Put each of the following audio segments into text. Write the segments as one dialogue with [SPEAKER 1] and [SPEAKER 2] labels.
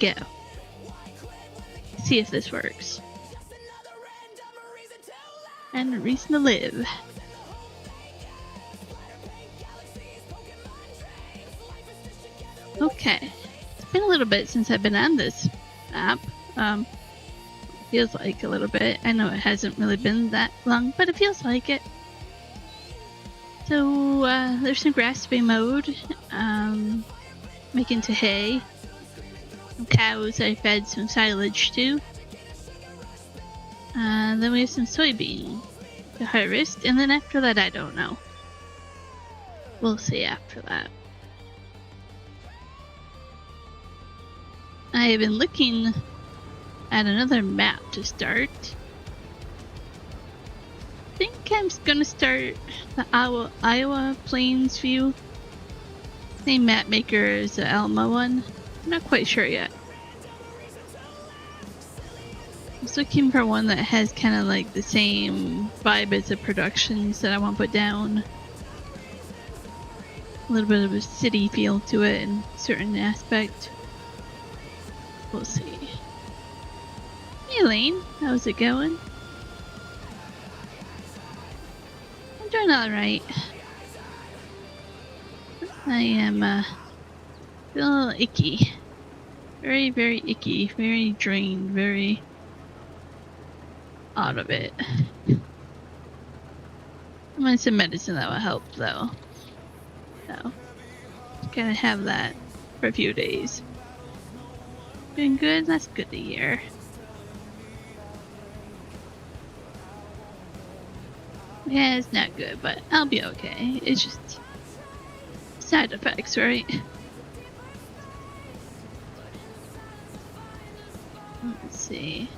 [SPEAKER 1] go. See if this works. And a reason to live. Okay. It's been a little bit since I've been on this app. Feels like a little bit. I know it hasn't really been that long, but it feels like it. So, there's some grass to be mowed. Making to hay. Some cows I fed some silage to. Then we have some soybean to harvest, and then after that, I don't know. We'll see after that. I have been looking at another map to start. I think I'm gonna start the Iowa Plains view. Same map maker as the Alma one. I'm not quite sure yet. I was looking for one that has kind of like the same vibe as the productions that I want to put down. A little bit of a city feel to it in a certain aspect. We'll see. Hey Lane, how's it going? I'm doing alright. I am feeling a little icky. Very, very icky. Very drained. Very out of it. I'm on some medicine that will help though. So, gotta have that for a few days. Doing good? That's good to hear. Yeah, it's not good, but I'll be okay. It's just side effects, right? Let's see.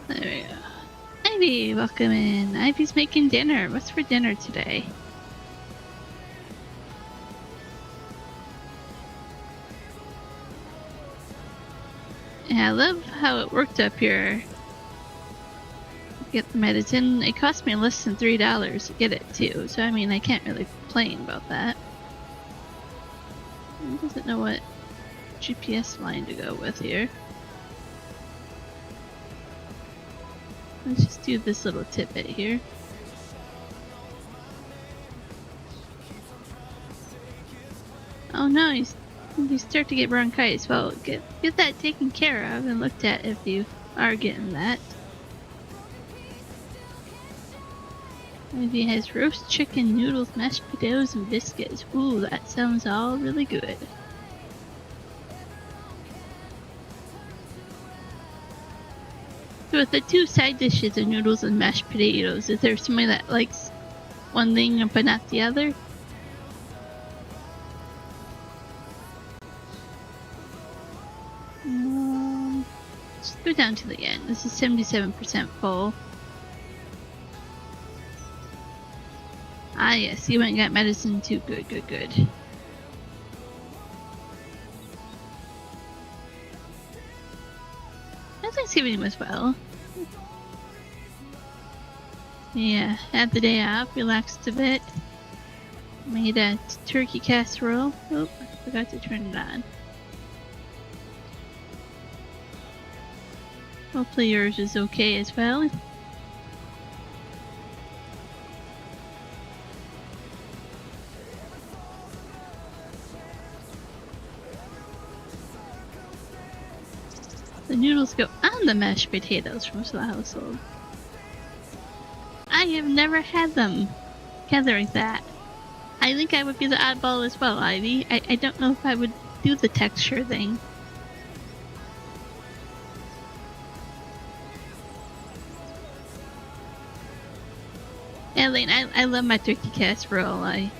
[SPEAKER 1] There we go. Ivy, welcome in. Ivy's making dinner. What's for dinner today? Yeah, I love how it worked up here. Get the medicine. It cost me less than $3 to get it too, so I mean I can't really complain about that. It doesn't know what GPS line to go with here. Let's just do this little tidbit here. Oh no, you start to get bronchitis. Well, get that taken care of and looked at if you are getting that. Maybe it has roast chicken, noodles, mashed potatoes, and biscuits. Ooh, that sounds all really good. So with the two side dishes of noodles and mashed potatoes, is there somebody that likes one thing but not the other? Just go down to the end. This is 77% full. Ah yes, you went and got medicine too. Good, good, good. Thanksgiving was well. Yeah, had the day off, relaxed a bit. Made a turkey casserole. Oh, I forgot to turn it on. Hopefully yours is okay as well. The noodles go on the mashed potatoes from the household. I have never had them together like that. I think I would be the oddball as well, Ivy. I don't know if I would do the texture thing. Elaine, I love my turkey casserole. I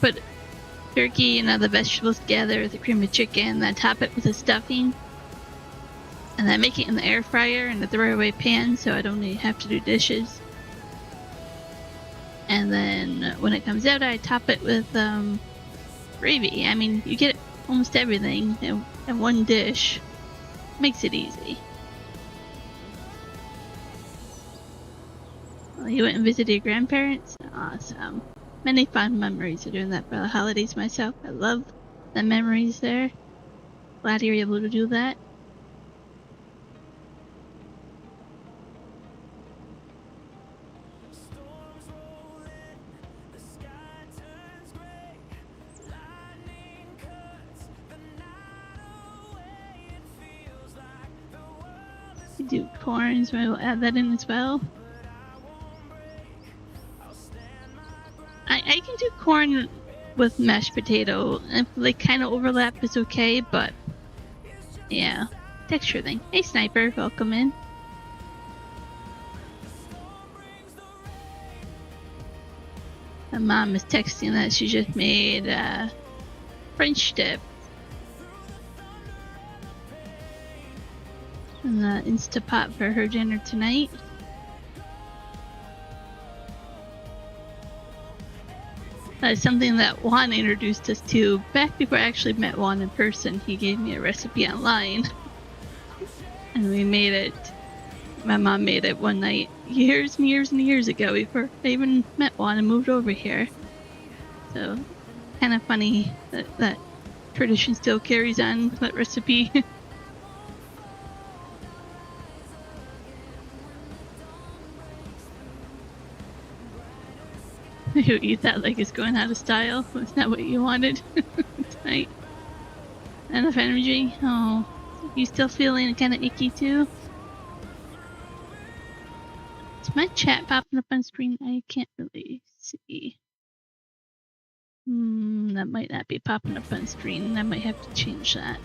[SPEAKER 1] put turkey and other vegetables together with the cream of chicken, then top it with the stuffing. And I make it in the air fryer in a throwaway pan so I don't have to do dishes. And then when it comes out, I top it with gravy. I mean, you get almost everything. and one dish. Makes it easy. Well, you went and visited your grandparents? Awesome. Many fond memories of doing that for the holidays myself. I love the memories there. Glad you're able to do that. You do corn, so I will add that in as well. I can do corn with mashed potato. If they kind of overlap, it's okay, but yeah, texture thing. Hey, Sniper, welcome in. My mom is texting that she just made French dip. And the Instapot for her dinner tonight. That's something that Juan introduced us to back before I actually met Juan in person. He gave me a recipe online. And we made it. My mom made it one night years and years and years ago before I even met Juan and moved over here. So, kind of funny that that tradition still carries on, that recipe. You eat that like it's going out of style. That's not what you wanted tonight. Enough energy. Oh, you still feeling kind of icky too? Is my chat popping up on screen? I can't really see. That might not be popping up on screen. I might have to change that.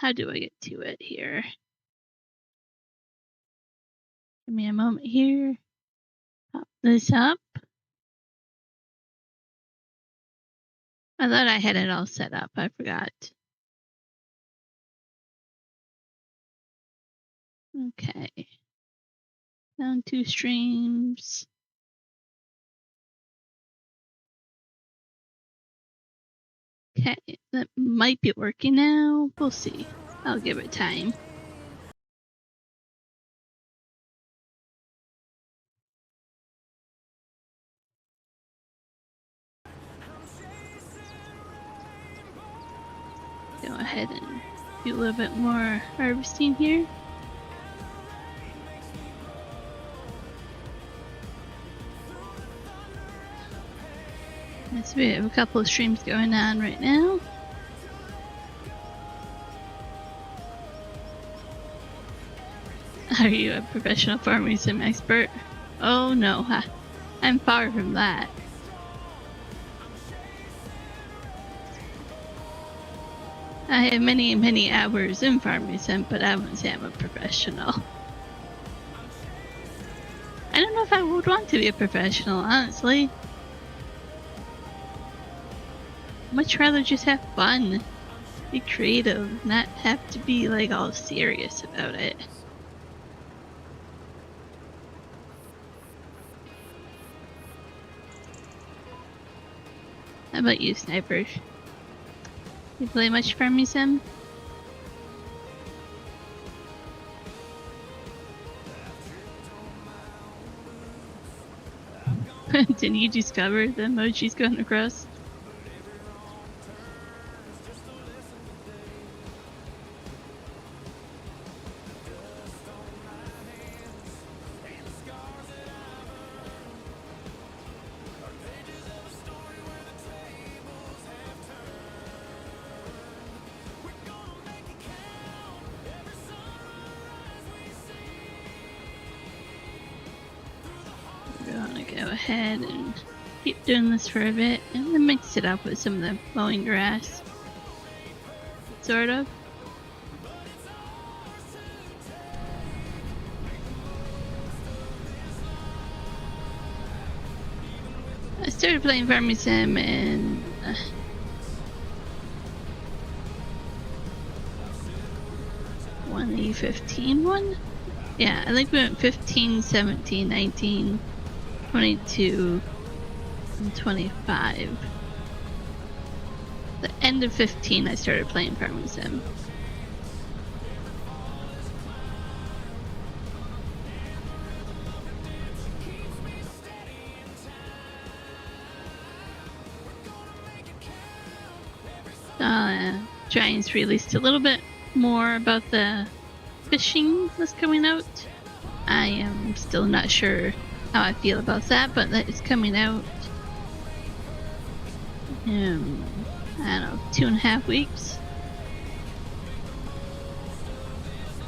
[SPEAKER 1] How do I get to it here? Give me a moment here. Pop this up. I thought I had it all set up. I forgot. Okay. Down 2 streams. Okay, that might be working now. We'll see. I'll give it time. Go ahead and do a little bit more harvesting here. Yes, we have a couple of streams going on right now. Are you a professional farming sim expert? Oh no, I'm far from that. I have many, many hours in farming sim, but I wouldn't say I'm a professional. I don't know if I would want to be a professional, honestly. Much rather just have fun, be creative, not have to be like all serious about it. How about you, Sniper? You play much farming sim? Didn't you discover the emojis going across? Ahead and keep doing this for a bit and then mix it up with some of the mowing grass, sort of. I started playing farming sim in one E15 one? Yeah, I think we went 15, 17, 19, 22, and 25. the end of 15, I started playing Farming Sim. Giants released a little bit more about the fishing that's coming out. I am still not sure how I feel about that, but that is coming out in, I don't know, 2.5 weeks.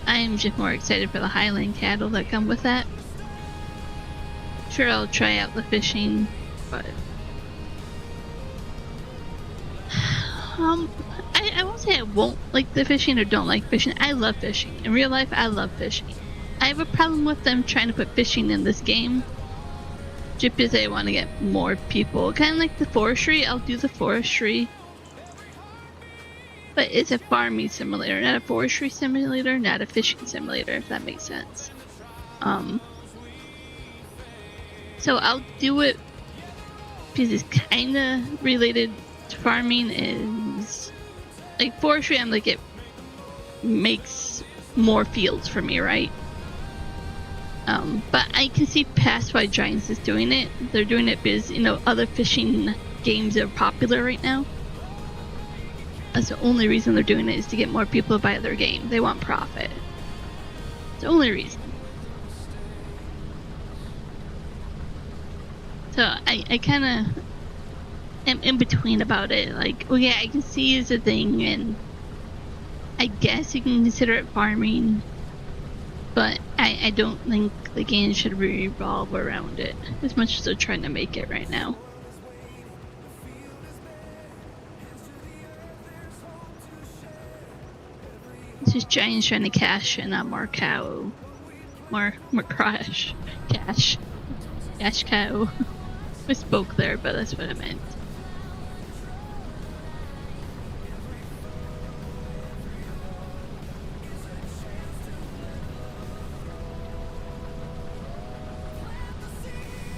[SPEAKER 1] I am just more excited for the Highland cattle that come with that. Sure, I'll try out the fishing, but I won't say I won't like the fishing or don't like fishing. I love fishing. In real life, I love fishing. I have a problem with them trying to put fishing in this game. Just because they want to get more people. Kind of like the forestry. I'll do the forestry. But it's a farming simulator, not a forestry simulator, not a fishing simulator, if that makes sense. So I'll do it because it's kind of related to farming. Is like forestry, I'm like, it makes more fields for me, right? But I can see past why Giants is doing it. They're doing it because, you know, other fishing games are popular right now. That's the only reason they're doing it, is to get more people to buy their game. They want profit. It's the only reason. So I kind of am in between about it. Like, oh yeah, I can see it's a thing, and I guess you can consider it farming, but I don't think the game should revolve around it as much as they're trying to make it right now. It's just Giants trying to cash in on more cow. More cash. Cash cow. I spoke there, but that's what I meant.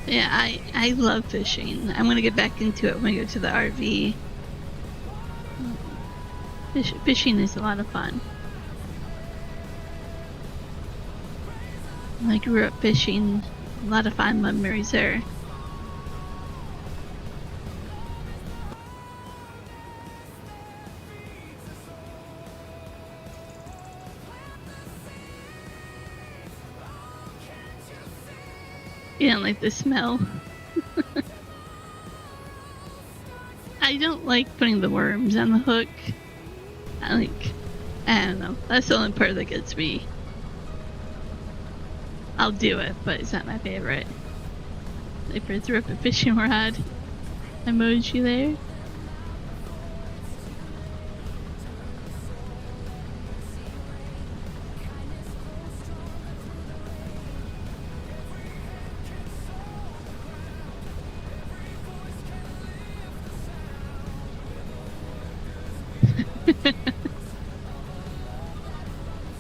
[SPEAKER 1] Yeah, I love fishing. I'm gonna get back into it when I go to the RV. Fishing is a lot of fun. I grew up fishing. A lot of fun memories there. You don't like the smell? I don't like putting the worms on the hook. I don't know. That's the only part that gets me. I'll do it, but it's not my favorite. If I threw up a fishing rod emoji there.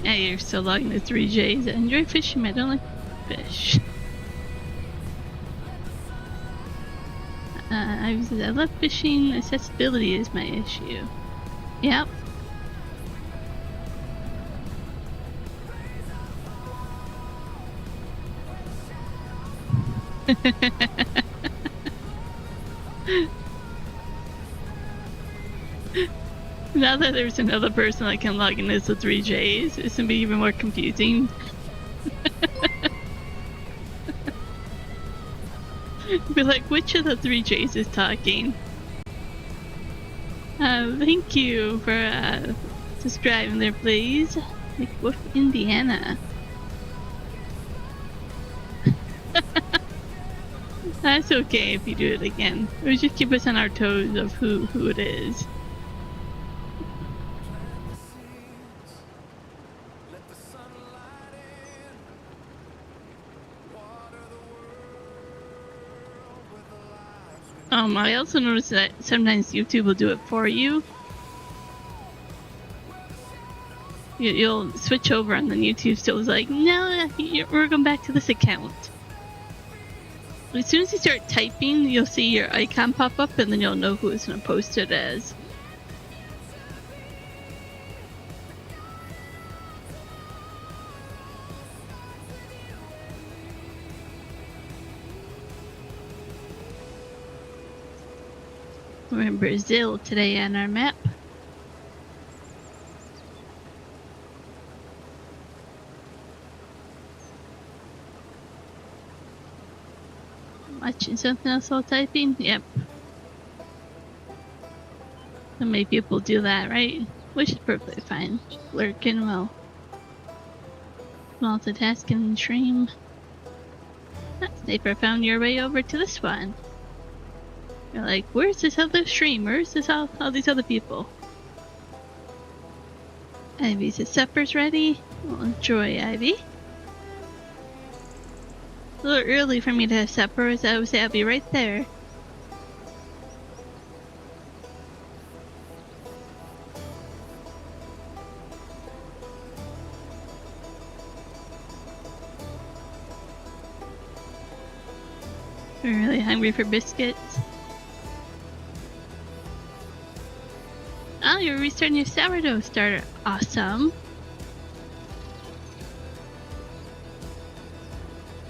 [SPEAKER 1] Yeah, you're still logging the 3Js. I enjoy fishing, but I don't like fish. I love fishing. Accessibility is my issue. Yep. Now that there's another person that can log in as the 3Js, it's gonna be even more confusing. Be like, which of the 3Js is talking? Thank you for subscribing there, please. Like, Wolf, Indiana. That's okay if you do it again. Or just keep us on our toes of who it is. I also noticed that sometimes YouTube will do it for you. You'll switch over and then YouTube still is like, no, we're going back to this account. As soon as you start typing, you'll see your icon pop up and then you'll know who it's going to post it as. We're in Brazil today on our map. Watching something else while typing? Yep. So many people do that, right? Which is perfectly fine. Lurking while multitasking and stream. Sniper found your way over to this one. You're like, where's this other stream? Where's this all these other people? Ivy says supper's ready. Well, enjoy, Ivy. A little early for me to have supper, as I would say I'll be right there. We're really hungry for biscuits. Oh, you're restarting your sourdough starter. Awesome.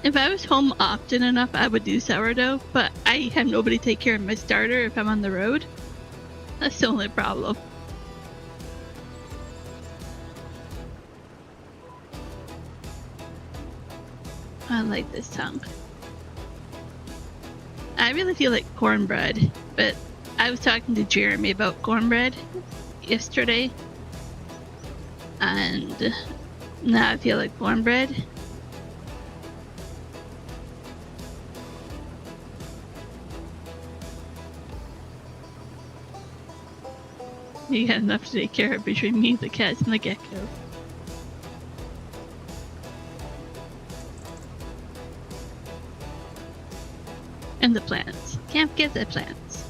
[SPEAKER 1] If I was home often enough, I would do sourdough, but I have nobody take care of my starter if I'm on the road. That's the only problem. I like this song. I really feel like cornbread, but I was talking to Jeremy about cornbread yesterday, and now I feel like cornbread. You got enough to take care of between me, the cats, and the gecko. And the plants. Can't forget the plants.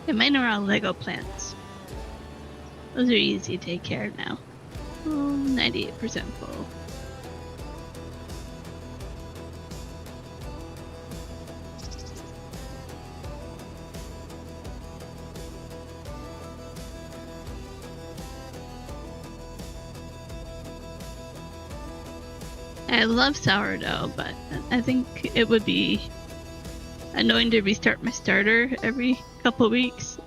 [SPEAKER 1] And mine are all Lego plants. Those are easy to take care of now. Oh, 98% full. I love sourdough, but I think it would be annoying to restart my starter every couple weeks.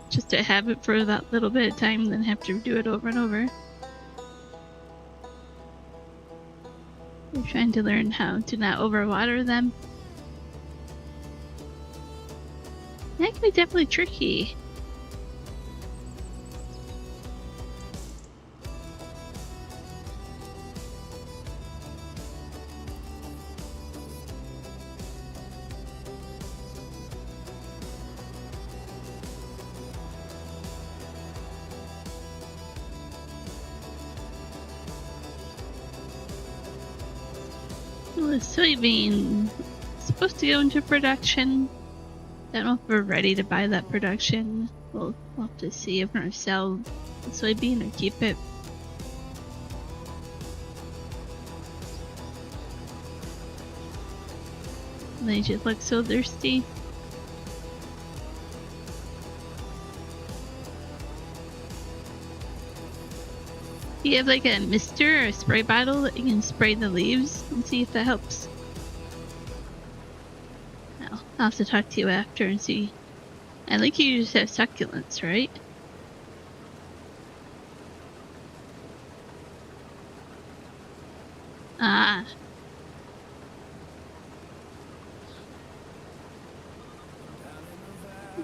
[SPEAKER 1] Just to have it for that little bit of time, then have to do it over and over. I'm trying to learn how to not overwater them. That can be definitely tricky. The soybean is supposed to go into production. Don't know if we're ready to buy that production. We'll have to see if we're going to sell the soybean or keep it. They just look so thirsty. Do you have like a mister or a spray bottle that you can spray the leaves and see if that helps? No, I'll have to talk to you after and see. I think you just have succulents, right? Ah.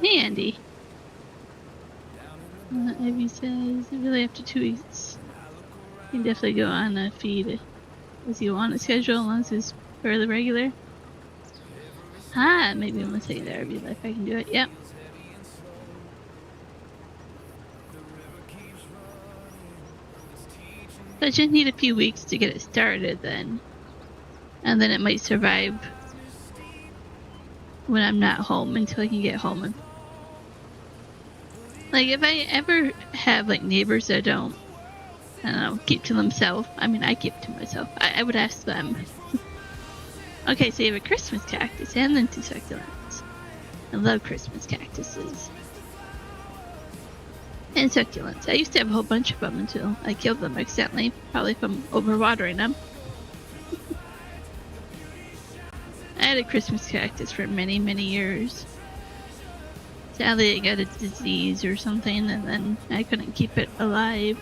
[SPEAKER 1] Hey, Andy. Ivy says, really after 2 weeks. You can definitely go on a feed as you want a schedule, unless it's fairly regular. Ah, maybe I'm gonna say there, be like, I can do it. Yep. I just need a few weeks to get it started then. And then it might survive when I'm not home until I can get home. Like, if I ever have like neighbors that don't, I don't know, keep to themselves. I mean, I keep to myself. I would ask them. Okay, so you have a Christmas cactus and then 2 succulents. I love Christmas cactuses. And succulents. I used to have a whole bunch of them until I killed them accidentally. Probably from overwatering them. I had had a Christmas cactus for many, many years. Sadly, it got a disease or something, and then I couldn't keep it alive.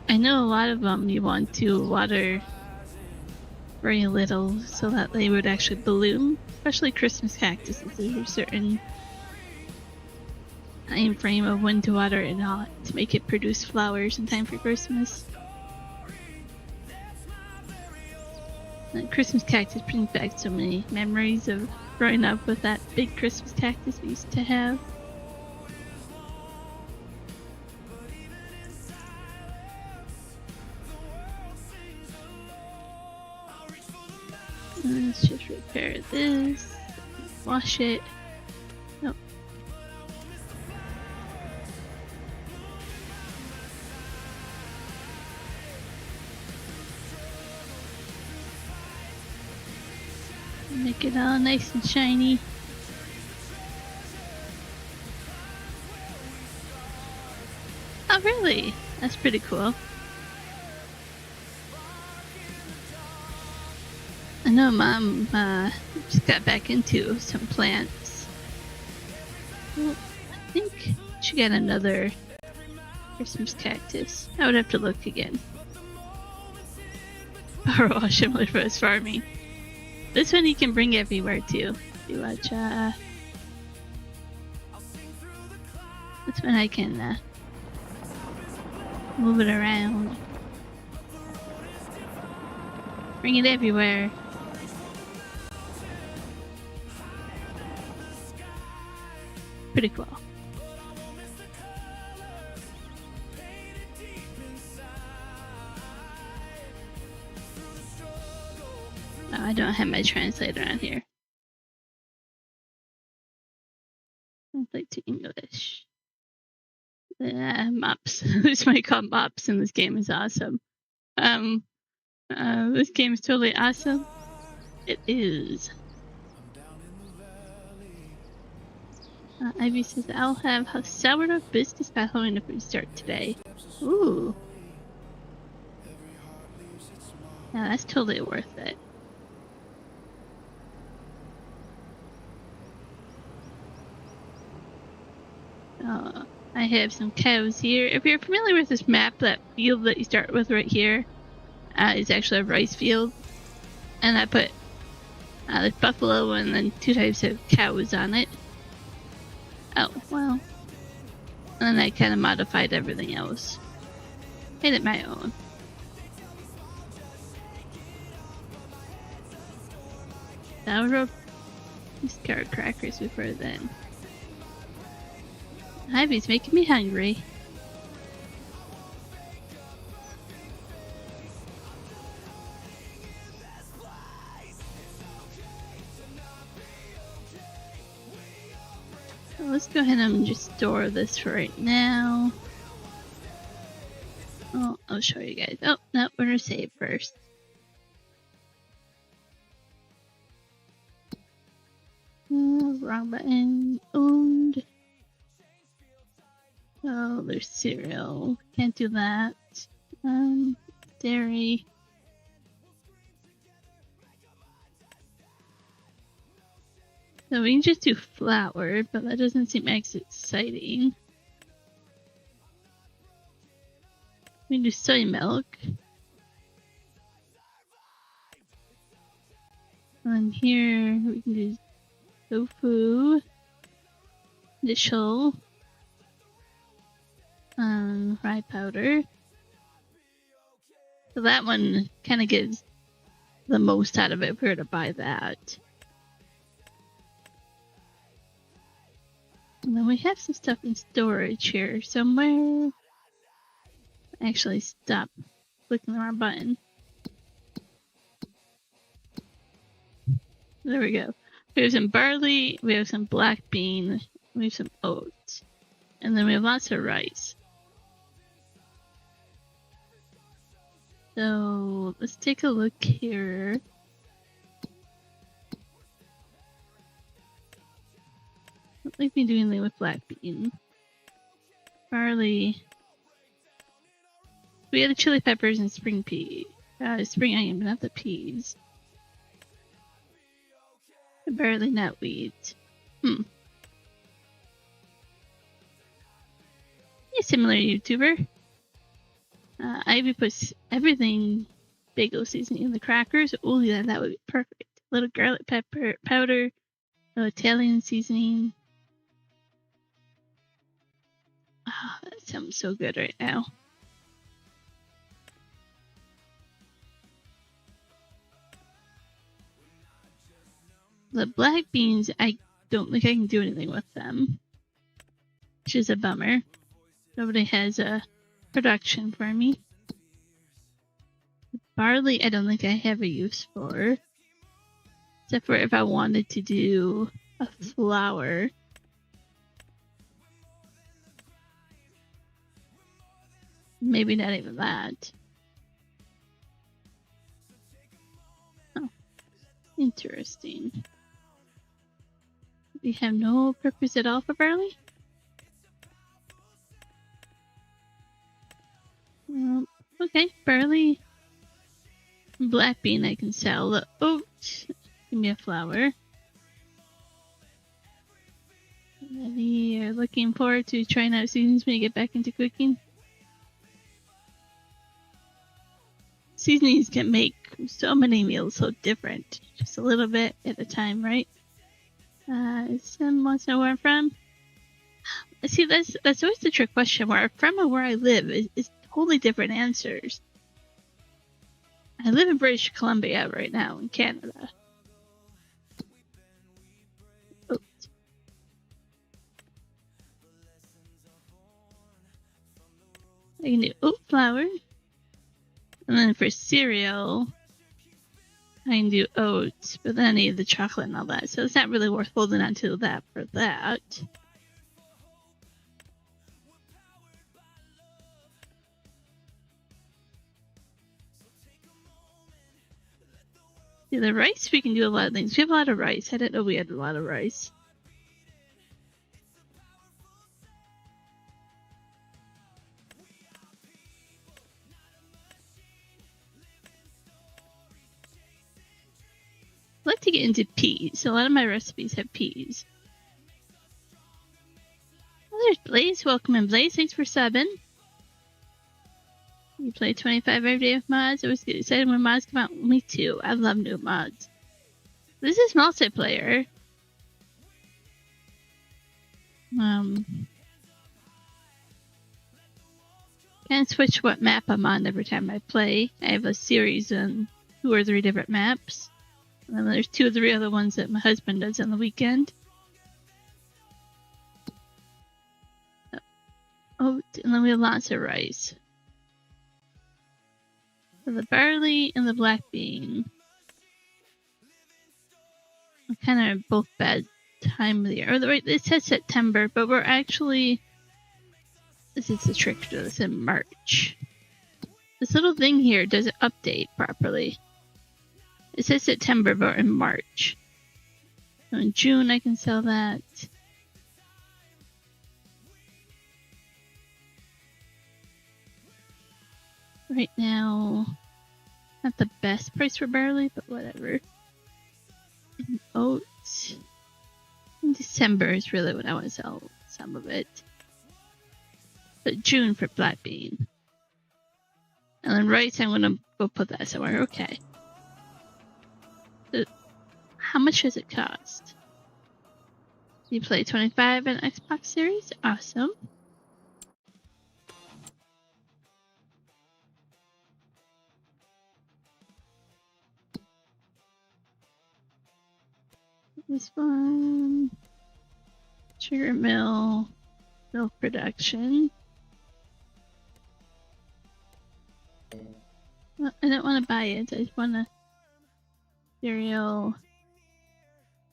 [SPEAKER 1] I know a lot of them you want to water very little so that they would actually bloom, especially Christmas cactuses. There's a certain time frame of when to water it not to make it produce flowers in time for Christmas. And Christmas cactus brings back so many memories of growing up with that big Christmas cactus we used to have. Let's just repair this. Wash it. Nope. Make it all nice and shiny. Oh, really? That's pretty cool. I know Mom just got back into some plants. Well, I think she got another Christmas cactus. I would have to look again. Power wash similar for his farming. This one you can bring everywhere too. You watch, this one I can move it around. Bring it everywhere. Pretty cool. Oh, I don't have my translator on here. Translate to English. Mops. This might call mops in this game is awesome. This game is totally awesome. It is. Ivy says, I'll have a sourdough business by Halloween if we start today. Ooh. Yeah, that's totally worth it. I have some cows here. If you're familiar with this map, that field that you start with right here is actually a rice field. And I put the buffalo and then 2 types of cows on it. Oh, well. And then I kind of modified everything else. Made it my own. Sourdough. These carrot crackers before then. Ivy's making me hungry. So let's go ahead and just store this for right now. Oh, I'll show you guys. Oh, no, we're gonna save first. Wrong button. Owned. Oh, there's cereal. Can't do that. Dairy. So we can just do flour, but that doesn't seem as exciting. We can do soy milk. And here we can do tofu. Initial. Rye powder. So that one kind of gives the most out of it if we were to buy that. And then we have some stuff in storage here somewhere. Actually, stop clicking the wrong button. There we go. We have some barley, we have some black bean, we have some oats, and then we have lots of rice. So let's take a look here. like me doing anything with black bean. Barley. We had the chili peppers and spring pea. Spring onion, but not the peas. Barley, not wheat. A similar YouTuber. Ivy puts everything bagel seasoning in the crackers. Oh yeah, that would be perfect. A little garlic pepper powder, a little Italian seasoning. Oh, that sounds so good right now. The black beans, I don't think I can do anything with them, which is a bummer. Nobody has a production for me. The barley, I don't think I have a use for, except for if I wanted to do a flour. Maybe not even that. Oh, interesting. We have no purpose at all for barley? Okay, barley. Black bean I can sell. The oat, give me a flour. We are looking forward to trying out seasonings when you get back into cooking. Seasonings can make so many meals so different. Just a little bit at a time, right? Someone wants to know where I'm from. See, that's always the trick question. Where I'm from or where I live is totally different answers. I live in British Columbia right now in Canada. Oat. I can do oat flour. And then for cereal, I can do oats, but then I need the chocolate and all that. So it's not really worth holding on to that for that. Yeah, the rice, we can do a lot of things. We have a lot of rice. I didn't know we had a lot of rice. I like to get into peas. A lot of my recipes have peas. Oh, there's Blaze. Welcome in, Blaze. Thanks for subbing. You play 25 every day with mods. I always get excited when mods come out. Me too. I love new mods. This is multiplayer. Can't switch what map I'm on every time I play. I have a series on 2 or 3 different maps. And then there's 2 or 3 other ones that my husband does on the weekend. Oh, and then we have lots of rice. So the barley and the black bean. Kind of both bad time of the year. Or, it says September, but we're actually... This is the trick to this in March. This little thing here doesn't update properly. It says September, but we're in March. So in June, I can sell that. Right now, not the best price for barley, but whatever. Oats. In December is really what I want to sell some of it. But June for black bean. And then rice, I'm going to go put that somewhere. Okay. So, how much does it cost? You play 25 in Xbox Series? Awesome. This one. Sugar mill. Milk production. Well, I don't want to buy it. I just want a cereal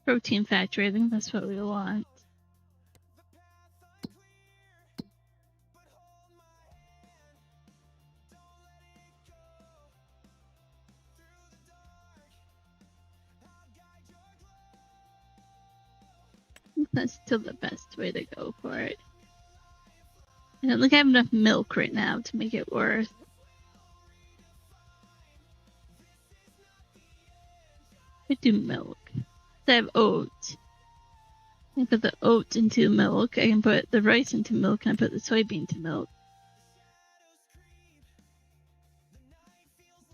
[SPEAKER 1] protein factory. I think that's what we want. That's still the best way to go for it. I don't think I have enough milk right now to make it worth. I do milk. I have oats. I can put the oats into milk. I can put the rice into milk, and I put the soybean into milk.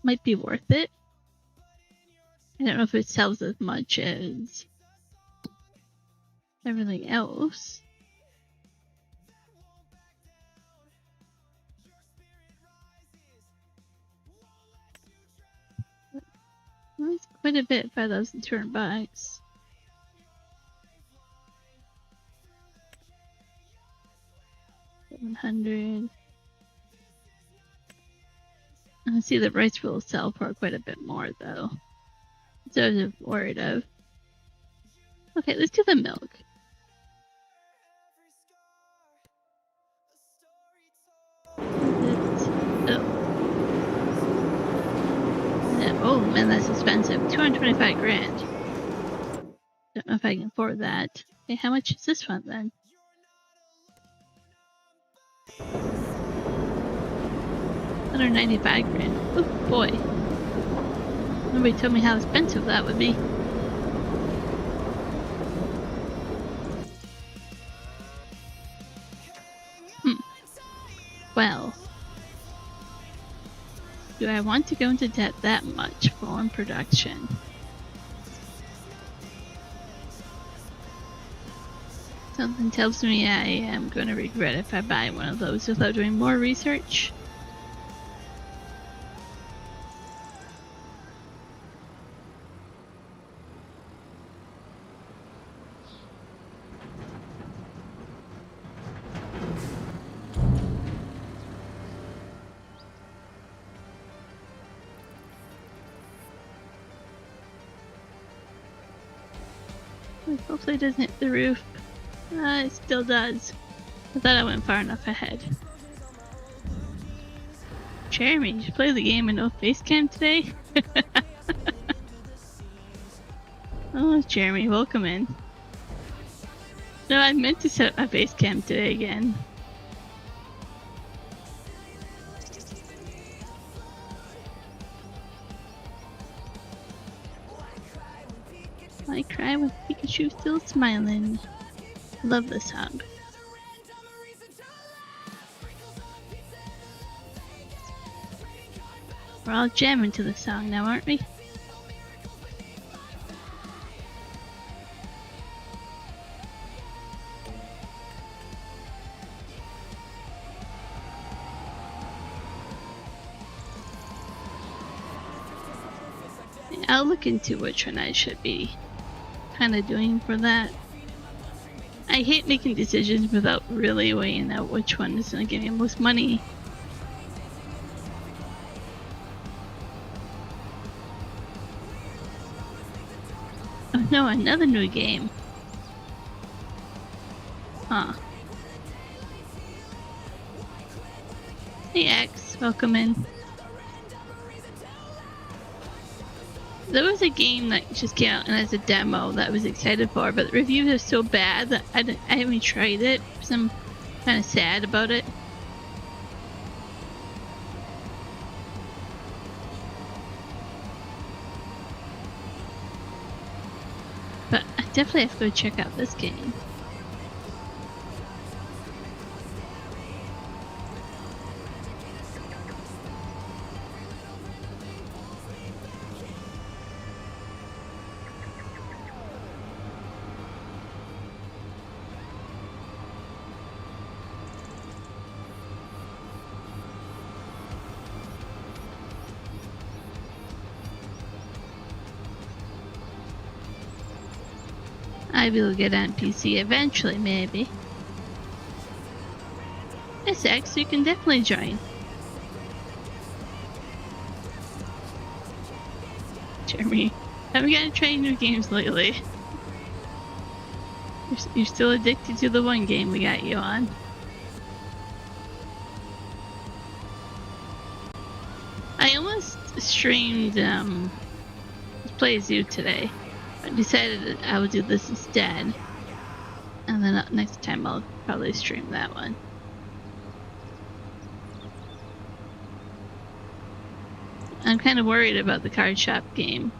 [SPEAKER 1] Might be worth it. I don't know if it sells as much as everything else. That's quite a bit, 5,200 bucks. $700. I see the rice will sell for quite a bit more, though. So I was worried of. Okay, let's do the milk. Oh man, that's expensive. 225 grand. Don't know if I can afford that. Okay, how much is this one then? $195 grand. Oh boy. Nobody told me how expensive that would be. Well. Do I want to go into debt that much for one production? Something tells me I am going to regret if I buy one of those without doing more research. Hopefully it doesn't hit the roof. It still does. I thought I went far enough ahead. Jeremy, did you play the game and no face cam today? Oh, Jeremy, welcome in. No, I meant to set up my face cam today again. I cry with Pikachu still smiling. Love this song. We're all jamming to the song now, aren't we? I'll look into which one I should be kind of doing for that. I hate making decisions without really weighing out which one is going to give me the most money. Oh no, another new game. Huh. Hey X, welcome in. There was a game that just came out and as a demo that I was excited for, but the reviews are so bad that I haven't tried it because I'm kind of sad about it. But I definitely have to go check out this game. I will get on PC eventually, maybe. Yes, X, you can definitely join. Jeremy, haven't gotten to try new games lately. You're still addicted to the one game we got you on. I almost streamed Play Zoo today. I decided that I would do this instead. And then next time I'll probably stream that one. I'm kind of worried about the card shop game.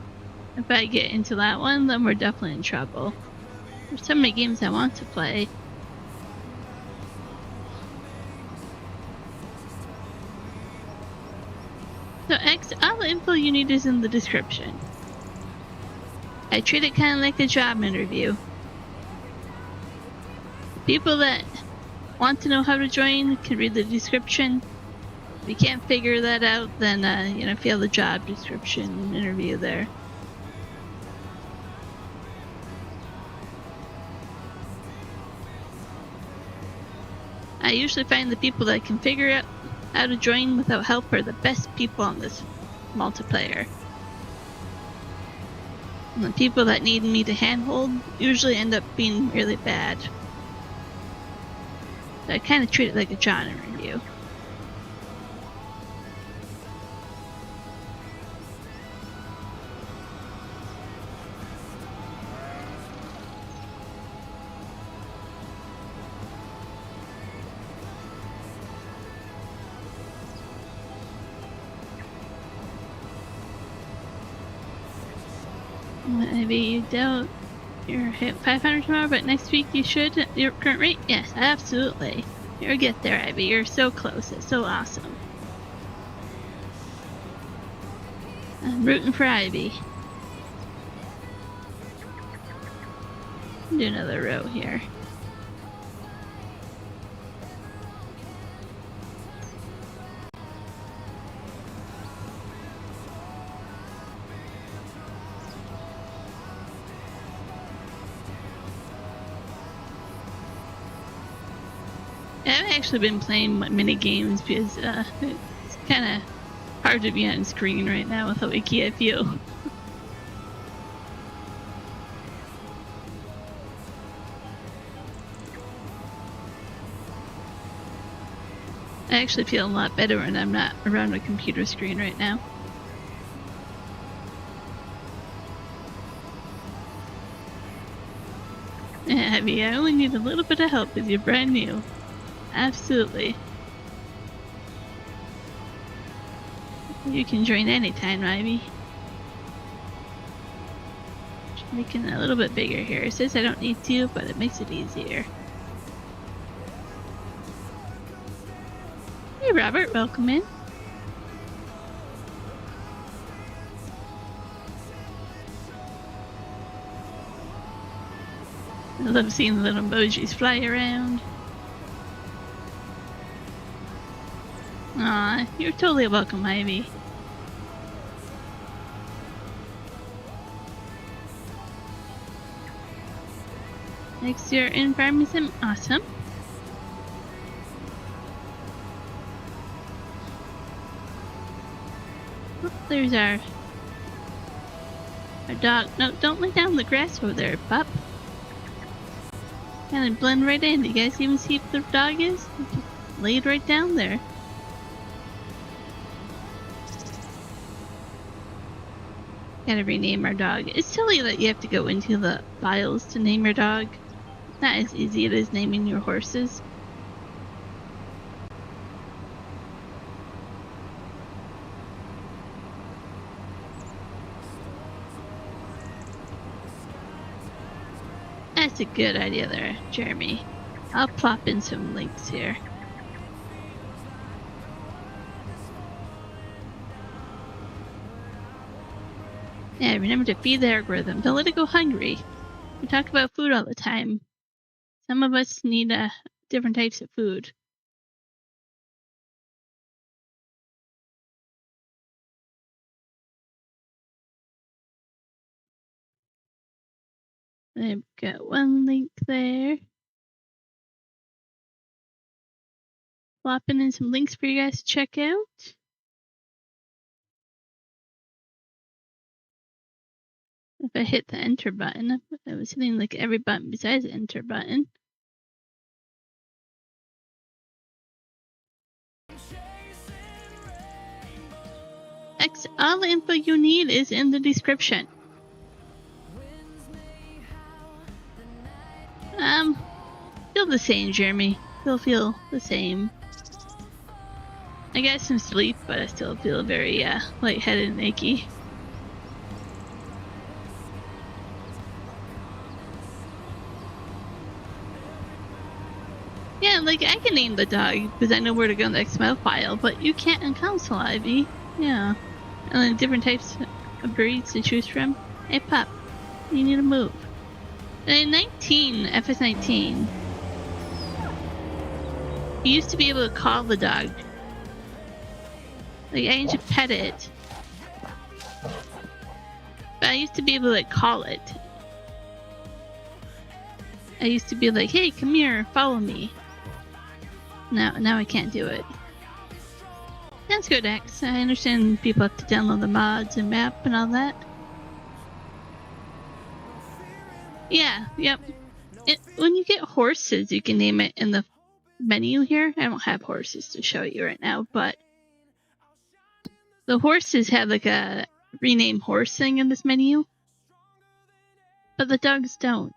[SPEAKER 1] If I get into that one, then we're definitely in trouble. There's so many games I want to play. So X, all the info you need is in the description. I treat it kind of like a job interview. People that want to know how to join can read the description. If you can't figure that out, then fail the job description interview there. I usually find the people that can figure out how to join without help are the best people on this multiplayer. And the people that need me to handhold usually end up being really bad. So I kind of treat it like a job interview. Maybe you don't. You're hit 500 tomorrow, but next week you should. Your current rate? Yes, absolutely. You'll get there, Ivy. You're so close. It's so awesome. I'm rooting for Ivy. Do another row here. I've actually been playing mini games because it's kind of hard to be on screen right now with how icky I feel. I actually feel a lot better when I'm not around a computer screen right now. Yeah, Abby, I only need a little bit of help because you're brand new. Absolutely. You can join anytime, Ivy. Just making it a little bit bigger here. It says I don't need to, but it makes it easier. Hey Robert, welcome in. I love seeing the little emojis fly around. Aw, you're totally welcome, Ivy. Next year in Farming Sim, awesome. Oh, there's our dog. No, don't lay down the grass over there, pup. Kind of blend right in. Do you guys even see if the dog is? Just laid right down there. Gotta rename our dog. It's silly that you have to go into the files to name your dog. Not as easy as naming your horses. That's a good idea there, Jeremy. I'll plop in some links here. Yeah, remember to feed the algorithm. Don't let it go hungry. We talk about food all the time. Some of us need different types of food. I've got one link there. Plopping in some links for you guys to check out. If I hit the enter button, I was hitting like every button besides the enter button. All the info you need is in the description. feel the same, Jeremy. Still feel the same. I got some sleep, but I still feel very lightheaded and achy. Yeah, like I can name the dog because I know where to go in the XML file, but you can't in console, Ivy. Yeah. And then different types of breeds to choose from. Hey, pup, you need to move. And in FS19, you used to be able to call the dog. Like, I used to pet it. But I used to be able to, like, call it. I used to be like, hey, come here, follow me. Now I can't do it. That's good, X. I understand people have to download the mods and map and all that. Yeah, yep. When you get horses, you can name it in the menu here. I don't have horses to show you right now, but the horses have like a rename horse thing in this menu, but the dogs don't.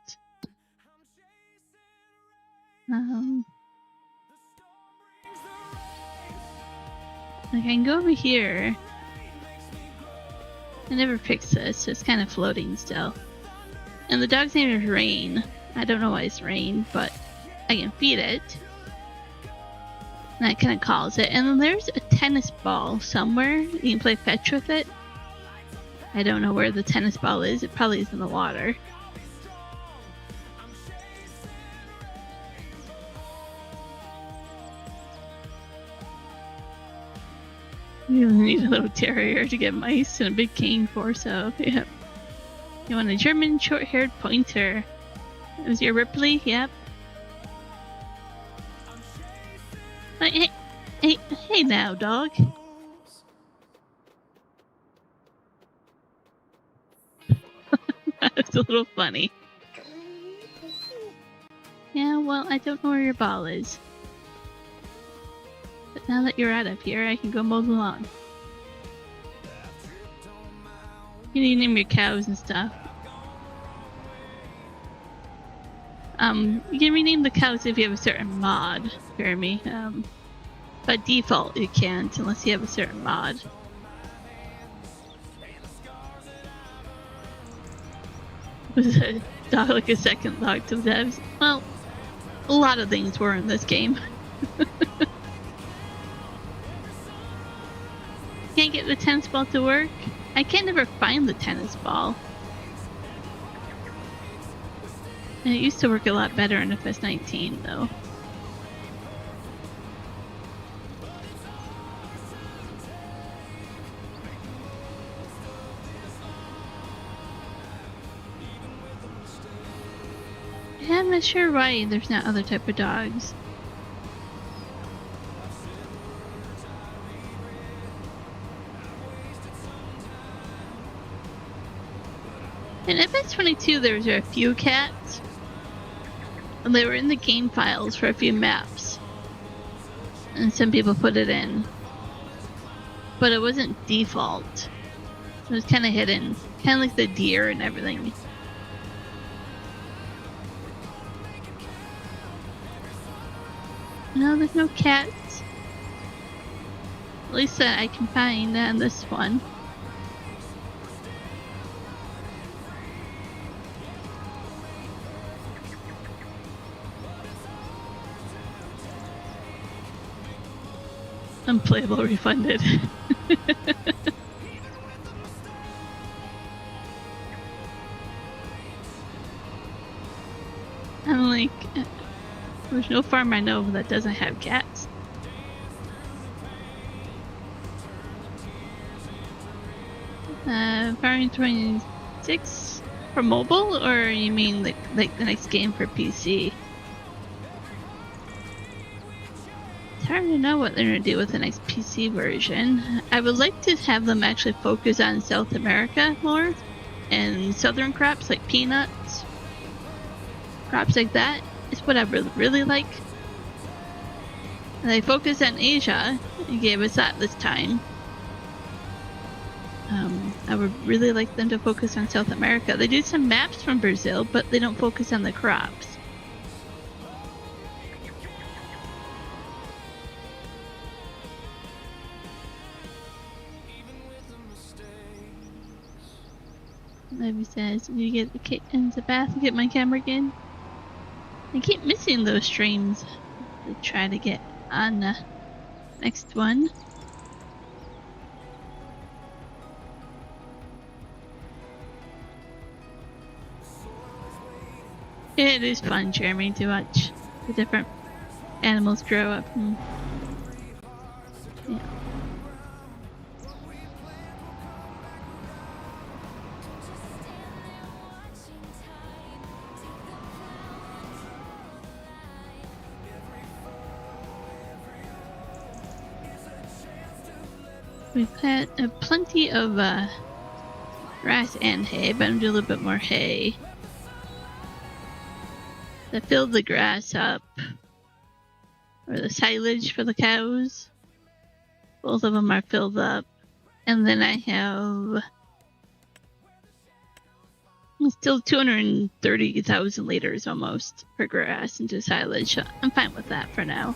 [SPEAKER 1] Like I can go over here. I never fixed this, so it's kind of floating still. And the dog's name is Rain. I don't know why it's Rain, but I can feed it. And that kind of calls it. And then there's a tennis ball somewhere. You can play fetch with it. I don't know where the tennis ball is. It probably is in the water. You need a little terrier to get mice and a big cane for, so yeah. You want a German short-haired pointer. Is your Ripley? Yep. Hey now, dog. That's a little funny. Yeah, well, I don't know where your ball is. But now that you're out of here, I can go mow the lawn. You need to name your cows and stuff. You can rename the cows if you have a certain mod, Jeremy. By default, you can't unless you have a certain mod. Was a dog like a second dog to the devs? Well, a lot of things were in this game. Can't get the tennis ball to work? I can't never find the tennis ball. And it used to work a lot better in FS19 though. Yeah, I'm not sure why there's not other type of dogs. In FS22 there was a few cats, and they were in the game files for a few maps, and some people put it in, but it wasn't default. It was kind of hidden, kind of like the deer and everything. No, there's no cats. At least that I can find on this one. Unplayable refunded. I'm like, there's no farm I know that doesn't have cats. Farming 26 for mobile, or you mean like the next game for PC? It's hard to know what they're going to do with the next PC version. I would like to have them actually focus on South America more and southern crops like peanuts. Crops like that is what I really like. And they focused on Asia and gave us that this time. I would really like them to focus on South America. They do some maps from Brazil, but they don't focus on the crops. Maybe says, you get the kittens a bath and get my camera again. I keep missing those streams to try to get on the next one. It is fun, Jeremy, to watch the different animals grow up. And, yeah. We've had plenty of grass and hay, but I'm gonna do a little bit more hay. I filled the grass up, or the silage for the cows. Both of them are filled up. And then I have still 230,000 liters almost for grass into silage. So I'm fine with that for now.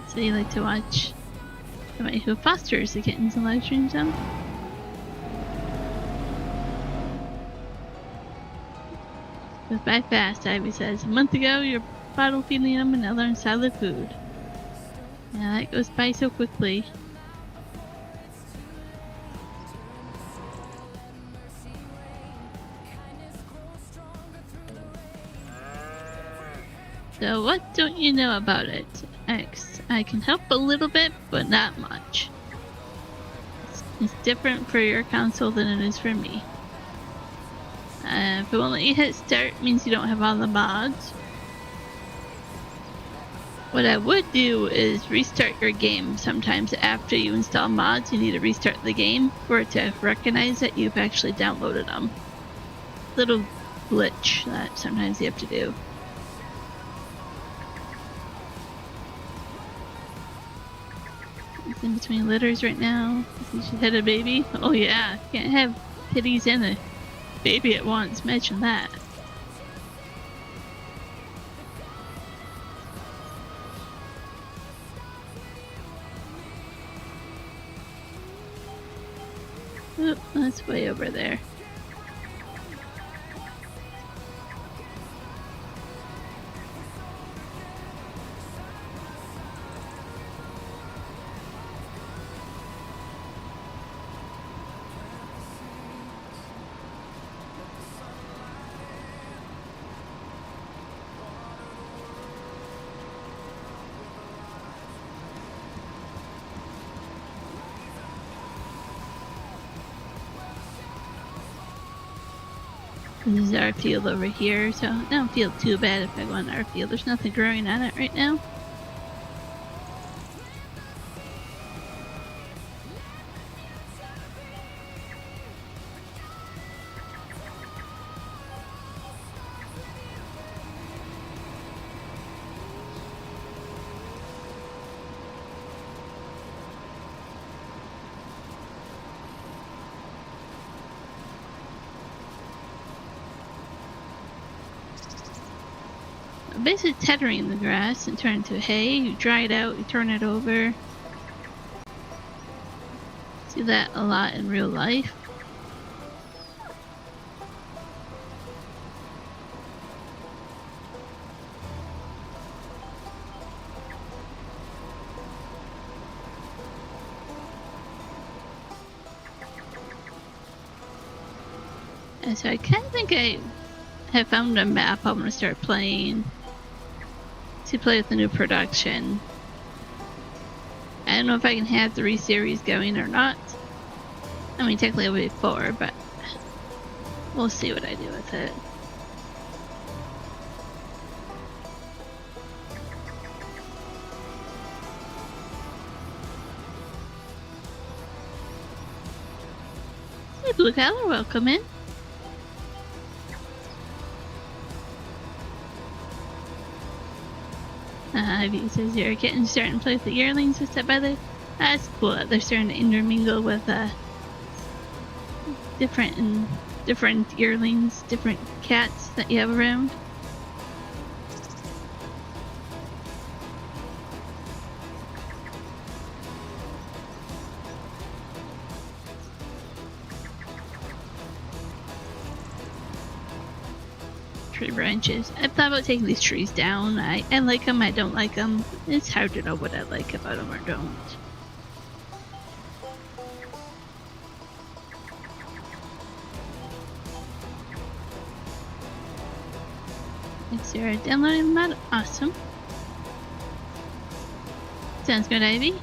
[SPEAKER 1] So you like to watch somebody who fosters the kittens in live streams now? Goes by fast, Ivy says. A month ago, you're bottle feeding them and now they're on solid food. Yeah, that goes by so quickly. So what don't you know about it, X? I can help a little bit, but not much. It's different for your console than it is for me. If it won't let you hit start, it means you don't have all the mods. What I would do is restart your game. Sometimes after you install mods, you need to restart the game for it to recognize that you've actually downloaded them. Little glitch that sometimes you have to do. It's in between litters right now. She had a baby. Oh yeah, can't have kitties and a baby at once. Imagine that. Oop, that's way over there. This is our field over here, so I don't feel too bad if I go on our field. There's nothing growing on it right now. Basically tethering the grass and turn it to hay. You dry it out, you turn it over. See that a lot in real life. And so I kind of think I have found a map I'm going to start playing. To play with the new production. I don't know if I can have 3 series going or not. I mean, technically it would be 4, but we'll see what I do with it. Hey, Blue Collar, welcome in. Ivy says you're getting starting to play with the yearlings and stuff by the. That's cool that they're starting to intermingle with different yearlings, different cats that you have around. tree branches. I've thought about taking these trees down. I like them, I don't like them. It's hard to know what I like about them or don't. Is there a downloading mod? Awesome. Sounds good, Ivy.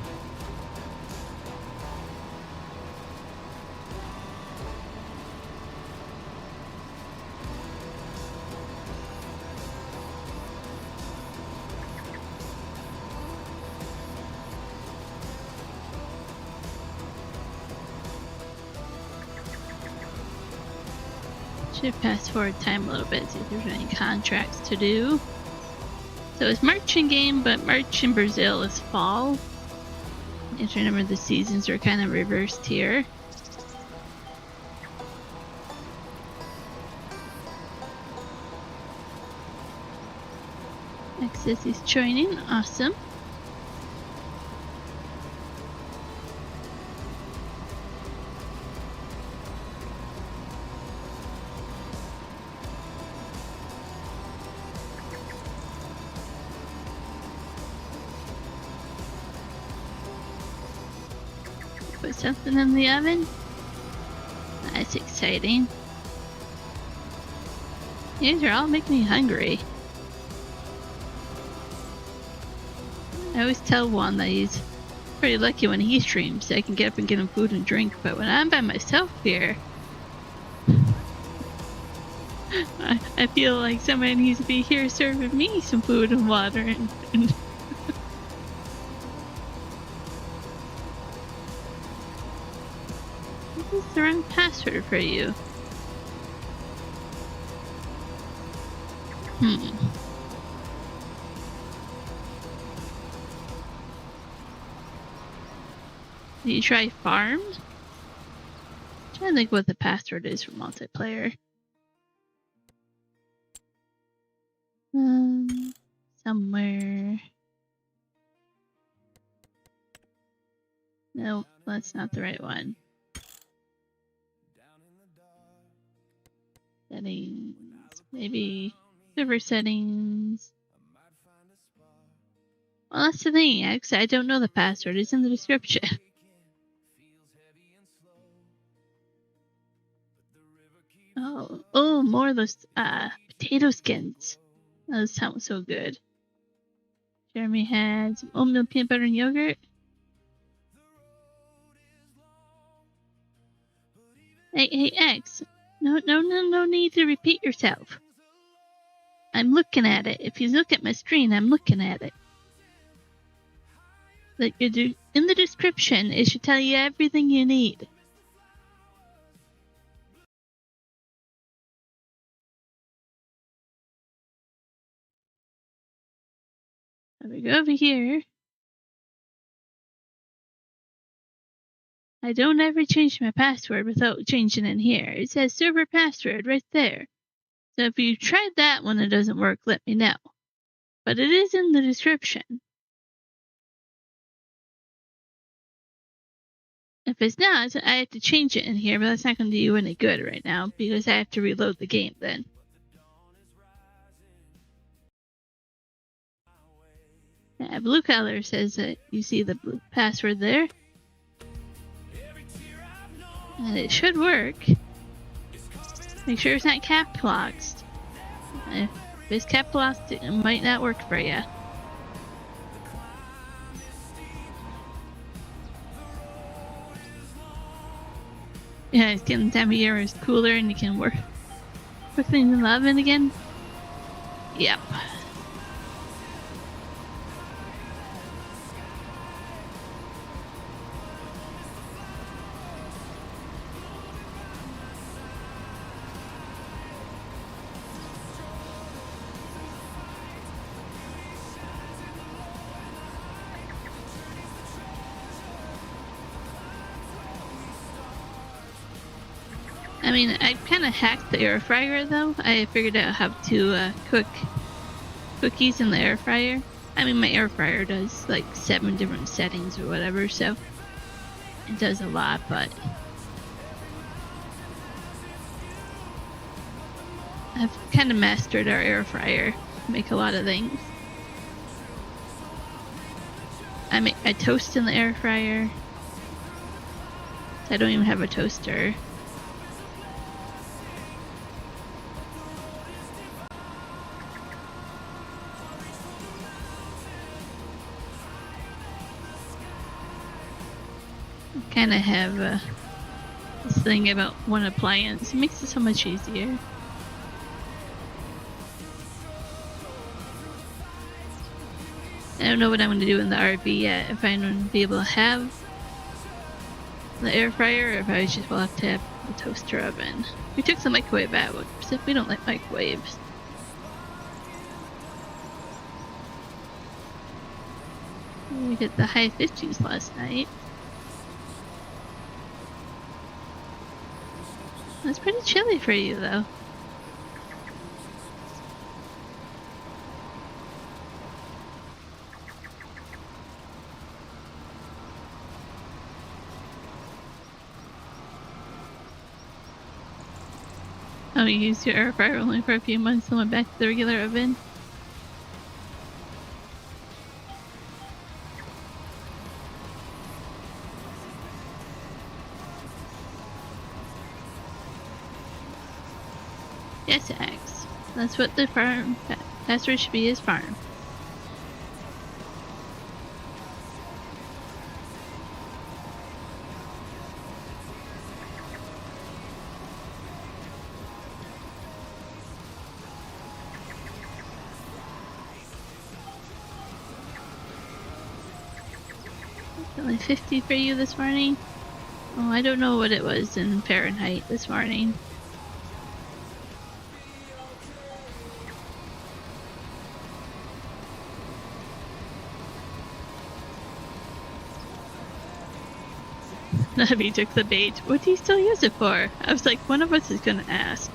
[SPEAKER 1] Should fast forward time a little bit, see if there's any contracts to do. So it's March in game, but March in Brazil is fall. You have to remember the seasons are kind of reversed here. Access is joining, awesome. Put something in the oven. That's exciting. These are all making me hungry. I always tell Juan that he's pretty lucky when he streams. I can get up and get him food and drink, but when I'm by myself here, I feel like somebody needs to be here serving me some food and water and This is the wrong password for you. Did you try farm? I'm trying to think what the password is for multiplayer. Somewhere. Nope, that's not the right one. Settings. Maybe server settings. Well, that's the thing. Actually, I don't know the password. It's in the description. Oh, more of those potato skins. Those sound so good. Jeremy had some oatmeal, peanut butter, and yogurt. Hey, X. No need to repeat yourself. I'm looking at it. If you look at my screen, I'm looking at it. Like in the description, it should tell you everything you need. If we go over here, I don't ever change my password without changing in here. It says server password right there. So if you tried that one and it doesn't work, let me know. But it is in the description. If it's not, I have to change it in here, but that's not going to do you any good right now because I have to reload the game then. Yeah, blue color says that you see the blue password there. And it should work. Make sure it's not cap locked. If it's cap locked, it might not work for you. Yeah, it's getting the time of year where it's cooler and you can work quickly in the oven again. Yep. I mean, I kind of hacked the air fryer though. I figured out how to cook cookies in the air fryer. I mean, my air fryer does like 7 different settings or whatever, so it does a lot, but I've kind of mastered our air fryer to make a lot of things. I toast in the air fryer. I don't even have a toaster. I kind of have this thing about one appliance. It makes it so much easier. I don't know what I'm going to do in the RV yet. If I'm going to be able to have the air fryer, or if I just will have to have the toaster oven. We took the microwave out, except we don't like microwaves. We hit the high 50s last night. It's pretty chilly for you, though. Oh, you used your air fryer only for a few months and went back to the regular oven? Yes, Axe. That's what the farm password should be, is farm. Only 50 for you this morning? Oh, I don't know what it was in Fahrenheit this morning. Nubby took the bait. What do you still use it for? I was like, one of us is gonna ask.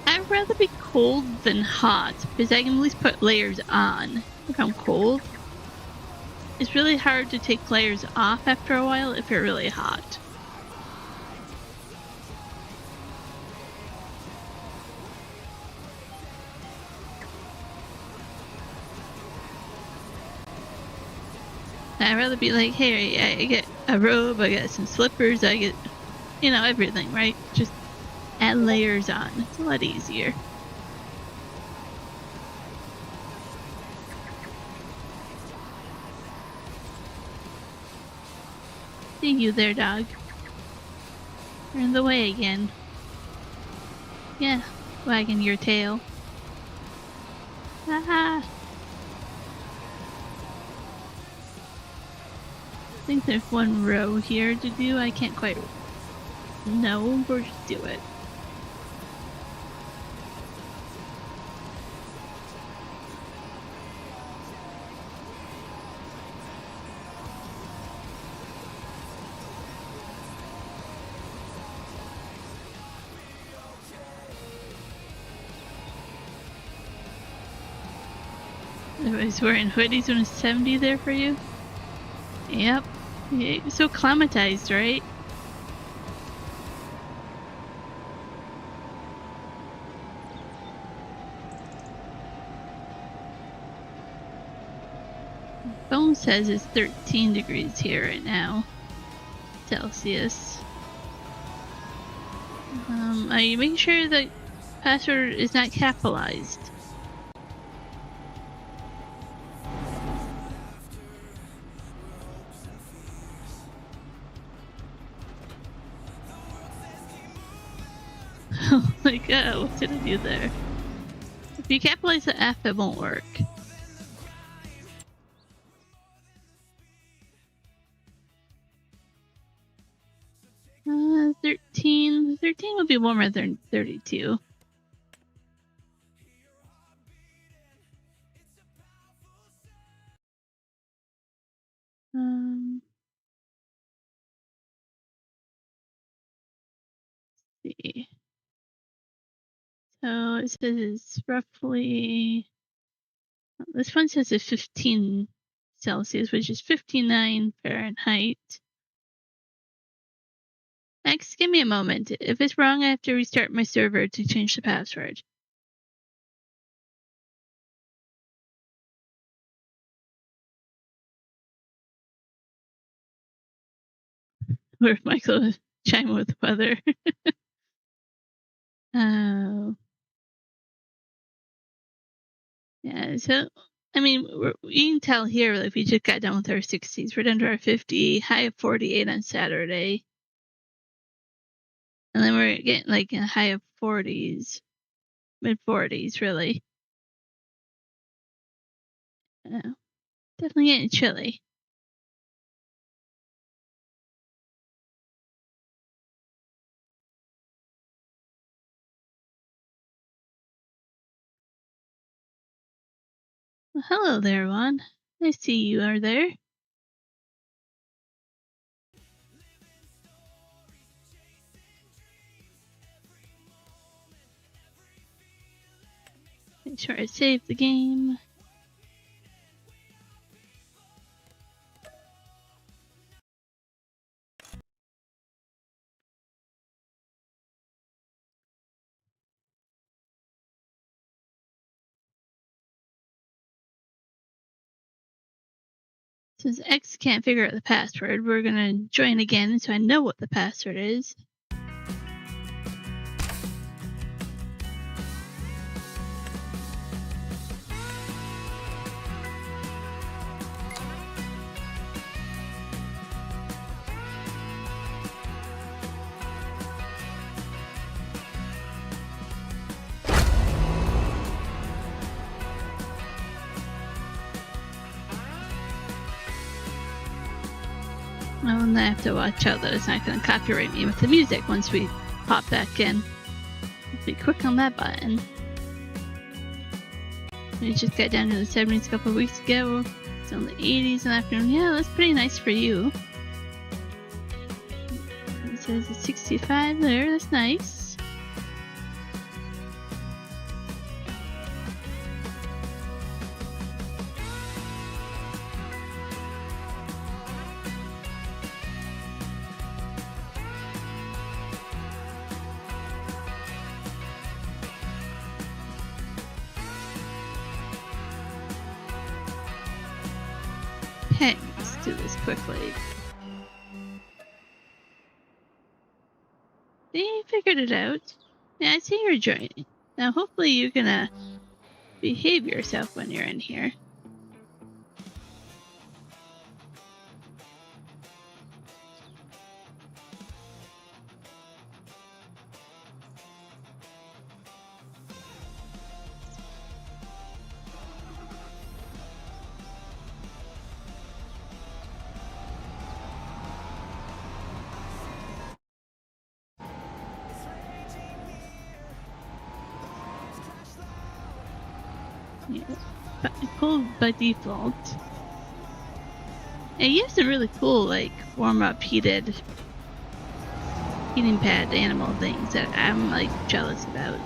[SPEAKER 1] I'd rather be cold than hot, because I can at least put layers on if I'm cold. It's really hard to take layers off after a while if you're really hot. I'd rather be like, hey, I get a robe, I get some slippers, I get, everything, right? Just add layers on. It's a lot easier. See you there, dog. You're in the way again. Yeah, wagging your tail. Haha. I think there's one row here to do. I can't quite know. We'll just do it. Everybody's wearing hoodies when it's 70 there for you? Yep. You're so climatized, right? Phone says it's 13 degrees here right now. Celsius. Are you making sure the password is not capitalized? Oh my god, what did I do there? If you capitalize the F, it won't work. Uh, 13. 13 would be warmer than 32. Let's see. So it says it's roughly. This one says it's 15 Celsius, which is 59 Fahrenheit. Max, give me a moment. If it's wrong, I have to restart my server to change the password. Where Michael chime with weather. Oh. Yeah, so, I mean, you can tell here, like, we just got done with our 60s. We're down to our 50, high of 48 on Saturday. And then we're getting, like, a high of 40s, mid-40s, really. Definitely getting chilly. Well, hello there, Juan. I see you are there. Make sure I save the game. Since X can't figure out the password, we're gonna join again so I know what the password is. Oh, and I have to watch out that it's not going to copyright me with the music once we pop back in. Be quick on that button. We just got down to the 70s a couple of weeks ago. It's in the 80s in the afternoon. Yeah, that's pretty nice for you. It says it's 65 there. That's nice. Okay, let's do this quickly. You figured it out. Yeah, I see you're joining. Now, hopefully you're gonna behave yourself when you're in here. Yeah, cool by default. And you have some really cool, like, warm-up heating pad animal things that I'm, like, jealous about.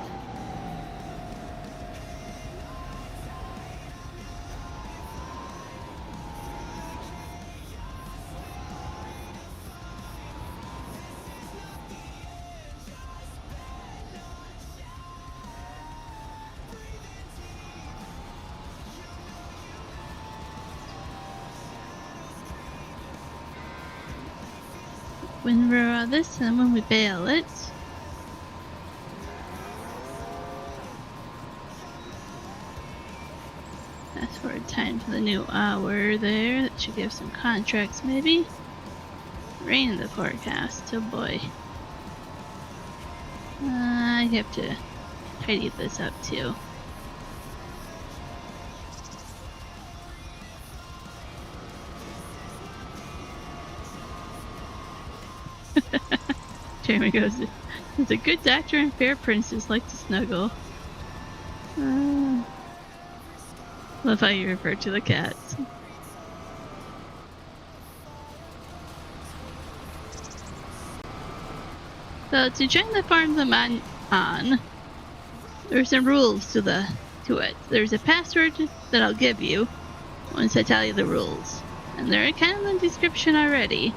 [SPEAKER 1] When we're this and when we bail it. That's for time for the new hour there. That should give some contracts maybe. Rain in the forecast, oh boy. I have to tidy this up too. Jeremy goes, "There's a good doctor and fair princess like to snuggle." Love how you refer to the cats. So to join the farm I'm on, there's some rules to it. There's a password that I'll give you once I tell you the rules, and they're kind of in the description already.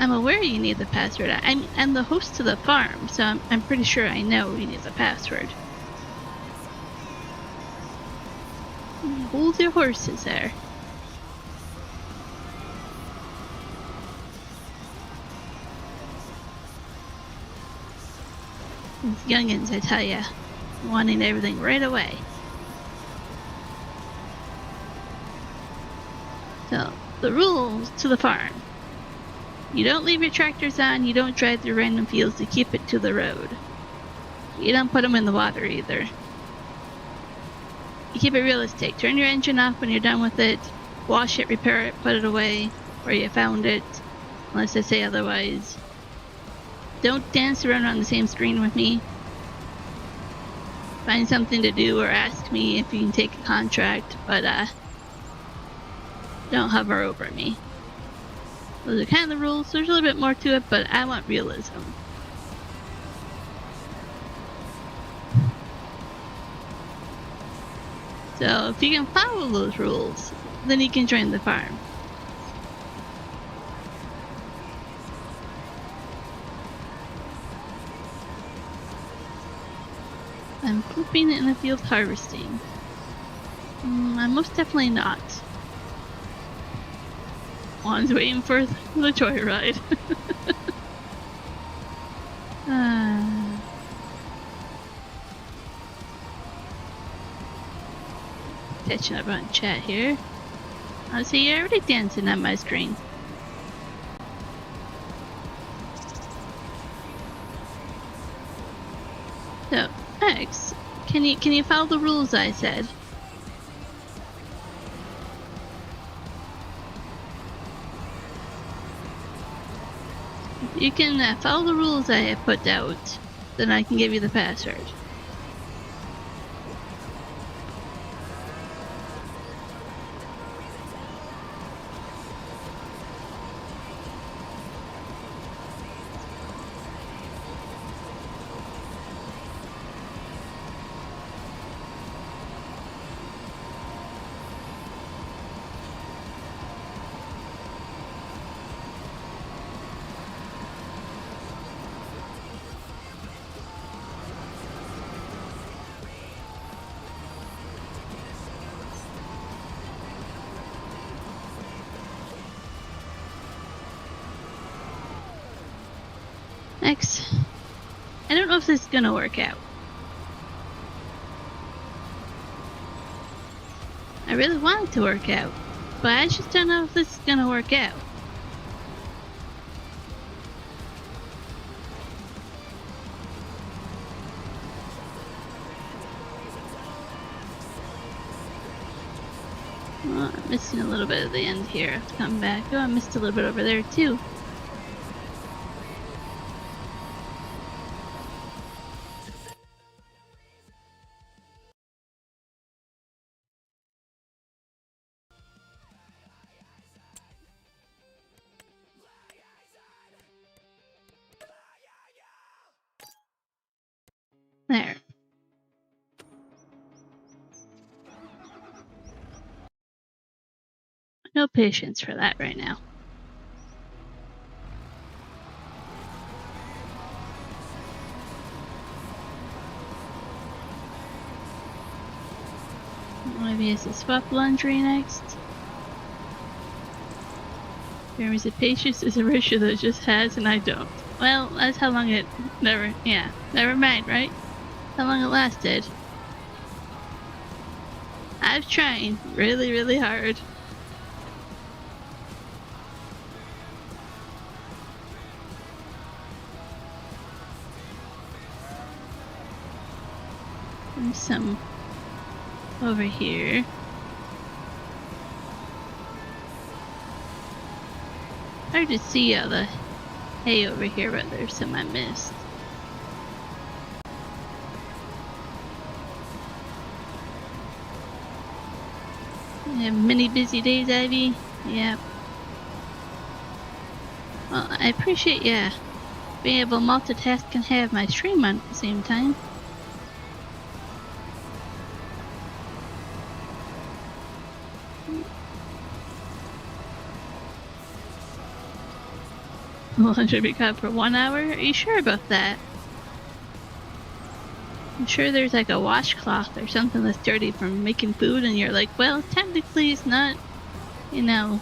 [SPEAKER 1] I'm aware you need the password. I'm the host to the farm, so I'm pretty sure I know you need the password. Hold your horses there. These youngins, I tell ya, wanting everything right away. So, the rules to the farm. You don't leave your tractors on, you don't drive through random fields to keep it to the road. You don't put them in the water either. You keep it realistic. Turn your engine off when you're done with it. Wash it, repair it, put it away where you found it, unless I say otherwise. Don't dance around on the same screen with me. Find something to do or ask me if you can take a contract, but don't hover over me. Those are kind of the rules. There's a little bit more to it, but I want realism. So if you can follow those rules, then you can join the farm. I'm flipping in the field harvesting. I'm most definitely not. Juan's waiting for the joyride. Catching up on chat here. I see you're already dancing on my screen. So, X, can you follow the rules I said? If you can follow the rules I have put out, then I can give you the password. Next, I don't know if this is gonna work out. I really want it to work out, but I just don't know if this is gonna work out. Well, I'm missing a little bit of the end here. I have to come back. Oh, I missed a little bit over there too. There. No patience for that right now. Maybe it's a swap laundry next. Jeremy's patience is a ratio that just has and I don't. Well, that's how long it never mind, right? How long it lasted. I've tried really, really hard. There's some over here. Hard to see all the hay over here, but there's some I missed. You have many busy days, Ivy? Yep. Well, I appreciate ya being able to multitask and have my stream on at the same time. Laundry be caught for 1 hour? Are you sure about that? I'm sure there's like a washcloth or something that's dirty from making food, and you're like, well, technically it's not, you know.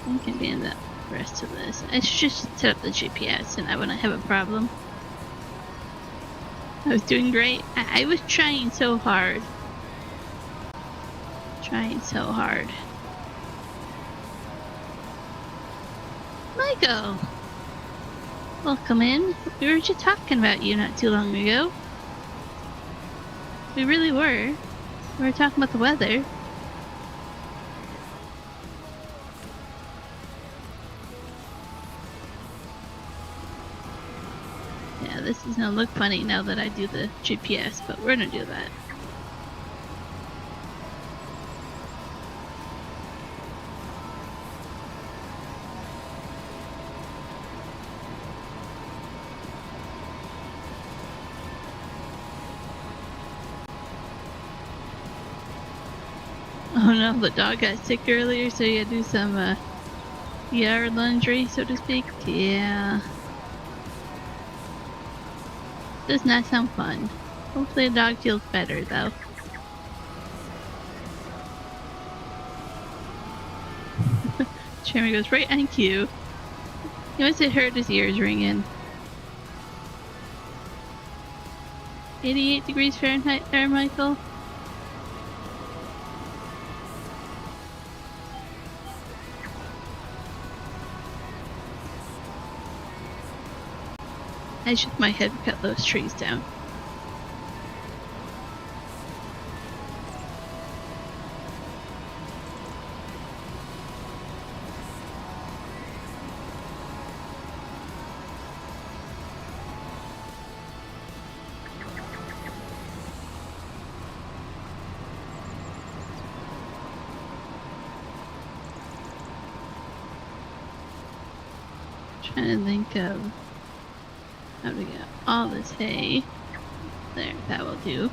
[SPEAKER 1] I can be in the rest of this. I should just set up the GPS and I wouldn't have a problem. I was doing great. I was trying so hard. Trying so hard. Michael! Welcome in. We were just talking about you not too long ago. We really were. We were talking about the weather. Yeah, this is gonna look funny now that I do the GPS, but we're gonna do that. Oh no, the dog got sick earlier, so you had to do some yard laundry, so to speak. Yeah. Does not sound fun. Hopefully the dog feels better, though. Chairman goes right on cue. He must have heard his ears ringing. 88 degrees Fahrenheit there, Michael. I shook my head and cut those trees down. Trying to think of how to get all this hay. There, that will do.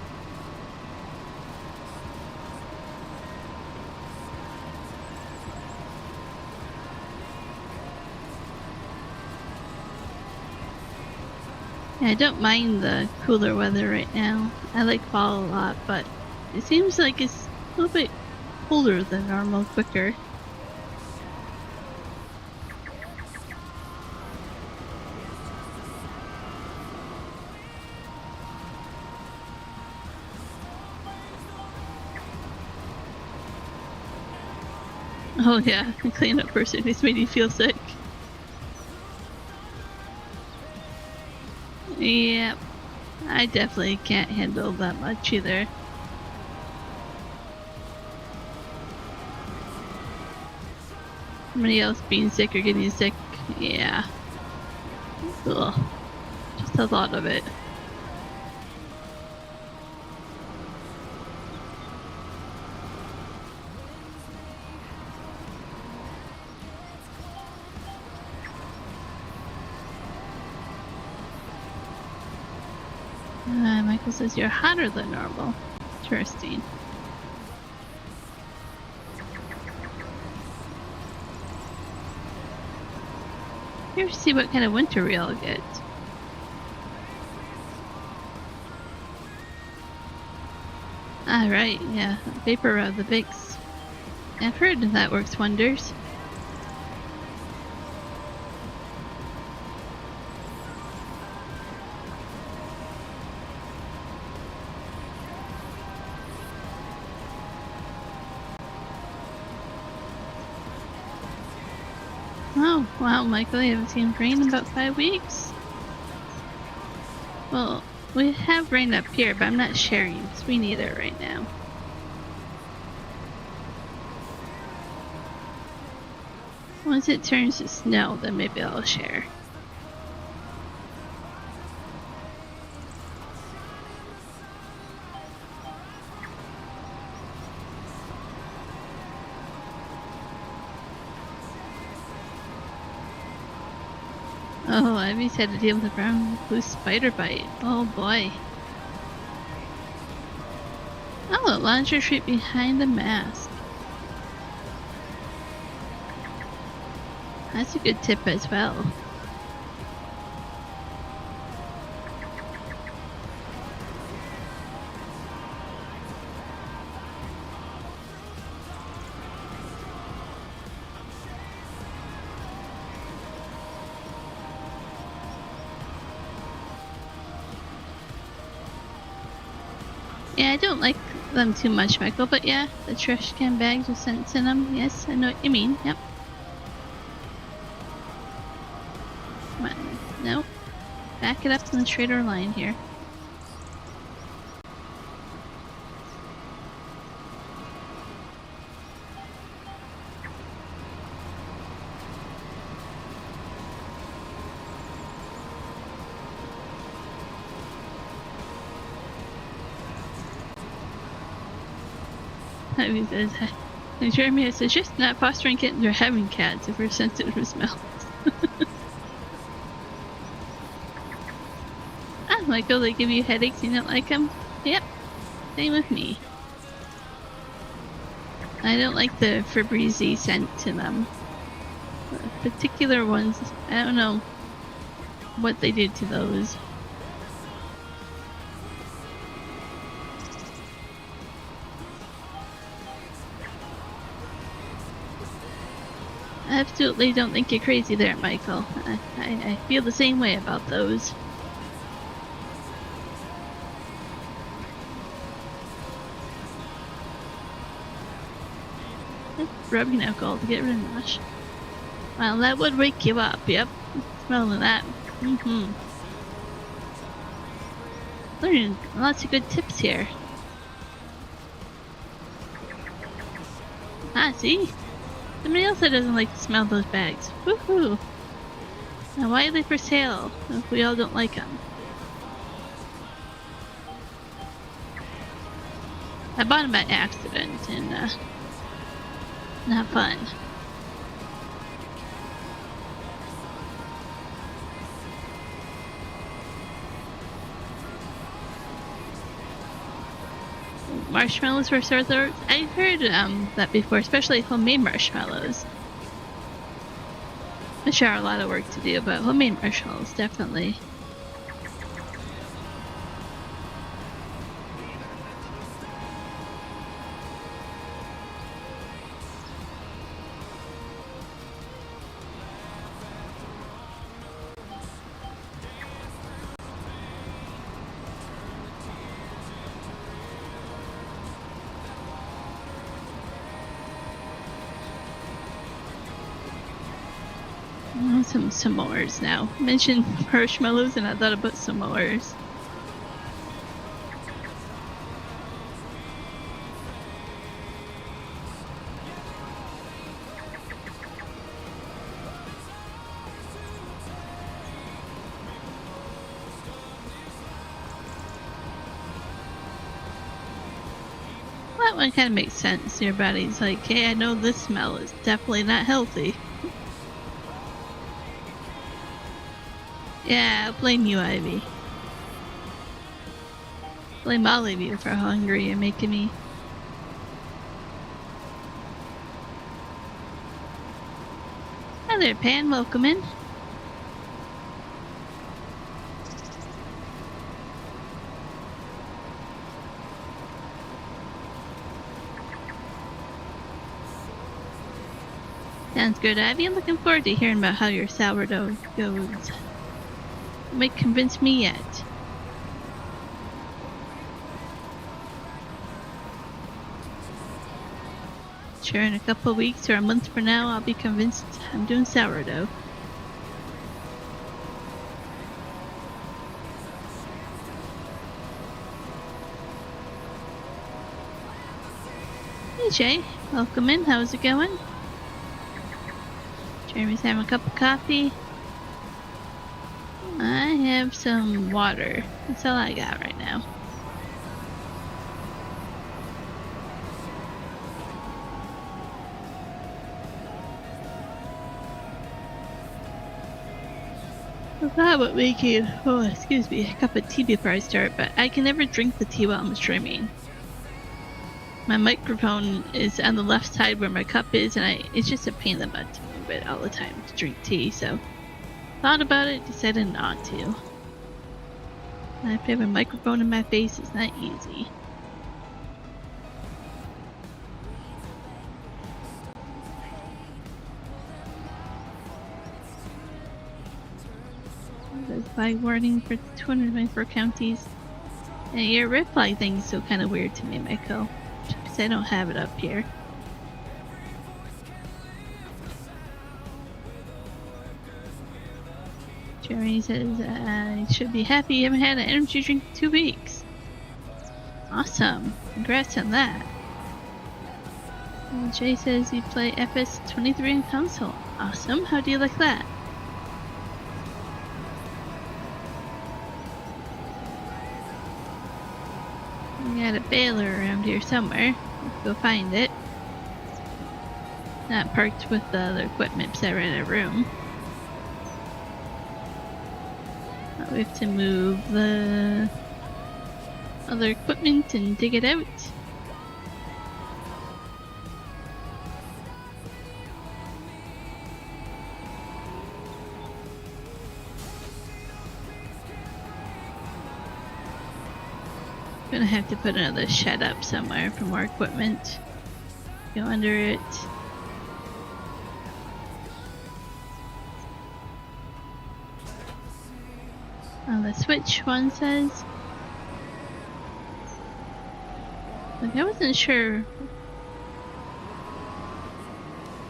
[SPEAKER 1] Yeah, I don't mind the cooler weather right now. I like fall a lot, but it seems like it's a little bit colder than normal, quicker. Oh yeah, a cleanup person who's made you feel sick. Yep, I definitely can't handle that much either. Somebody else being sick or getting sick, yeah. Ugh, just the thought of it. Michael says you're hotter than normal. Interesting. Here to see what kind of winter we all get. Alright, yeah. Vapor rub the bakes. I've heard that works wonders. Oh, wow, Michael, you haven't seen rain in about 5 weeks? Well, we have rain up here, but I'm not sharing, because we need it right now. Once it turns to snow, then maybe I'll share. Oh, Ivy's had to deal with a brown blue spider bite. Oh boy. Oh, a launcher treat behind the mask. That's a good tip as well. Yeah, I don't like them too much, Michael, but yeah, the trash can bags with scents in them. Yes, I know what you mean. Yep. Come on. No. Back it up in the straighter line here. Jeremy says, just not fostering kittens or having cats if we're sensitive to smells. Ah, Michael, they give you headaches and you don't like them? Yep, same with me. I don't like the Febreze scent to them. The particular ones, I don't know what they did to those. I absolutely don't think you're crazy there, Michael. I feel the same way about those. Rubbing alcohol to get rid of mush. Well, that would wake you up. Yep, smelling that. Learning lots of good tips here. Ah, see? Somebody else that doesn't like to smell those bags. Woohoo! Now, why are they for sale if we all don't like them? I bought them by accident and, not fun. Marshmallows for sore throats? I've heard that before, especially homemade marshmallows. I'm sure a lot of work to do, but homemade marshmallows definitely. Some s'mores now. I mentioned marshmallows and I thought about s'mores. That one kind of makes sense. Your body's like, hey, I know this smell is definitely not healthy. Yeah, I'll blame you, Ivy. Blame all of you for how hungry you're making me. Hi there, Pan. Welcome in. Sounds good, Ivy. I'm looking forward to hearing about how your sourdough goes. You might convince me yet. Sure, in a couple of weeks or a month from now, I'll be convinced I'm doing sourdough. Hey Jay, welcome in. How's it going? Jeremy's having a cup of coffee. I have some water. That's all I got right now. I thought about making, a cup of tea before I start, but I can never drink the tea while I'm streaming. My microphone is on the left side where my cup is, and it's just a pain in the butt to move. bed all the time to drink tea, so thought about it, decided not to. I have to have a microphone in my face, it's not easy. There's flag warning for 224 counties. And your red flag thing is still kind of weird to me, Michael, because I don't have it up here. Jeremy says, you should be happy you haven't had an energy drink in 2 weeks. Awesome. Congrats on that. And Jay says you play FS23 on console. Awesome. How do you like that? We got a baler around here somewhere. Let's go find it. Not parked with the other equipment because I ran a room. We have to move the other equipment and dig it out. Gonna have to put another shed up somewhere for more equipment. Go under it. On the Switch, one says. Like, I wasn't sure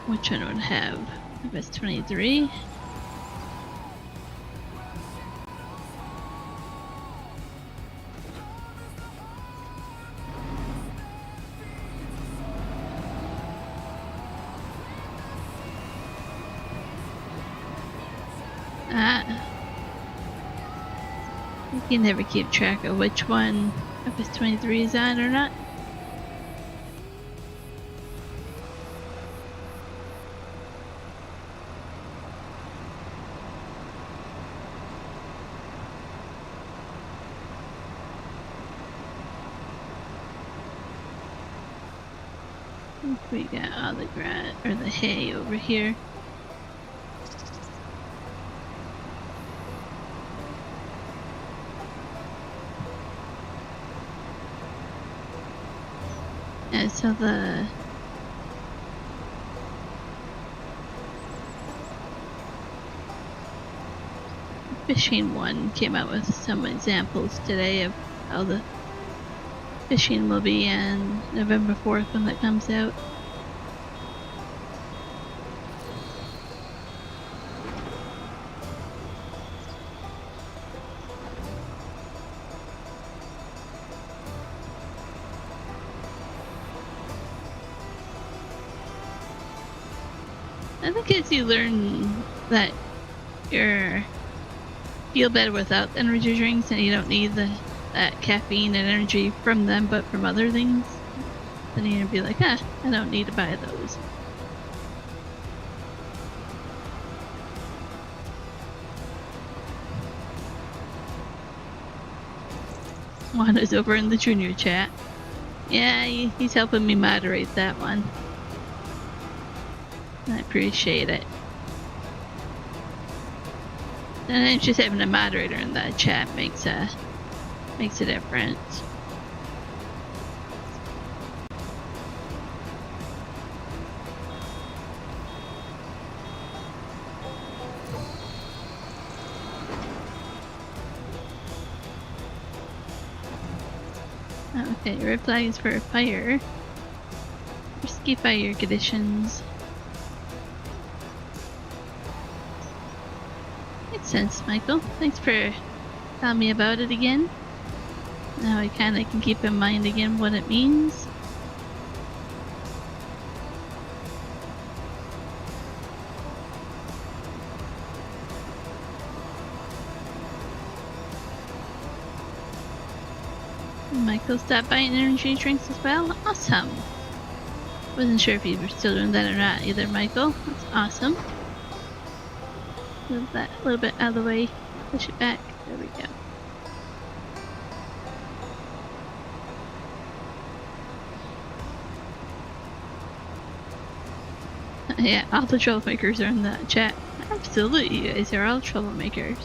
[SPEAKER 1] which one would have. If it's 23. You can never keep track of which one FS23 is on or not. I think we got all the grass or the hay over here. Yeah, so the fishing one came out with some examples today of how the fishing will be on November 4th when that comes out. I think as you learn that you feel better without energy drinks and you don't need that caffeine and energy from them but from other things, then you're gonna be like, I don't need to buy those. Juana's over in the junior chat. Yeah, he's helping me moderate that one. I appreciate it. And just having a moderator in that chat makes a difference. Okay, red flags for fire. Risky fire conditions. Makes sense, Michael. Thanks for telling me about it again. Now I kinda can keep in mind again what it means. Michael stopped buying energy drinks as well? Awesome! Wasn't sure if you were still doing that or not either, Michael. That's awesome. Move that a little bit out of the way. Push it back. There we go. Yeah, all the troublemakers are in the chat. Absolutely, you guys are all troublemakers.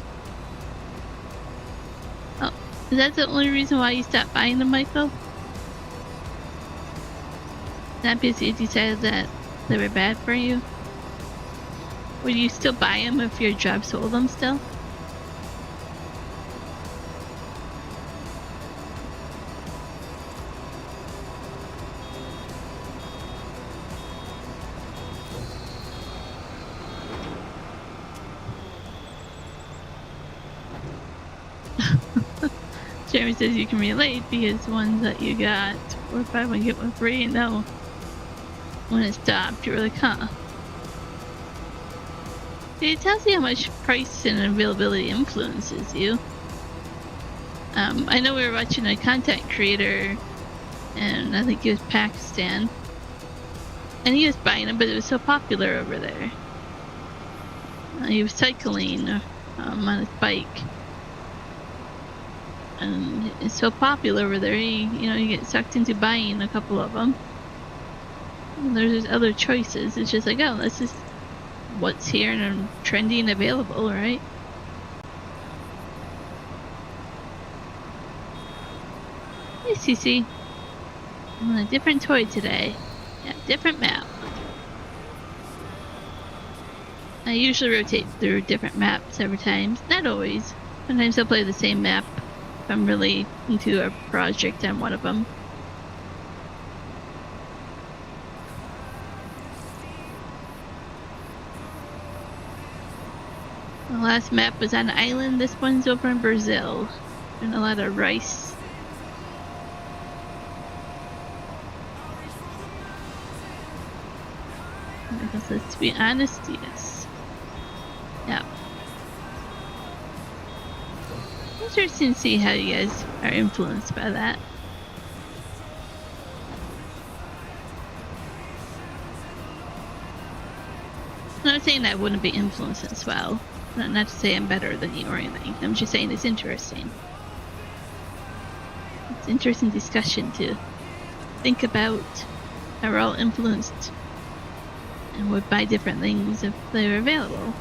[SPEAKER 1] Oh, is that the only reason why you stopped buying them, Michael? Not because you decided that they were bad for you? Would you still buy them if your job sold them still? Jeremy says you can relate because the ones that you got were buy one get one free, and now when it stopped, you were like, huh. It tells you how much price and availability influences you. I know we were watching a content creator, and I think he was Pakistan, and he was buying them, but it was so popular over there. He was cycling on his bike. And it's so popular over there, you get sucked into buying a couple of them. And there's other choices. It's just like, oh, this is what's here and trendy and available, right? Hey, Cece. I'm on a different toy today. Yeah, different map. I usually rotate through different maps every time. Not always. Sometimes I'll play the same map. If I'm really into a project on one of them. The last map was on an island. This one's over in Brazil. And a lot of rice. Because let's be honest, yes. Yeah. Interesting to see how you guys are influenced by that. I'm not saying I wouldn't be influenced as well. Not to say I'm better than you or anything. I'm just saying it's interesting. It's an interesting discussion to think about how we're all influenced and would buy different things if they were available.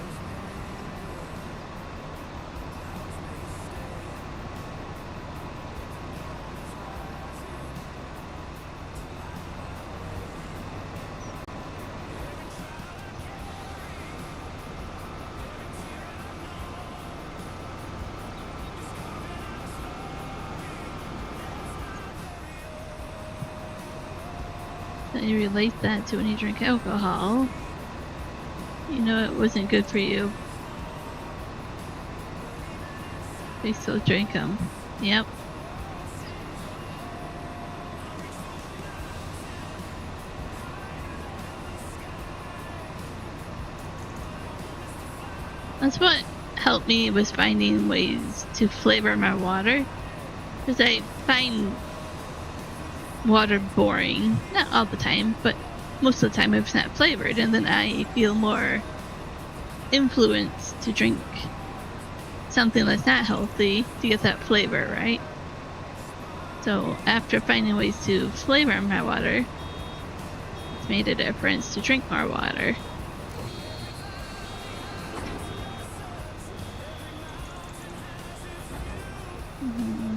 [SPEAKER 1] You relate that to when you drink alcohol. You know it wasn't good for you. They still drink them. Yep. That's what helped me, was finding ways to flavor my water. Because I find water boring. Not all the time, but most of the time if it's not flavored, and then I feel more influenced to drink something that's not healthy to get that flavor, right? So after finding ways to flavor my water, it's made a difference to drink more water.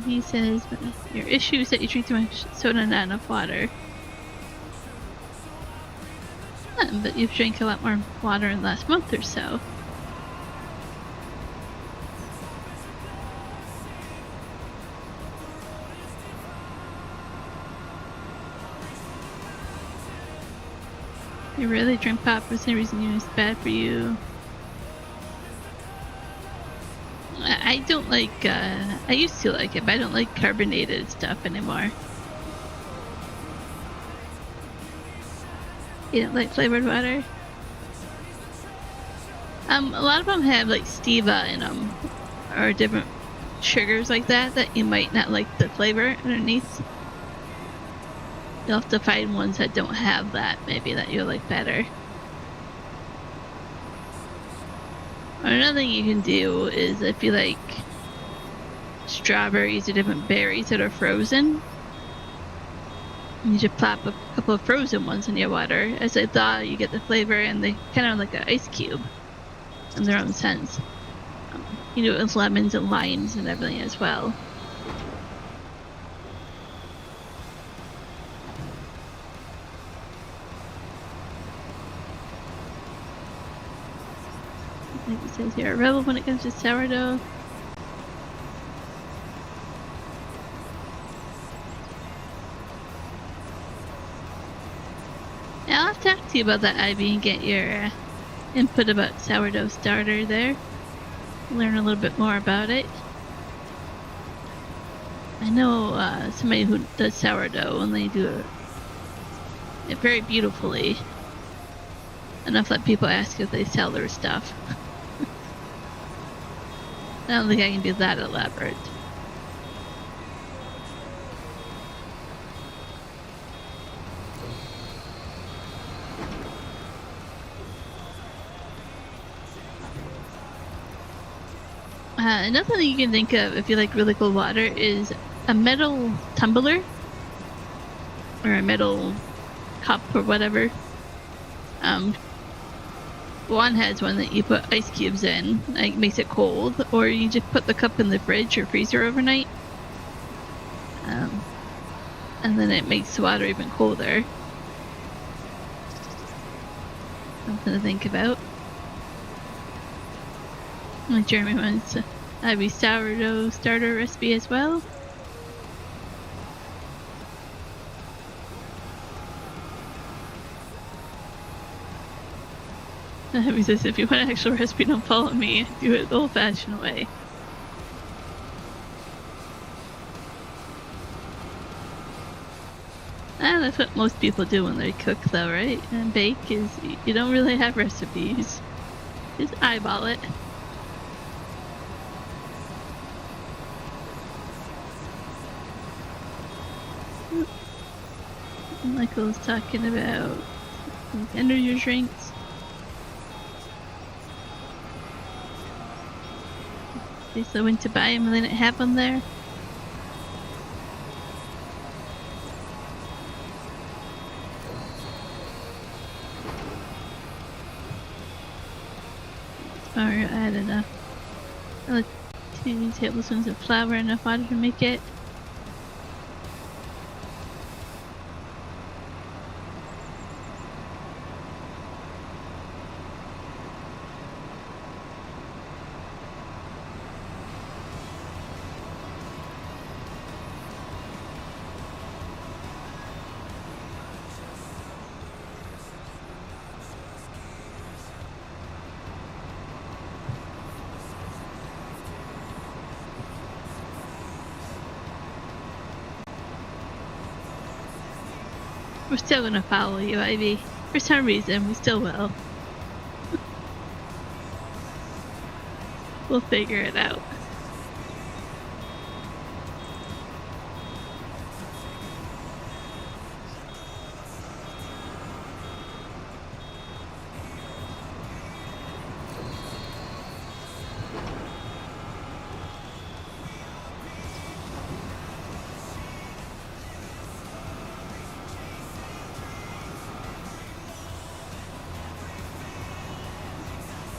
[SPEAKER 1] He says, your issue is that you drink too much soda and not enough water. But you've drank a lot more water in the last month or so. You really drink pop for some reason you know it's bad for you. I don't like, I used to like it, but I don't like carbonated stuff anymore. You don't like flavored water? A lot of them have like stevia in them, or different sugars like that you might not like the flavor underneath. You'll have to find ones that don't have that, maybe, that you'll like better. Or another thing you can do is if you like strawberries or different berries that are frozen, You just plop a couple of frozen ones in your water. As I thought, you get the flavor, and they kind of like an ice cube in their own sense. You do it with lemons and limes and everything as well. Like it says here, a rebel when it comes to sourdough. Yeah, I'll have to talk to you about that, Ivy, and get your input about sourdough starter there. Learn a little bit more about it. I know somebody who does sourdough, and they do it very beautifully. Enough that people ask if they sell their stuff. I don't think I can do that elaborate. Another thing you can think of if you like really cold water is a metal tumbler or a metal cup or whatever. One has one that you put ice cubes in, like makes it cold, or you just put the cup in the fridge or freezer overnight, and then it makes the water even colder. Something to think about. Like Jeremy wants Ivy sourdough starter recipe as well. Ivy says, if you want an actual recipe, don't follow me. Do it the old-fashioned way. That's what most people do when they cook, though, right? And bake is you don't really have recipes. Just eyeball it. Michael's talking about enter your drinks. So I went to buy them and they didn't have them there. Or add enough, like 2 tablespoons of flour, enough water to make it. We're still gonna follow you, Ivy. For some reason, we still will. We'll figure it out.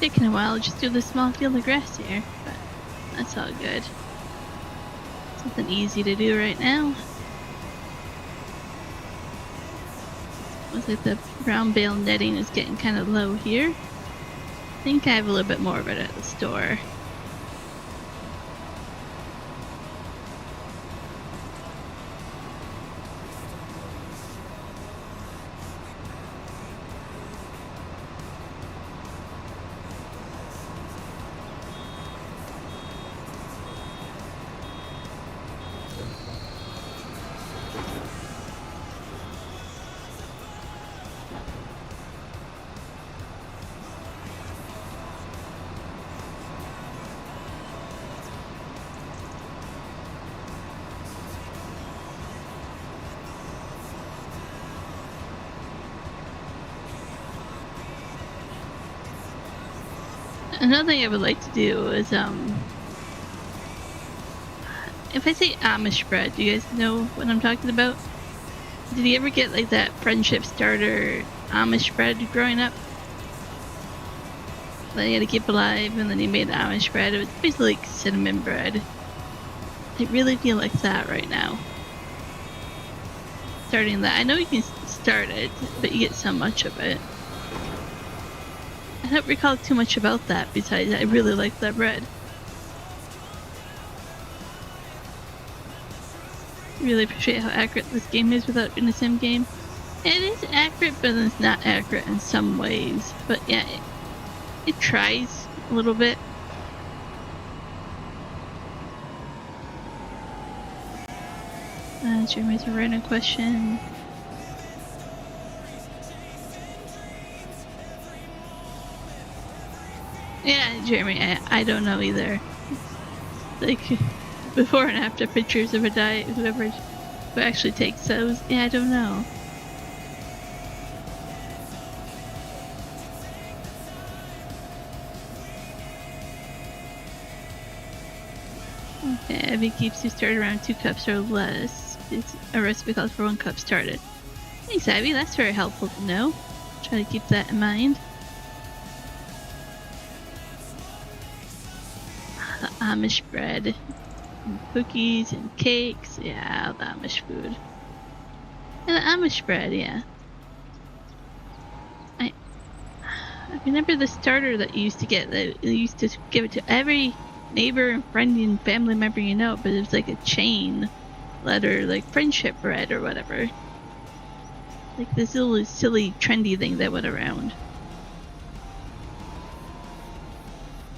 [SPEAKER 1] Taking a while just do the small field of grass here, but that's all good. Something easy to do right now. Looks like the brown bale netting is getting kind of low here. I think I have a little bit more of it at the store. Another thing I would like to do is, if I say Amish bread, do you guys know what I'm talking about? Did you ever get like that friendship starter Amish bread growing up? That you had to keep alive, and then you made the Amish bread. It was basically like cinnamon bread. I really feel like that right now. Starting that. I know you can start it, but you get so much of it. I don't recall too much about that besides I really like that bread. Really appreciate how accurate this game is without being a sim game. It is accurate, but it's not accurate in some ways. But yeah, it tries a little bit. Jeremy's a random question. Yeah, Jeremy, I don't know either. Like, before and after pictures of a diet, who actually takes those. Yeah, I don't know. Okay, Abby keeps you started around 2 cups or less. It's a recipe calls for 1 cup started. Thanks, Abby. That's very helpful to know. Try to keep that in mind. The Amish bread. And cookies and cakes. Yeah, the Amish food. And the Amish bread, yeah. I remember the starter that you used to get. That you used to give it to every neighbor and friend and family member you know, but it was like a chain letter, like friendship bread or whatever. Like this little silly trendy thing that went around.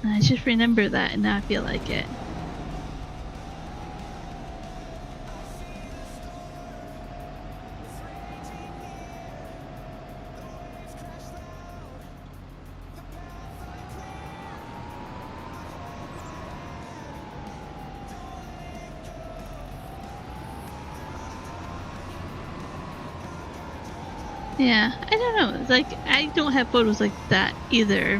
[SPEAKER 1] And I just remember that and now I feel like it. Yeah, I don't know. It's like, I don't have photos like that either.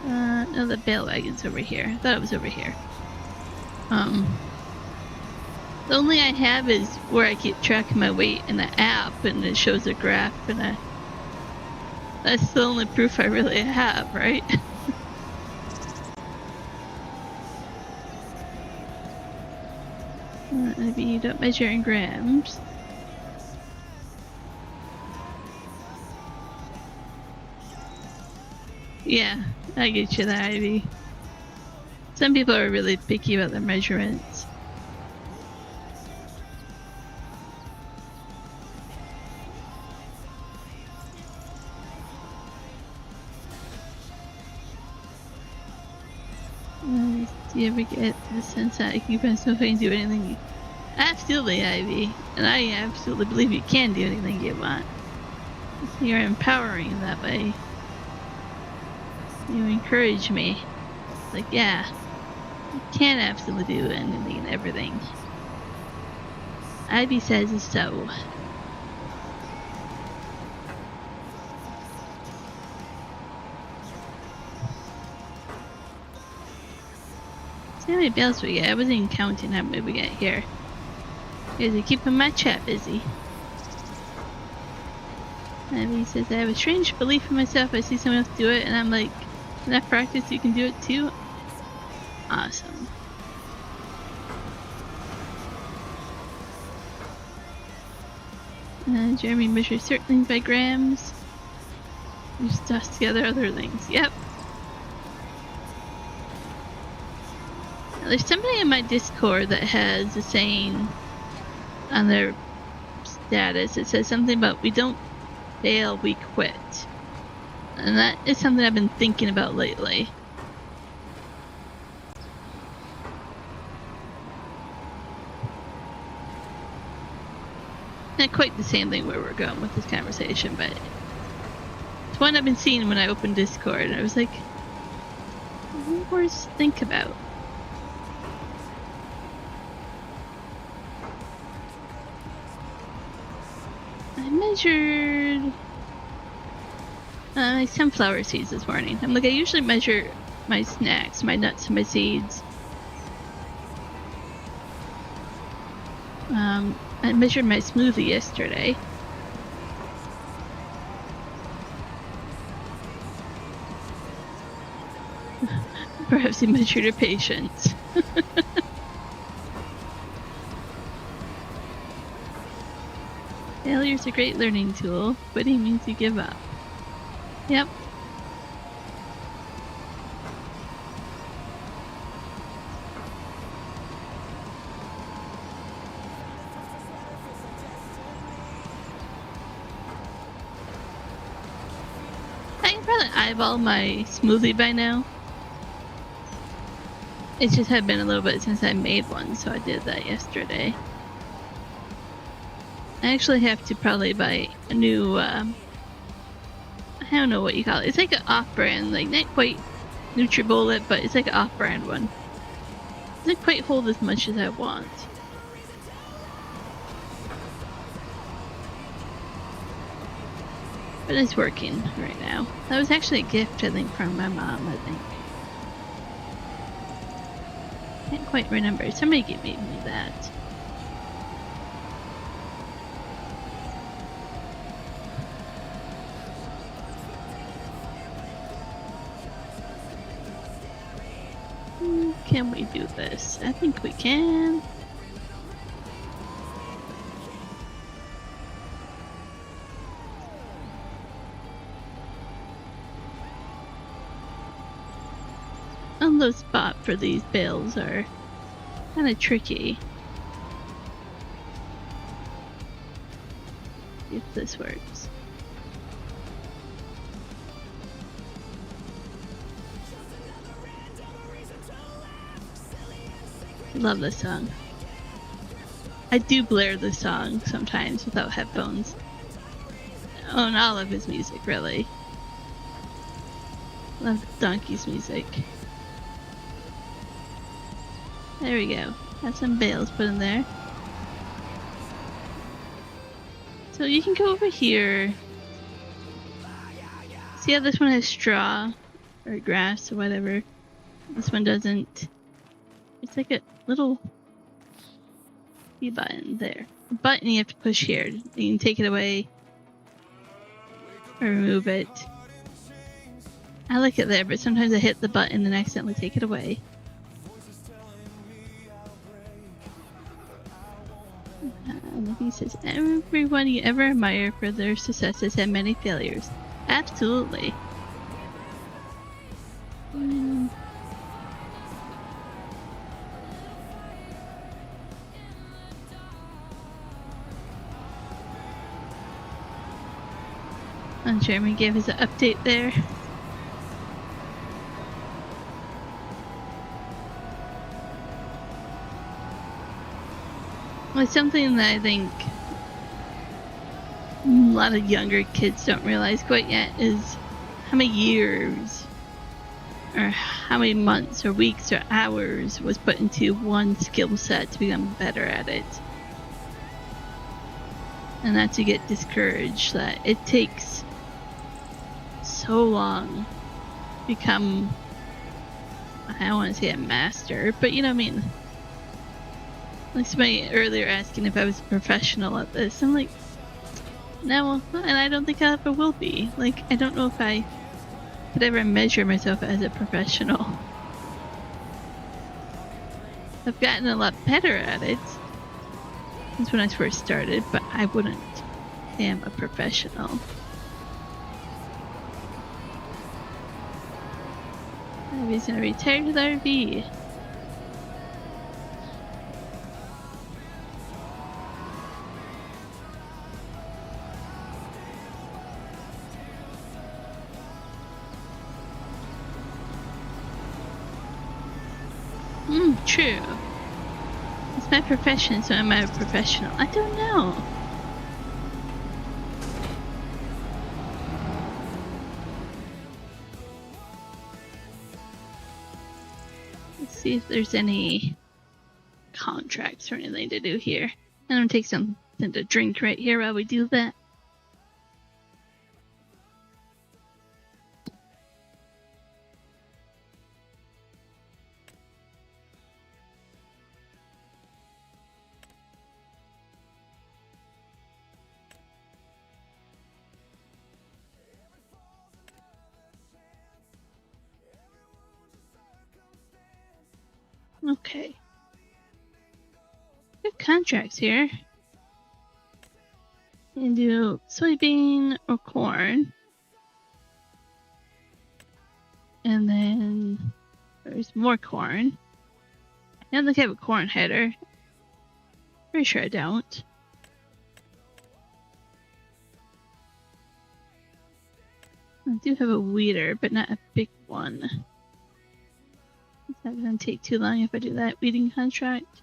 [SPEAKER 1] No, the bale wagon's over here. I thought it was over here. The only I have is where I keep track of my weight in the app, and it shows a graph, and that's the only proof I really have, right? Maybe you don't measure in grams. Yeah, I get you there, Ivy. Some people are really picky about their measurements. Do you ever get the sense that you can do anything? Absolutely, Ivy. And I absolutely believe you can do anything you want. You're empowering that way. You encourage me. Like, yeah, you can absolutely do anything and everything. Ivy says so. See how many bales we get? I wasn't even counting how many we get here. Because keeping my chat busy. Ivy says, I have a strange belief in myself. I see someone else do it, and I'm like, enough practice, you can do it too? Awesome. Jeremy measures certain things by grams. We just toss together other things. Yep. Now, there's somebody in my Discord that has a saying on their status. It says something about we don't fail, we quit. And that is something I've been thinking about lately. Not quite the same thing where we're going with this conversation, but it's one I've been seeing when I opened Discord, and I was like, what more to think about? I measured my sunflower seeds this morning. I'm like, I usually measure my snacks, my nuts and my seeds I measured my smoothie yesterday. Perhaps he measured your patience. Failure's a great learning tool. Quitting means you give up. Yep. I can probably eyeball my smoothie by now. It just had been a little bit since I made one, so I did that yesterday. I actually have to probably buy a new, I don't know what you call it. It's like an off-brand, like not quite NutriBullet, but it's like an off-brand one. It doesn't quite hold as much as I want. But it's working right now. That was actually a gift, I think, from my mom, I think. Can't quite remember. Somebody gave me that. Can we do this? I think we can. Unload spot for these bales are kind of tricky. If this works. I love this song. I do blare this song sometimes without headphones. Oh, and all of his music, really. Love Donkey's music. There we go. Have some bales put in there. So you can go over here. See how this one has straw or grass or whatever? This one doesn't. It's like a little B button there. A button you have to push here. You can take it away or remove it. I like it there, but sometimes I hit the button and accidentally take it away. He says, everyone you ever admire for their successes had many failures. Absolutely. Jeremy gave us an update there. Well, something that I think a lot of younger kids don't realize quite yet is how many years or how many months or weeks or hours was put into one skill set to become better at it. And not to get discouraged that it takes so long to become, I don't want to say a master, but you know what I mean. Like somebody earlier asking if I was a professional at this. I'm like, no, and I don't think I ever will be. Like, I don't know if I could ever measure myself as a professional. I've gotten a lot better at it since when I first started, but I wouldn't say I'm a professional. He's gonna retire to the RV. True. It's my profession, so am I a professional? I don't know. Let's see if there's any contracts or anything to do here. I'm gonna take something to drink right here while we do that. Okay. Good contracts here. You can do soybean or corn. And then there's more corn. I don't think I have a corn header. Pretty sure I don't. I do have a weeder, but not a big one. It's not going to take too long if I do that weeding contract.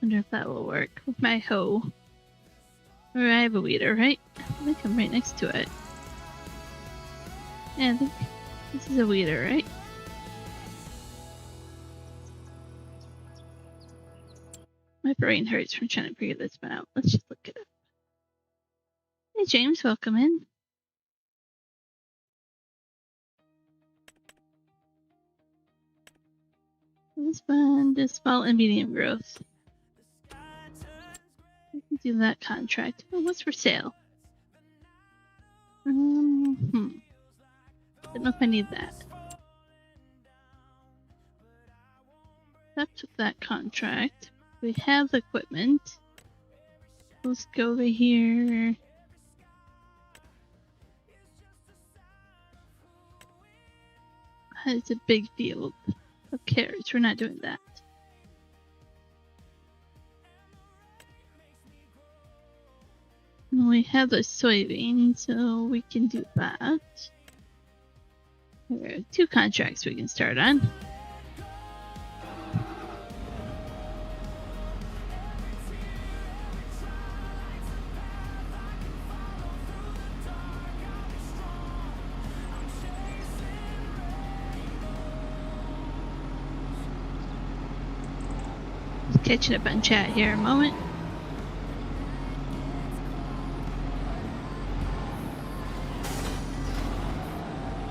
[SPEAKER 1] Wonder if that will work with my hoe. Or I have a weeder, right? I think I'm right next to it. Yeah, I think this is a weeder, right? My brain hurts from trying to figure this one out. Let's just look it up. Hey James, welcome in. This one does small and medium growth. I can do that contract. Oh, what's for sale? Don't know if I need that. Up to that contract. We have the equipment. Let's go over here. It's a big field of carrots. We're not doing that. And we have the soybeans, so we can do that. There are 2 contracts we can start on. Just catching up on chat here a moment.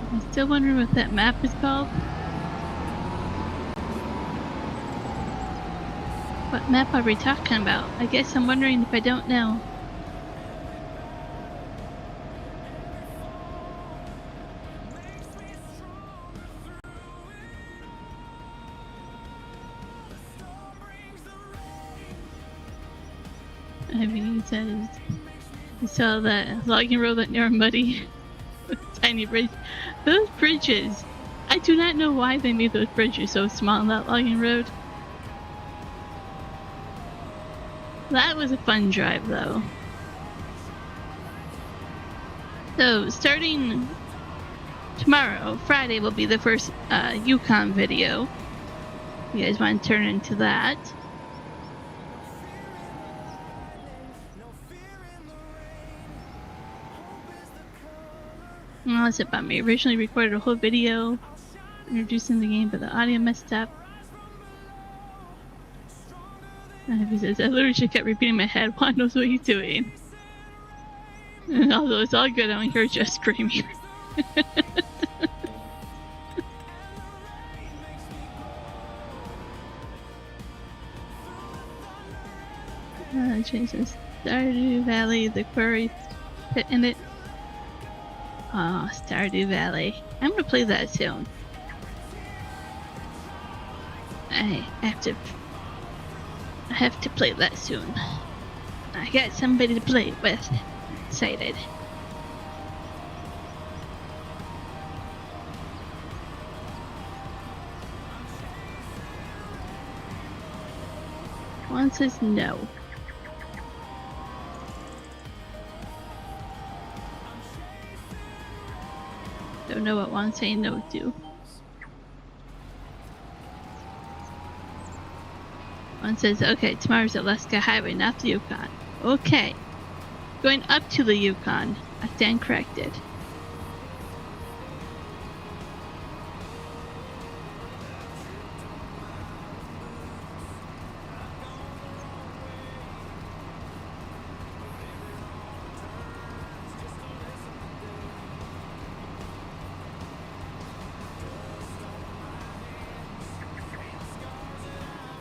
[SPEAKER 1] I'm still wondering what that map is called. What map are we talking about? I guess I'm wondering if I don't know. I mean, he says you saw that logging road that near muddy tiny bridge. Those bridges, I do not know why they made those bridges so small on that logging road. That was a fun drive though. So starting tomorrow, Friday, will be the first Yukon video. You guys want to turn into that? Well, that's about me. Originally recorded a whole video introducing the game, but the audio messed up. He says, I literally just kept repeating in my head, Juan knows what he's doing. And although it's all good, I don't hear just screaming. Change this Stardew Valley, the quarry pit in it. Oh, Stardew Valley. I'm gonna play that soon. I have to play that soon. I got somebody to play it with. Excited. One says no. Don't know what one's saying no to. One says, okay, tomorrow's Alaska Highway, not the Yukon. Okay. Going up to the Yukon. I stand corrected.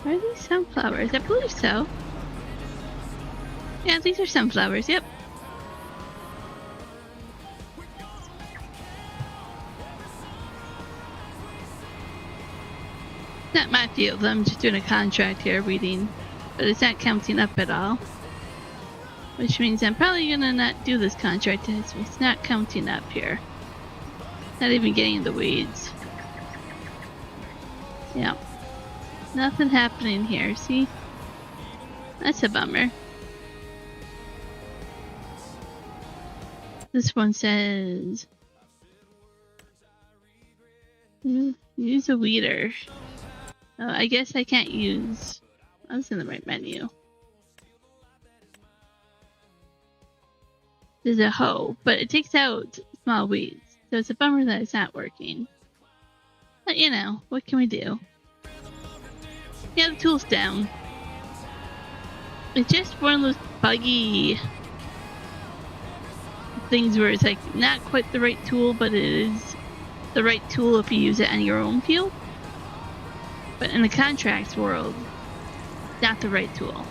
[SPEAKER 1] Are these sunflowers? I believe so. Yeah, these are sunflowers, yep. not my field. I'm just doing a contract here, reading, but it's not counting up at all. Which means I'm probably gonna not do this contract. It's not counting up here. Not even getting the weeds. Yeah. Nothing happening here, see? That's a bummer. This one says... use a weeder. Oh, I guess I can't use... I was in the right menu. There's a hoe, but it takes out small weeds. So it's a bummer that it's not working. But you know, what can we do? Yeah, the tool's down. It's just one of those buggy things where it's like not quite the right tool, but it is the right tool if you use it on your own field. But in the contracts world, not the right tool.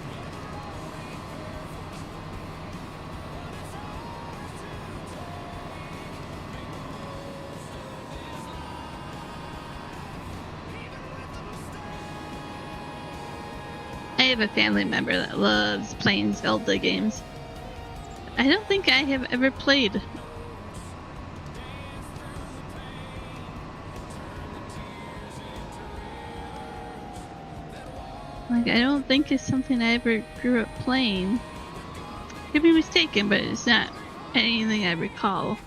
[SPEAKER 1] I have a family member that loves playing Zelda games. I don't think I have ever played. Like, I don't think it's something I ever grew up playing. Could be mistaken, but it's not anything I recall.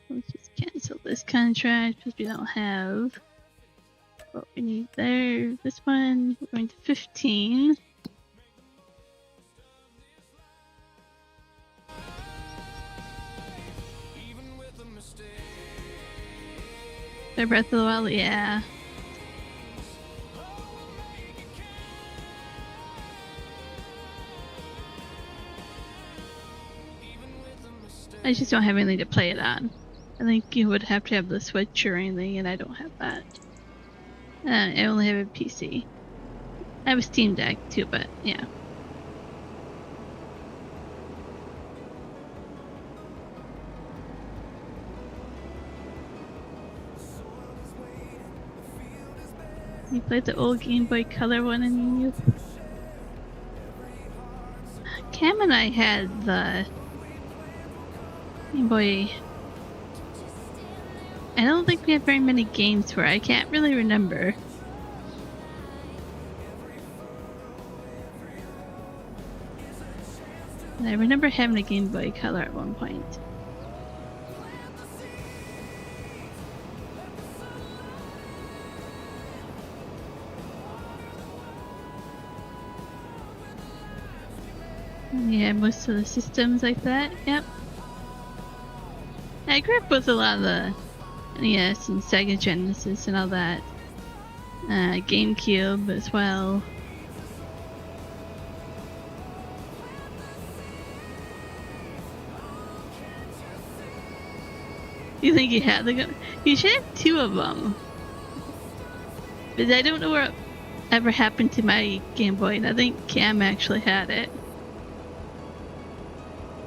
[SPEAKER 1] Let's just cancel this contract because we don't have what we need there. This one, we're going to 15. By Breath of the Wild, yeah. I just don't have anything to play it on. I think you would have to have the Switch or anything, and I don't have that. I only have a PC. I have a Steam Deck too, but yeah. You played the old Game Boy Color one in your youth? Cam and I had the Game Boy. I don't think we had very many games for it. I can't really remember. I remember having a Game Boy Color at one point. Yeah, most of the systems like that, yep. I grew up with a lot of the NES and Sega Genesis and all that. GameCube as well. You think you had the You should have two of them. But I don't know what ever happened to my Game Boy, and I think Cam actually had it.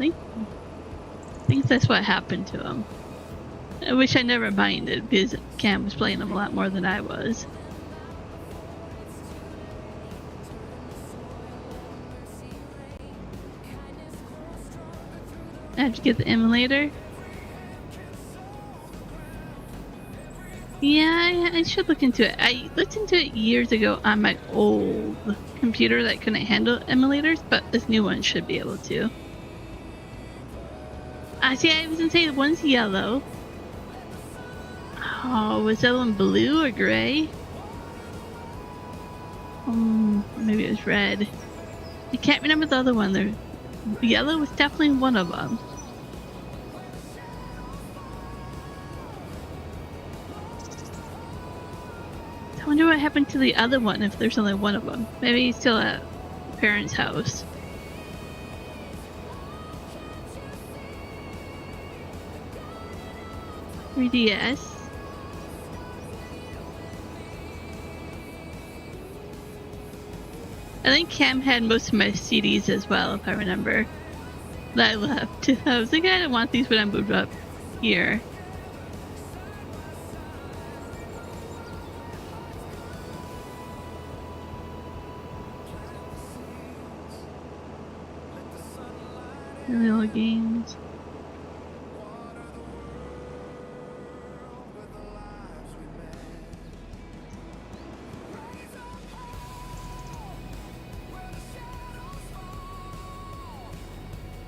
[SPEAKER 1] I think that's what happened to him. I wish I never minded because Cam was playing them a lot more than I was. I have to get the emulator. Yeah, I should look into it. I looked into it years ago on my old computer that couldn't handle emulators, but this new one should be able to. See, I was gonna say one's yellow. Oh, was that one blue or gray? Maybe it was red. I can't remember the other one. There, yellow was definitely one of them. I wonder what happened to the other one if there's only one of them. Maybe he's still at parents' house. DS. I think Cam had most of my CDs as well, if I remember. that I left. I was like, I didn't want these when I moved up here. Little games.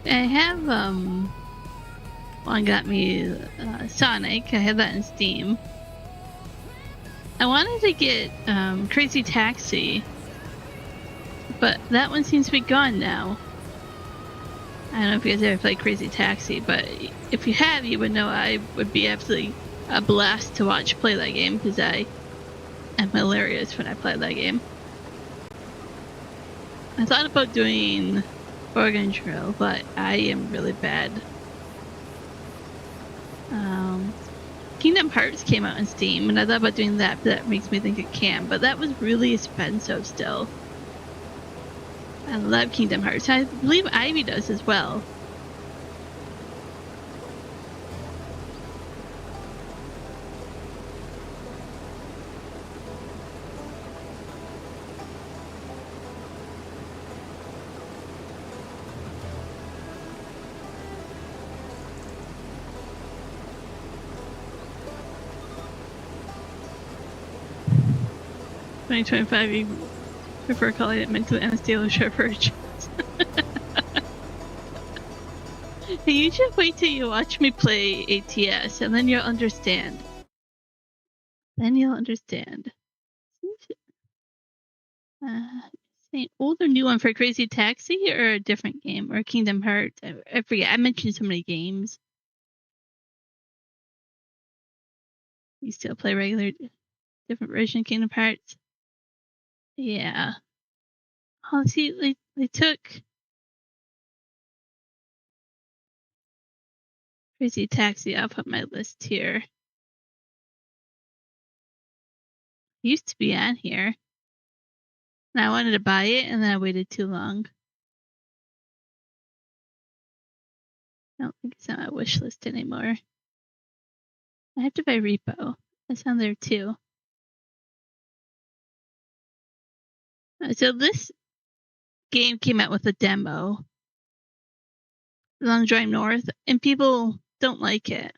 [SPEAKER 1] I have one got me Sonic. I have that in Steam. I wanted to get Crazy Taxi, but that one seems to be gone now. I don't know if you guys ever played Crazy Taxi, but if you have, you would know I would be absolutely a blast to watch play that game, because I am hilarious when I play that game. I thought about doing Oregon Trail, but I am really bad. Kingdom Hearts came out on Steam, and I thought about doing that, but that makes me think it can, but that was really expensive still. I love Kingdom Hearts. I believe Ivy does as well. $2025, you prefer calling it mentally unstable shepherds. Hey, you just wait till you watch me play ATS, and then you'll understand. Then you'll understand. An old or new one for Crazy Taxi, or a different game, or Kingdom Hearts? I forget. I mentioned so many games. You still play regular, different version of Kingdom Hearts? Yeah. Oh, see, they took Crazy Taxi off of my list here. It used to be on here. And I wanted to buy it, and then I waited too long. I don't think it's on my wish list anymore. I have to buy Repo. That's on there too. So this game came out with a demo, Long Drive North, and people don't like it.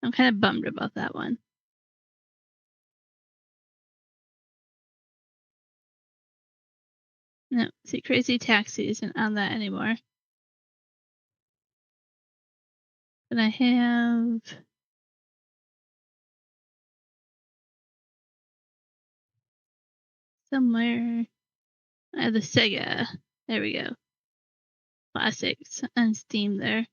[SPEAKER 1] I'm kind of bummed about that one. No, see, Crazy Taxi isn't on that anymore. But I have somewhere. I have the Sega. There we go. Classics on Steam there.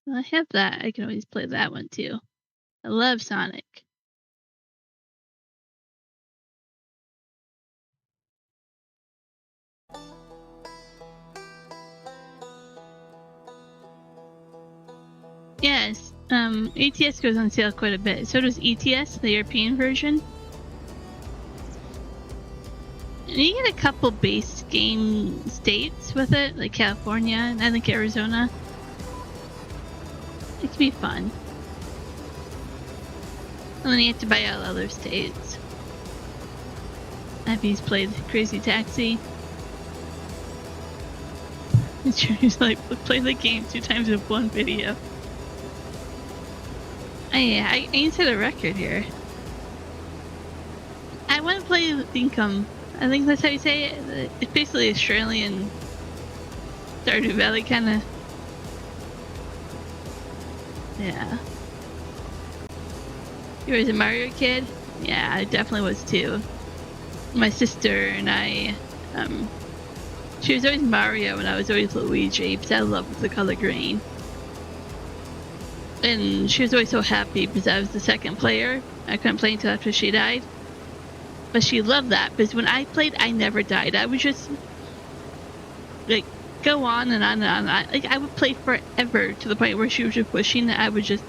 [SPEAKER 1] So I have that. I can always play that one too. I love Sonic. Yes, ATS goes on sale quite a bit. So does ETS, the European version. And you get a couple base game states with it, like California and I think Arizona. It can be fun. And then you have to buy all other states. Abby's played Crazy Taxi. She's like, play the game 2 times in one video. I need to set a record here. I want to play Dinkum. I think that's how you say it. It's basically Australian Stardew Valley kind of. Yeah. You were a Mario kid? Yeah, I definitely was too. My sister and I, she was always Mario and I was always Luigi because I loved the color green. And she was always so happy because I was the second player. I couldn't play until after she died. But she loved that because when I played, I never died. I would just like go on and on and on. I would play forever to the point where she was just wishing that I would just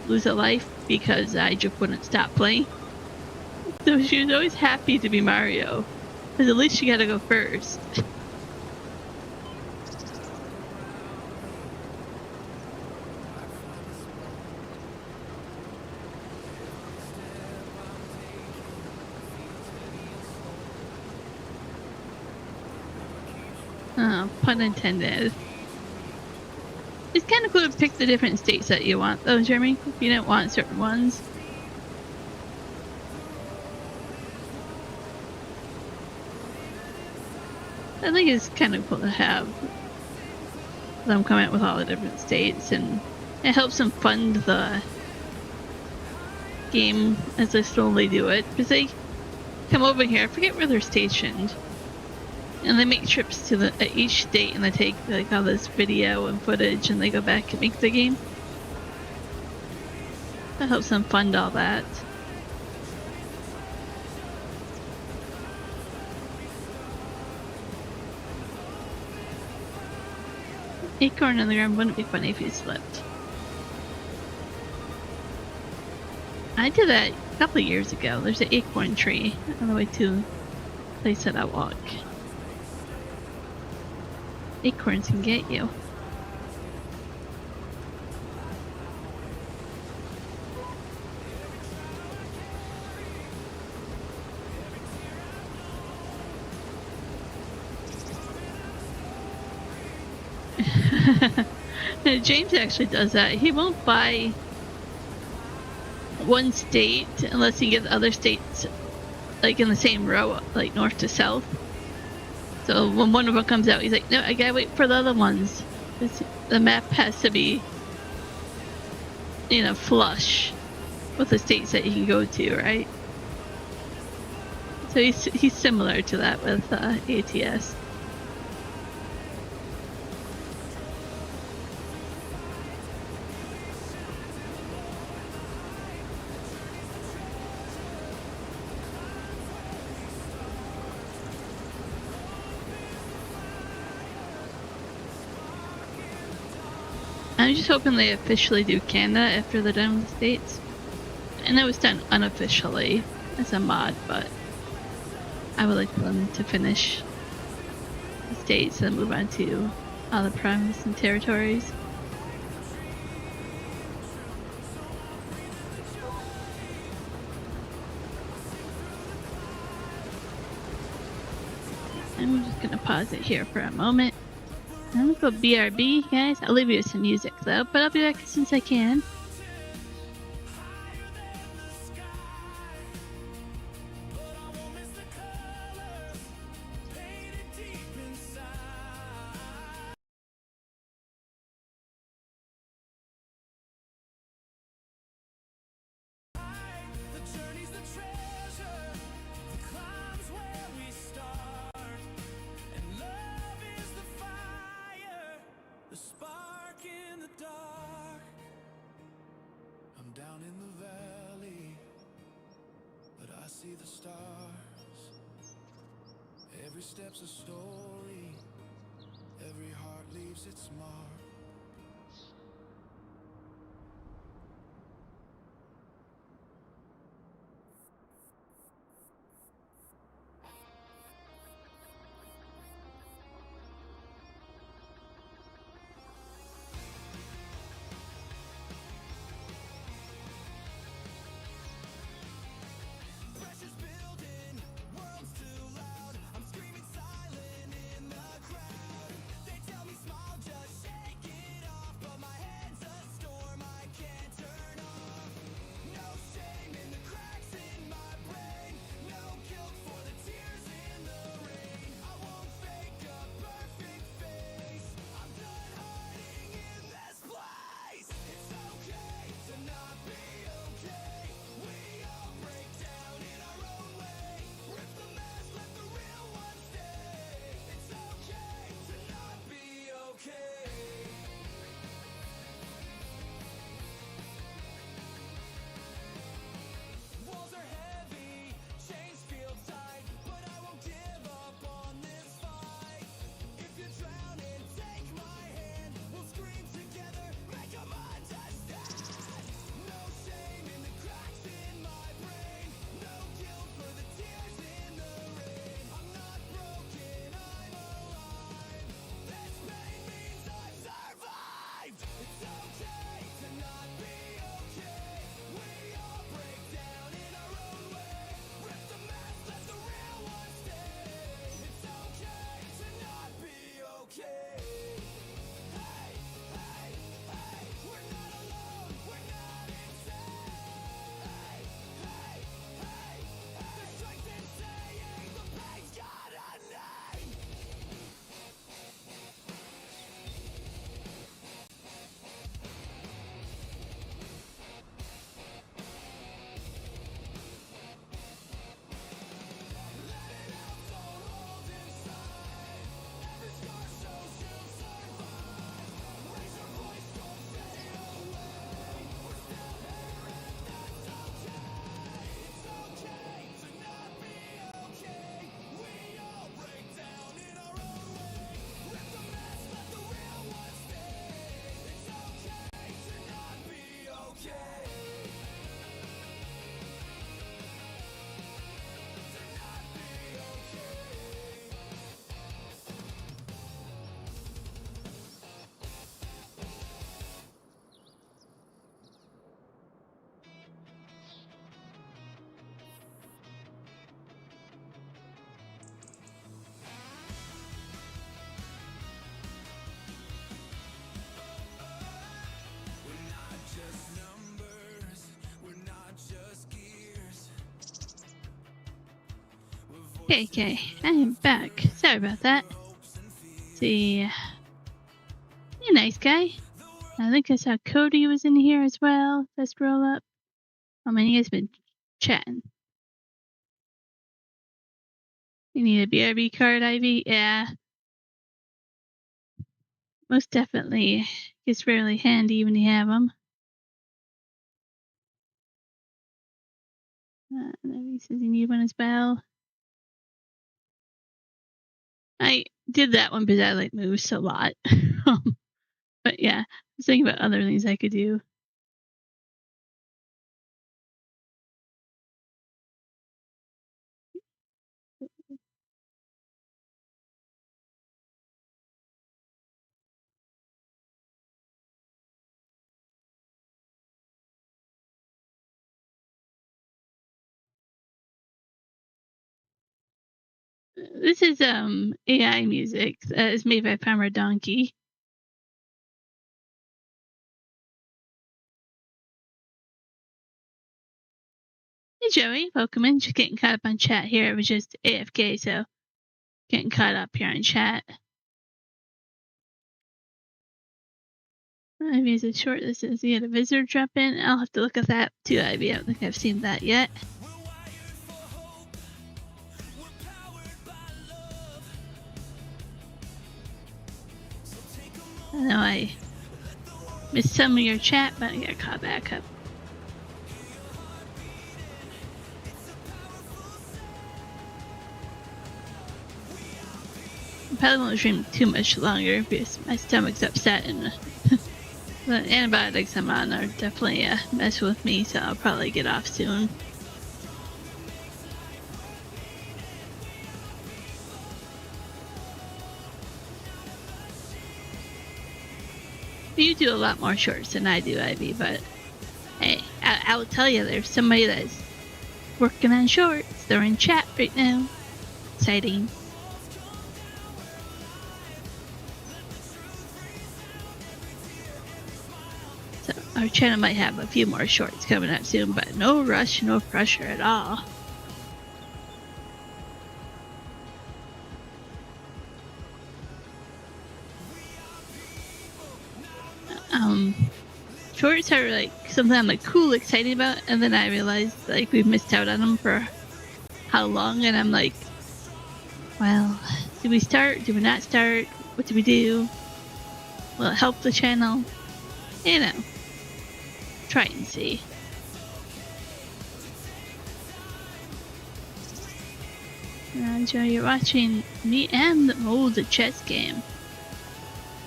[SPEAKER 1] lose a life because I just wouldn't stop playing. So she was always happy to be Mario because at least she got to go first. Pun intended. It's kind of cool to pick the different states that you want, though, Jeremy, if you don't want certain ones. I think it's kind of cool to have them come out with all the different states, and it helps them fund the game as they slowly do it, because they come over here, I forget where they're stationed, and they make trips to each state, and they take like all this video and footage, and they go back and make the game. That helps them fund all that. Acorn on the ground wouldn't be funny if you slipped. I did that a couple of years ago. There's an acorn tree on the way to the place that I walk. Acorns can get you. James actually does that. He won't buy one state unless he gets other states like in the same row, like north to south. So when one of them comes out, he's like, no, I gotta wait for the other ones. The map has to be, flush with the states that you can go to, right? So he's similar to that with ATS. I'm just hoping they officially do Canada after they're done with the States. I know it's done unofficially as a mod, but I would like for them to finish the States and move on to other provinces and territories. I'm just gonna pause it here for a moment. I'm gonna go BRB, guys. I'll leave you with some music though, but I'll be back as soon as I can.
[SPEAKER 2] See the stars. Every step's a story. Every heart leaves its mark. Shake
[SPEAKER 1] Okay, I am back. Sorry about that. See, you nice guy. I think I saw Cody was in here as well. Let's roll up. Oh man, you guys been chatting. You need a BRB card, Ivy? Yeah. Most definitely. It's fairly handy when you have them. Ivy says you need one as well. I did that one because I like moves a lot. But yeah, I was thinking about other things I could do. This is AI music that is made by Farmer Donkey. Hey Joey, welcome in. Just getting caught up on chat here. It was just AFK, so getting caught up here on chat. Ivy is a short. This is you had a visitor drop in. I'll have to look at that too, Ivy. I don't think I've seen that yet. I know I missed some of your chat, but I got caught back up. I probably won't stream too much longer because my stomach's upset and the antibiotics I'm on are definitely messing with me, so I'll probably get off soon. You do a lot more shorts than I do, Ivy, but hey, I will tell you, there's somebody that's working on shorts. They're in chat right now. Exciting. So our channel might have a few more shorts coming up soon, but no rush, no pressure at all. Shorts are like something I'm like cool, excited about, and then I realized like we've missed out on them for how long, and I'm like, well, do we start? Do we not start? What do we do? Will it help the channel? You know, try and see. Joe, you're watching me and the chess game.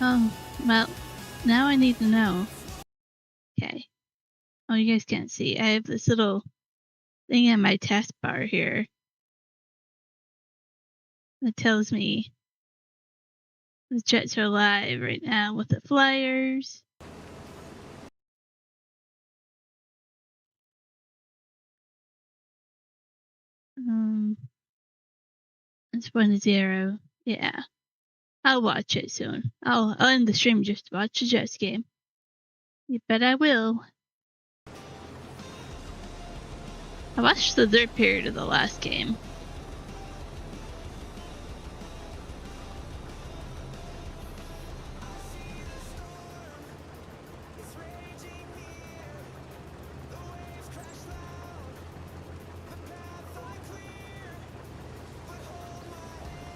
[SPEAKER 1] Oh, well, now I need to know. Okay. Oh, you guys can't see. I have this little thing on my taskbar here that tells me the Jets are live right now with the Flyers. It's 1-0. Yeah. I'll watch it soon. I'll end the stream just to watch the Jets game. You bet I will. I watched the third period of the last game.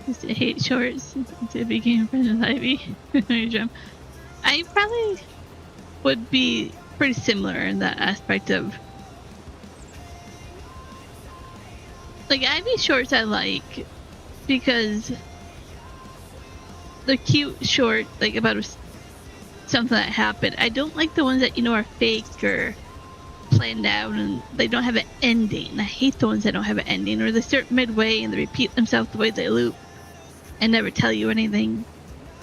[SPEAKER 1] Just to hate shorts to become friends with Ivy. I probably would be pretty similar in that aspect of like Ivy shorts I like because they're cute short, like about something that happened. I don't like the ones that are fake or planned out and they don't have an ending. I hate the ones that don't have an ending, or they start midway and they repeat themselves the way they loop and never tell you anything.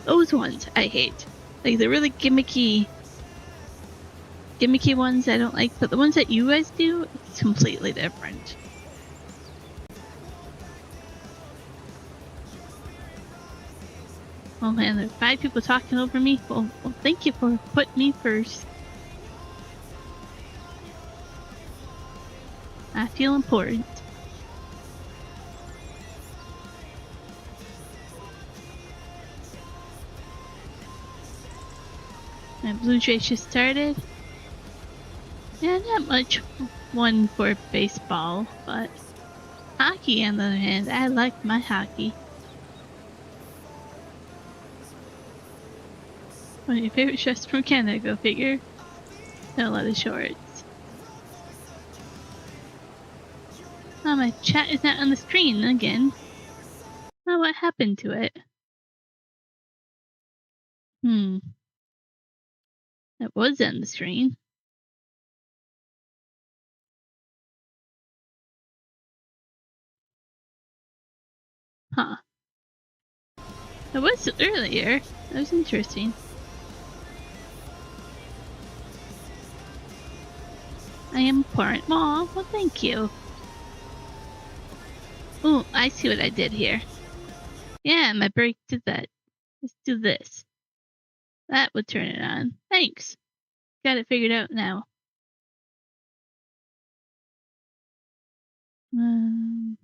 [SPEAKER 1] Those ones I hate. Like the really gimmicky ones I don't like, but the ones that you guys do, it's completely different. Oh man, there are 5 people talking over me. Well, thank you for putting me first. I feel important. My Blue Jays just started. Yeah, not much one for baseball, but hockey on the other hand, I like my hockey. One of your favorite chefs from Canada, go figure. Got a lot of shorts. Oh, my chat is not on the screen again. Oh, what happened to it? It was on the screen. Huh. It was earlier. That was interesting. I am important. Aw, well, thank you. Oh, I see what I did here. Yeah, my break did that. Let's do this. That would turn it on. Thanks. Got it figured out now. We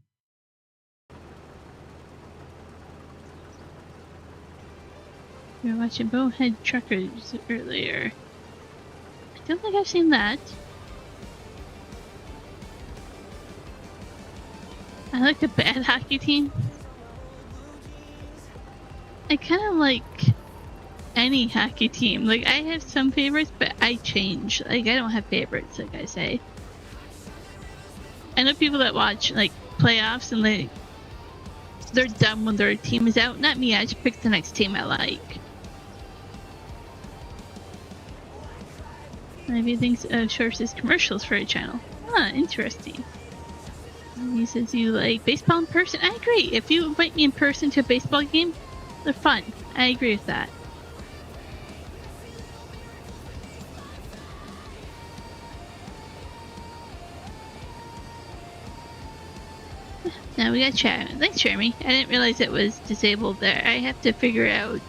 [SPEAKER 1] were watching Bowhead Truckers earlier. I don't think I've seen that. I like a bad hockey team. I kind of like any hockey team. Like, I have some favorites, but I change. Like, I don't have favorites, like I say. I know people that watch, like, playoffs and they're done when their team is out. Not me, I just pick the next team I like. Maybe he thinks Shorts is commercials for a channel. Huh, interesting. He says you like baseball in person. I agree. If you invite me in person to a baseball game, they're fun. I agree with that. Now we got chat. Thanks, Jeremy. I didn't realize it was disabled there. I have to figure out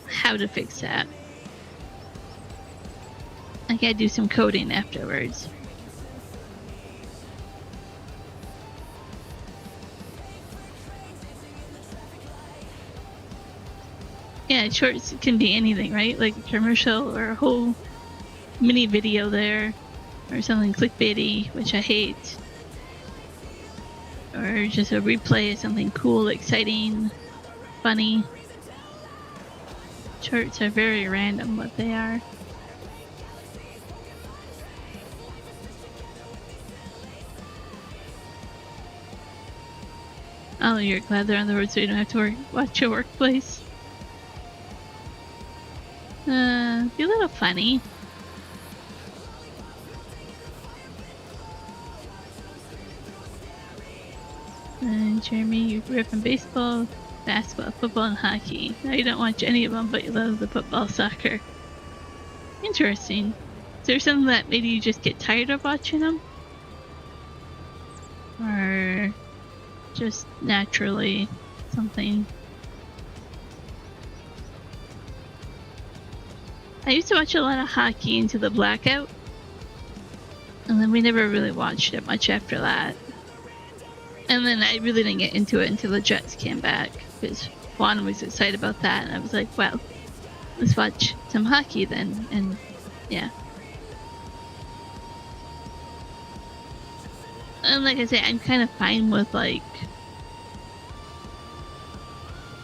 [SPEAKER 1] how to fix that. I gotta do some coding afterwards. Yeah, shorts can be anything, right? Like a commercial or a whole mini video there, or something clickbaity, which I hate. Or just a replay of something cool, exciting, funny. Shorts are very random what they are. Oh, you're glad they're on the road so you don't have to watch your workplace. Be a little funny. Jeremy, you grew up in baseball, basketball, football, and hockey. Now you don't watch any of them, but you love the football, soccer. Interesting. Is there something that maybe you just get tired of watching them? Or just naturally something? I used to watch a lot of hockey into the blackout, and then we never really watched it much after that. And then I really didn't get into it until the Jets came back, because Juan was excited about that, and I was like, well, let's watch some hockey then, and yeah. And like I say, I'm kind of fine with, like,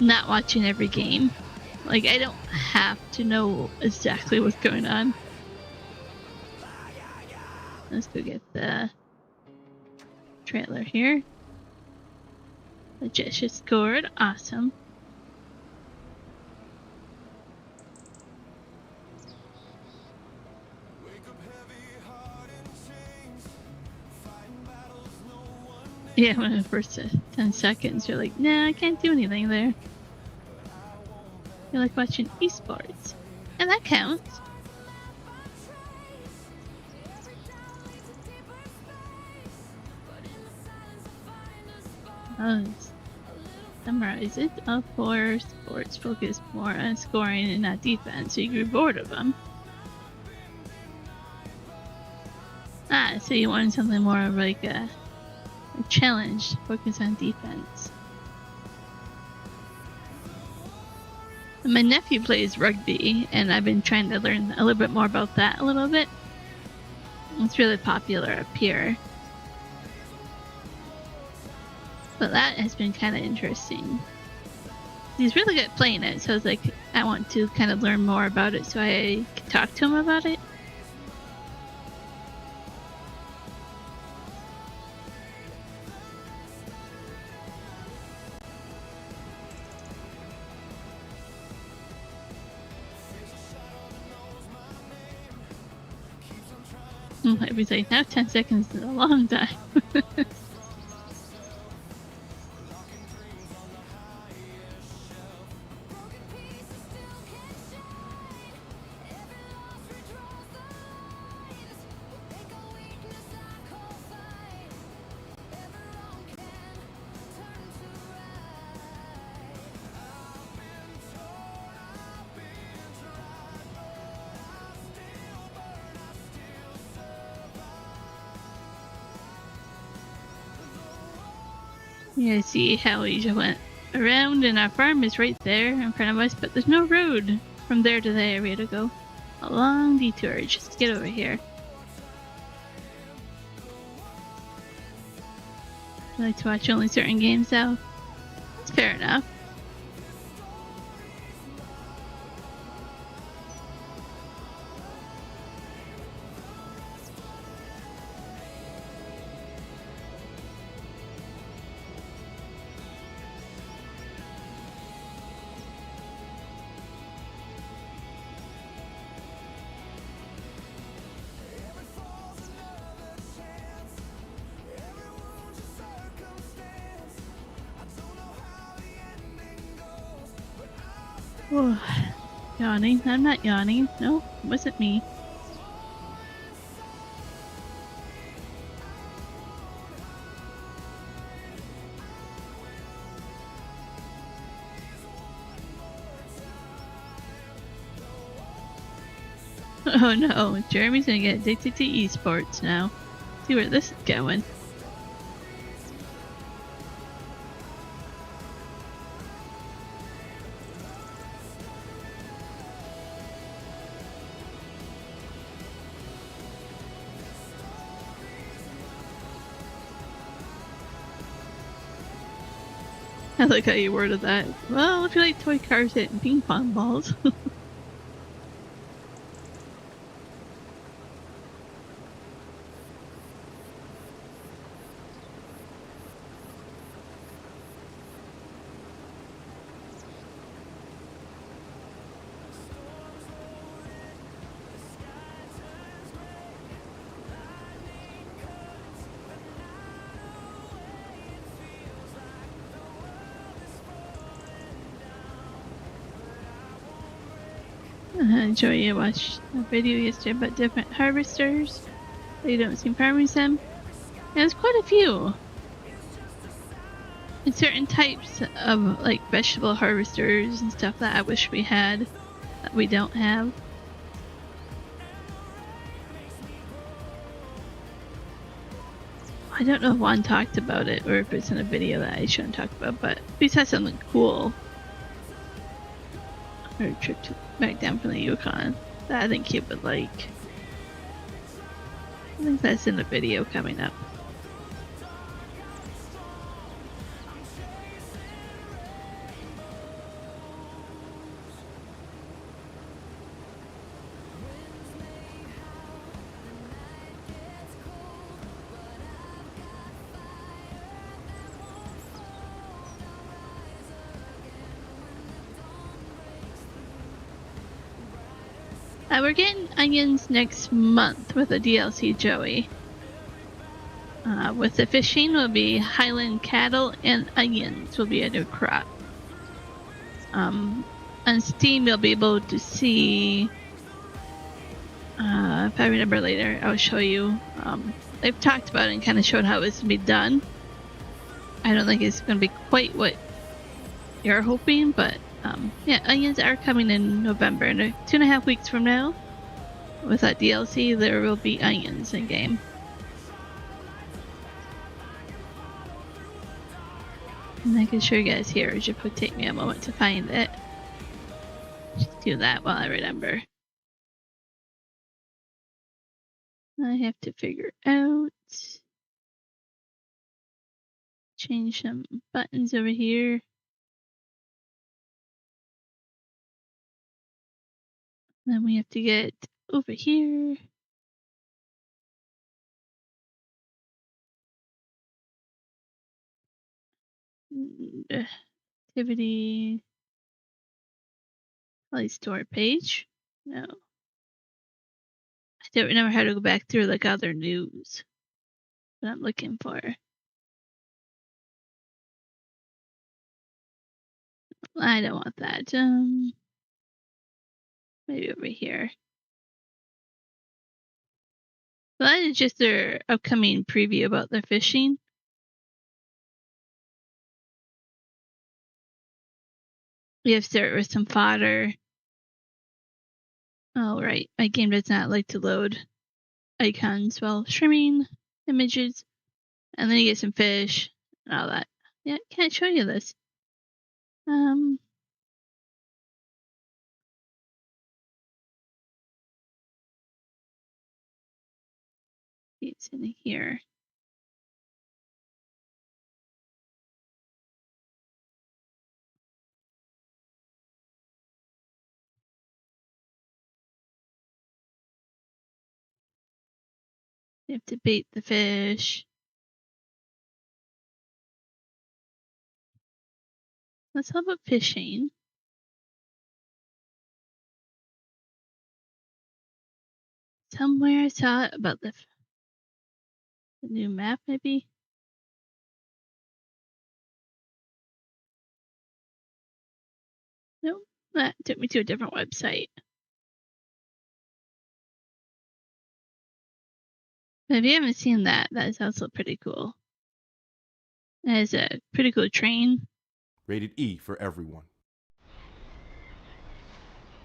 [SPEAKER 1] not watching every game. Like, I don't have to know exactly what's going on. Let's go get the trailer here. The Jets just scored. Awesome. Yeah, when the first 10 seconds, you're like, nah, I can't do anything there. You're like watching esports. And that counts. Summarize it. All four sports focus more on scoring and not defense, so you grew bored of them. So you wanted something more of like a challenge, focus on defense. My nephew plays rugby, and I've been trying to learn a little bit more about that a little bit. It's really popular up here. But that has been kind of interesting. He's really good at playing it, so it's like I want to kind of learn more about it so I can talk to him about it. Everybody's like, now 10 seconds is a long time. You see how we just went around, and our farm is right there in front of us, but there's no road from there to the area to go. A long detour just to get over here. I like to watch only certain games though. That's fair enough. Oh, yawning. I'm not yawning. No, it wasn't me. Oh no, Jeremy's gonna get addicted to esports now. See where this is going. I like how you worded that. Well, if you like toy cars hitting ping pong balls. Joey watched a video yesterday about different harvesters that you don't see farming sim. And there's quite a few. And certain types of like vegetable harvesters and stuff that I wish we had that we don't have. I don't know if Juan talked about it or if it's in a video that I shouldn't talk about, but if he said something cool or a trip back down from the Yukon that I think he would like. I think that's in the video coming up. We're getting onions next month with a DLC, Joey. With the fishing will be Highland cattle, and onions will be a new crop. On Steam you'll be able to see, if I remember later, I'll show you. They've talked about it and kind of showed how it's going to be done. I don't think it's going to be quite what you're hoping, but yeah, onions are coming in November. In 2.5 weeks from now, with that DLC, there will be onions in game. And I can show you guys here. It should take me a moment to find it. do that while I remember. I have to figure out. Change some buttons over here. Then we have to get over here. Activity. Probably store page. No. I don't remember how to go back through like other news that I'm looking for. I don't want that. Maybe over here. So that is just their upcoming preview about their fishing. We have to start with some fodder. Oh, right. My game does not like to load icons while streaming images. And then you get some fish and all that. Yeah, can't show you this. It's in here. You have to bait the fish. Let's talk about fishing. Somewhere I saw it about the new map, maybe. Nope, that took me to a different website. But if you haven't seen that, that is also pretty cool. It has a pretty cool train.
[SPEAKER 3] Rated E for everyone.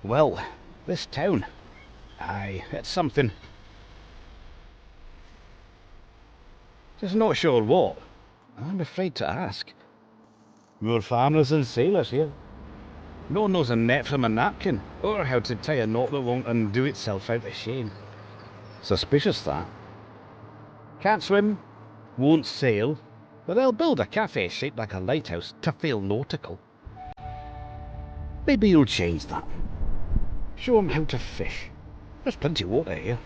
[SPEAKER 4] Well, this town. Aye, it's something. Just not sure what. I'm afraid to ask. We're farmers and sailors here. No one knows a net from a napkin, or how to tie a knot that won't undo itself out of shame. Suspicious, that. Can't swim, won't sail, but they'll build a cafe shaped like a lighthouse to feel nautical. Maybe you'll change that. Show 'em how to fish. There's plenty of water here.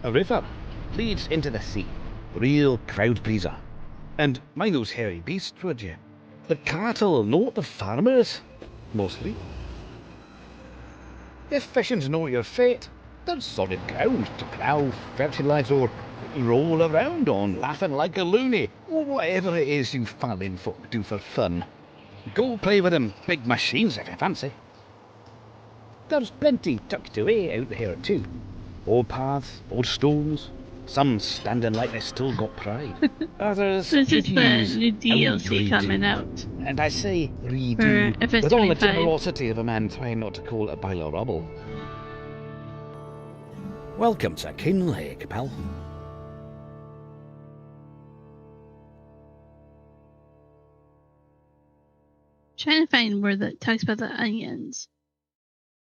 [SPEAKER 4] A river leads into the sea. Real crowd pleaser. And mind those hairy beasts, would you? The cattle, not the farmers. Mostly. If fishing's not your fate, there's solid ground to plough, fertilise or roll around on, laughing like a loony, or whatever it is you farming folk do for fun. Go play with them big machines if you fancy. There's plenty tucked away out here too. Old paths, old stones, some standing like they still got pride. Others
[SPEAKER 1] This is
[SPEAKER 4] could
[SPEAKER 1] the
[SPEAKER 4] use
[SPEAKER 1] new
[SPEAKER 4] a
[SPEAKER 1] DLC
[SPEAKER 4] redo.
[SPEAKER 1] coming out.
[SPEAKER 4] And I say
[SPEAKER 1] For
[SPEAKER 4] redo with all the
[SPEAKER 1] FS25.
[SPEAKER 4] generosity of a man trying not to call it a pile of rubble. Welcome to Kinlake, pal.
[SPEAKER 1] Trying to find where that talks about the onions.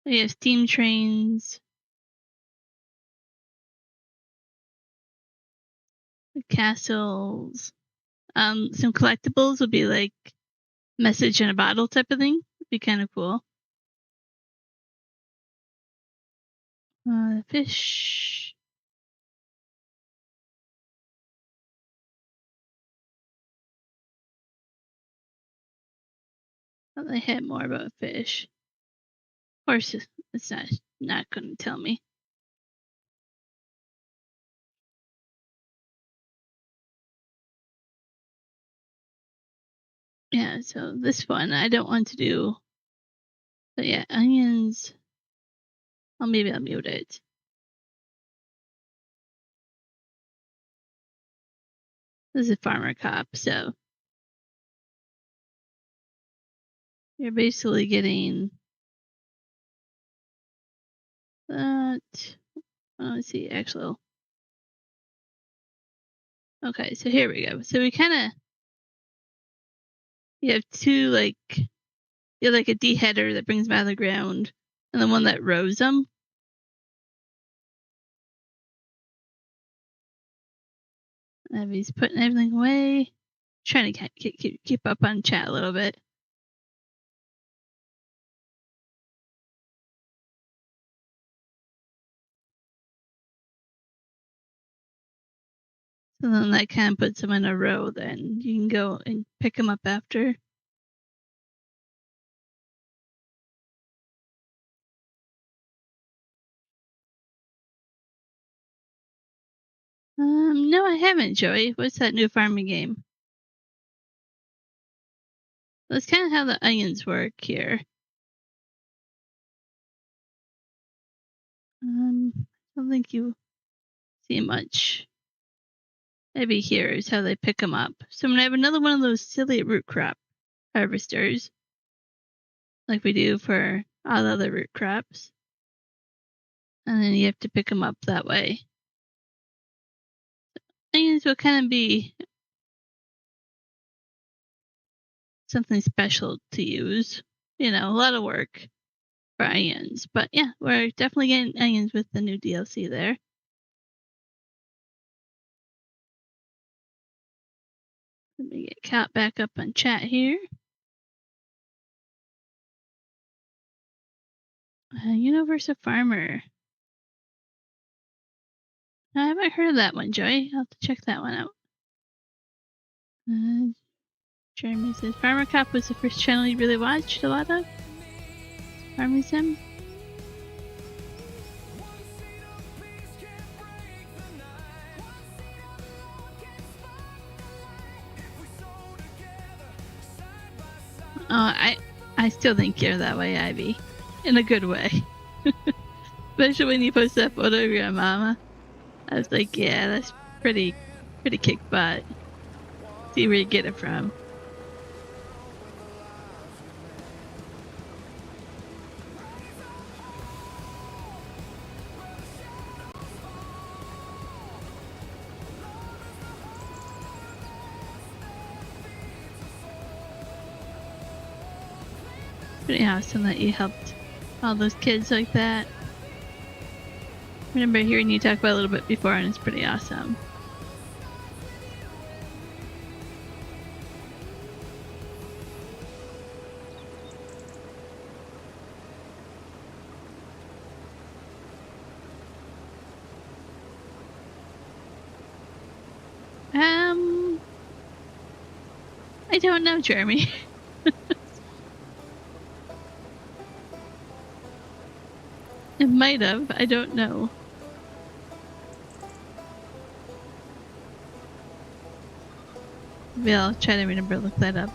[SPEAKER 1] We have steam trains. The castles. Some collectibles would be like message in a bottle type of thing. Would be kind of cool. Fish. Thought they had more about fish. Of course, it's not going to tell me. Yeah, so this one I don't want to do. But yeah, onions. Well, maybe I'll mute it. This is a farmer cop, so you're basically getting that. Let's see, actual. Okay, so here we go. So we kind of You have two, like, you have like a de-header that brings them out of the ground, and the one that rows them. Abby's putting everything away, trying to keep up on chat a little bit. So then that kind of puts them in a row. Then you can go and pick them up after. No, I haven't, Joey. What's that new farming game? That's kind of how the onions work here. I don't think you see much. Maybe here is how they pick them up. So I'm gonna have another one of those silly root crop harvesters, like we do for all the other root crops, and then you have to pick them up that way. Onions will kind of be something special to use. You know, a lot of work for onions. But yeah, we're definitely getting onions with the new DLC there. Let me get caught back up on chat here. Universal Farmer. I haven't heard of that one, Joey. I'll have to check that one out. Jeremy says Farmer Cop was the first channel you really watched a lot of. Farming Sim. I still think you're that way, Ivy. In a good way. Especially when you post that photo of your mama. I was like, yeah, that's pretty kick butt. See where you get it from. Pretty awesome that you helped all those kids like that. I remember hearing you talk about it a little bit before, and it's pretty awesome. I don't know, Jeremy. It might have. I don't know. Maybe I'll try to remember to look that up.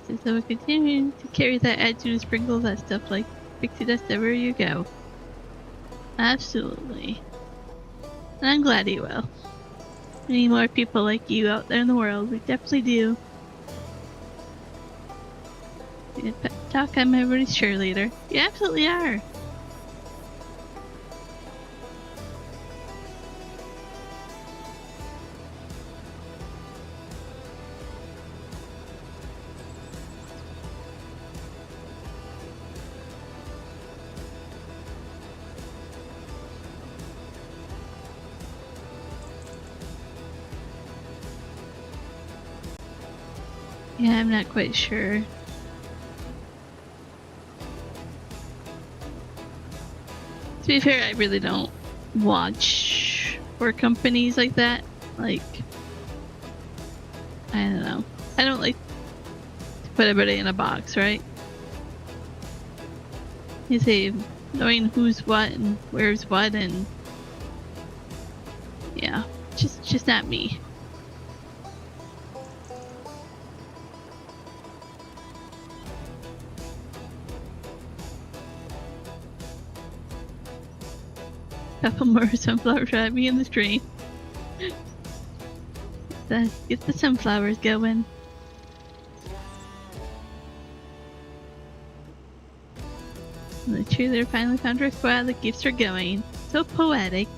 [SPEAKER 1] So we'll continue to carry that attitude and sprinkle that stuff like pixie dust everywhere you go. Absolutely. And I'm glad you will. We need more people like you out there in the world. We definitely do. Talk, I'm everybody's cheerleader. You absolutely are. Yeah, I'm not quite sure. To be fair, I really don't watch for companies like that. Like, I don't know. I don't like to put everybody in a box, right? You say knowing who's what and where's what, and yeah, just not me. Couple more sunflowers at me in the stream. Get the sunflowers going. And the cheerleader finally found her squad. The gifts are going. So poetic.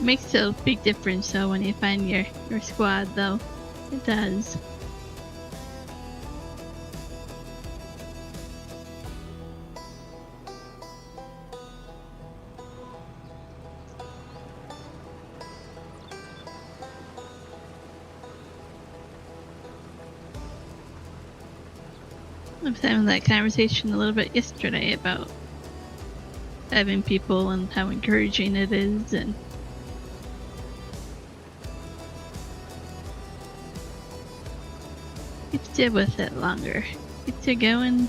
[SPEAKER 1] makes a big difference though when you find your squad though. It does. I was having that conversation a little bit yesterday about having people and how encouraging it is, and keeps you with it longer. Keeps you going.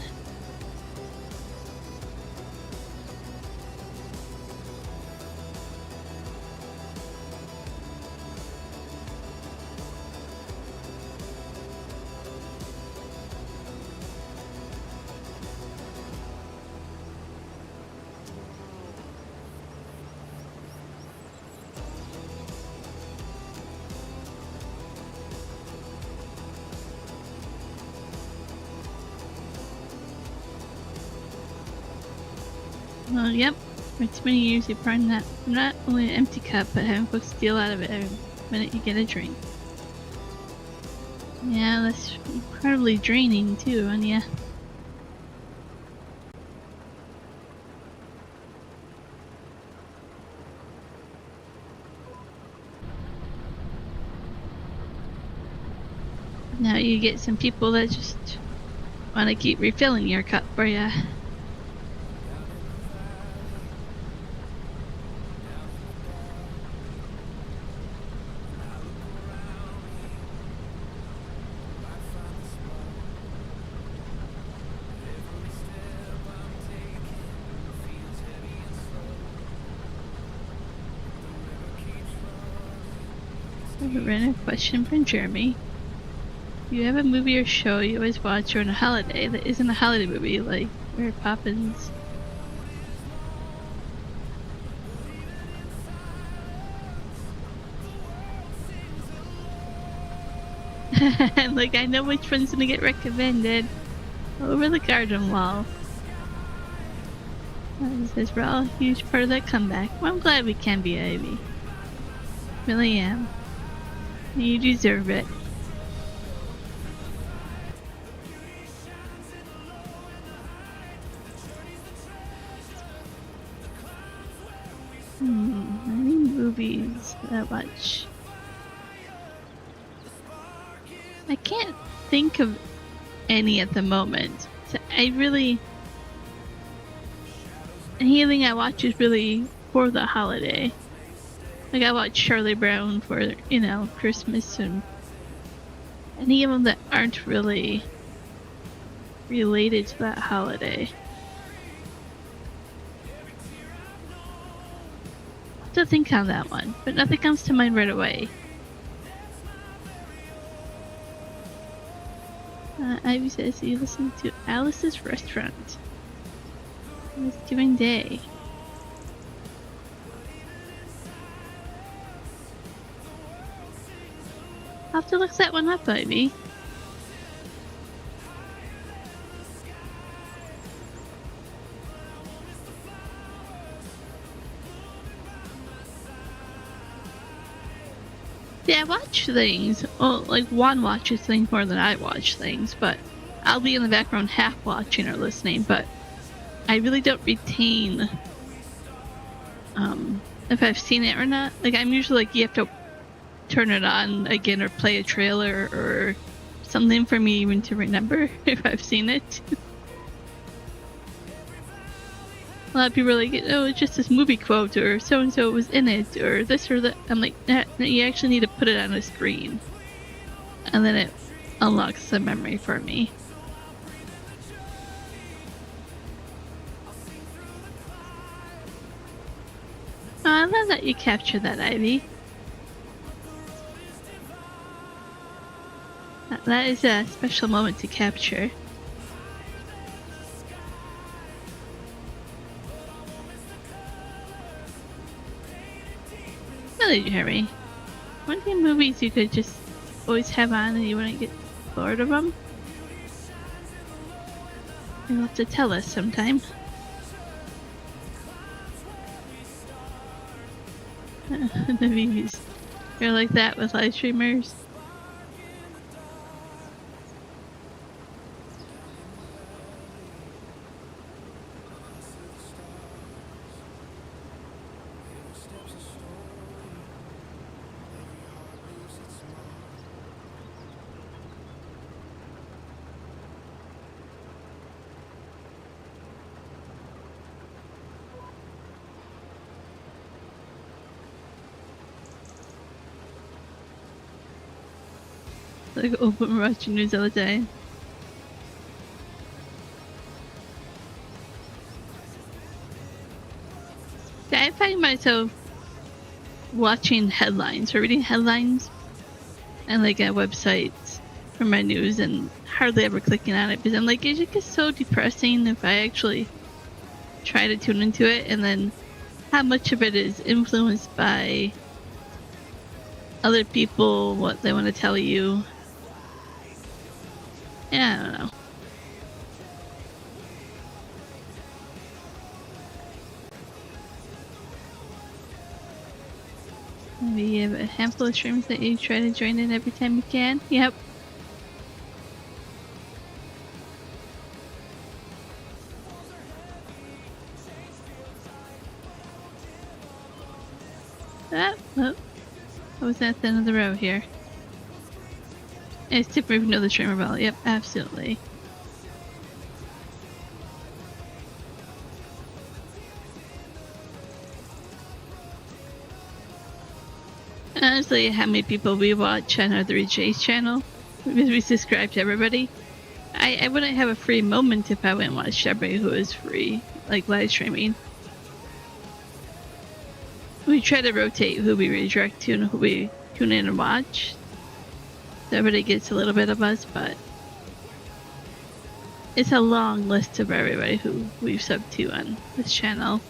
[SPEAKER 1] Well, yep. For too many years you find that not only an empty cup, but having folks steal out of it every minute you get a drink. Yeah, that's incredibly draining too on ya. Now you get some people that just want to keep refilling your cup for ya. A random question from Jeremy. Do you have a movie or show you always watch during a holiday that isn't a holiday movie, like Mary Poppins? Like, I know which one's gonna get recommended. Over the garden wall. It says we're all a huge part of that comeback. Well, I'm glad we can be, Ivy. Really am. You deserve it. Any movies that I watch? I can't think of any at the moment. So anything I watch is really for the holiday. Like, I watch Charlie Brown for, Christmas, and any of them that aren't really related to that holiday. I have to think on that one, but nothing comes to mind right away. Ivy says you listen to Alice's Restaurant. Thanksgiving Day. I'll have to look that one up, Ivy. Yeah, I watch things. Well, like, Juan watches things more than I watch things, but I'll be in the background half watching or listening, but I really don't retain if I've seen it or not. Like, I'm usually like, you have to turn it on again or play a trailer or something for me even to remember if I've seen it. A lot of people are like, oh, it's just this movie quote, or so-and-so was in it, or this or that. I'm like, nah, you actually need to put it on a screen. And then it unlocks the memory for me. Oh, I love that you captured that, Ivy. That is a special moment to capture. Really, Jeremy. One of the movies you could just always have on and you wouldn't get bored of them? You'll have to tell us sometime. The views. You're like that with live streamers. Like open watching news all the time. I find myself watching headlines or reading headlines and like at websites for my news and hardly ever clicking on it because I'm like, it just gets so depressing if I actually try to tune into it, and then how much of it is influenced by other people, what they want to tell you. Yeah, I don't know. Maybe you have a handful of streams that you try to join in every time you can. Yep. Oh. I was at the end of the row here. It's tip for another streamer bell. Yep, absolutely. Honestly, how many people we watch on our 3J's channel? Because we subscribe to everybody. I wouldn't have a free moment if I wouldn't watch everybody who is free, like live streaming. We try to rotate who we redirect to and who we tune in and watch. So everybody gets a little bit of us, but it's a long list of everybody who we've subbed to on this channel.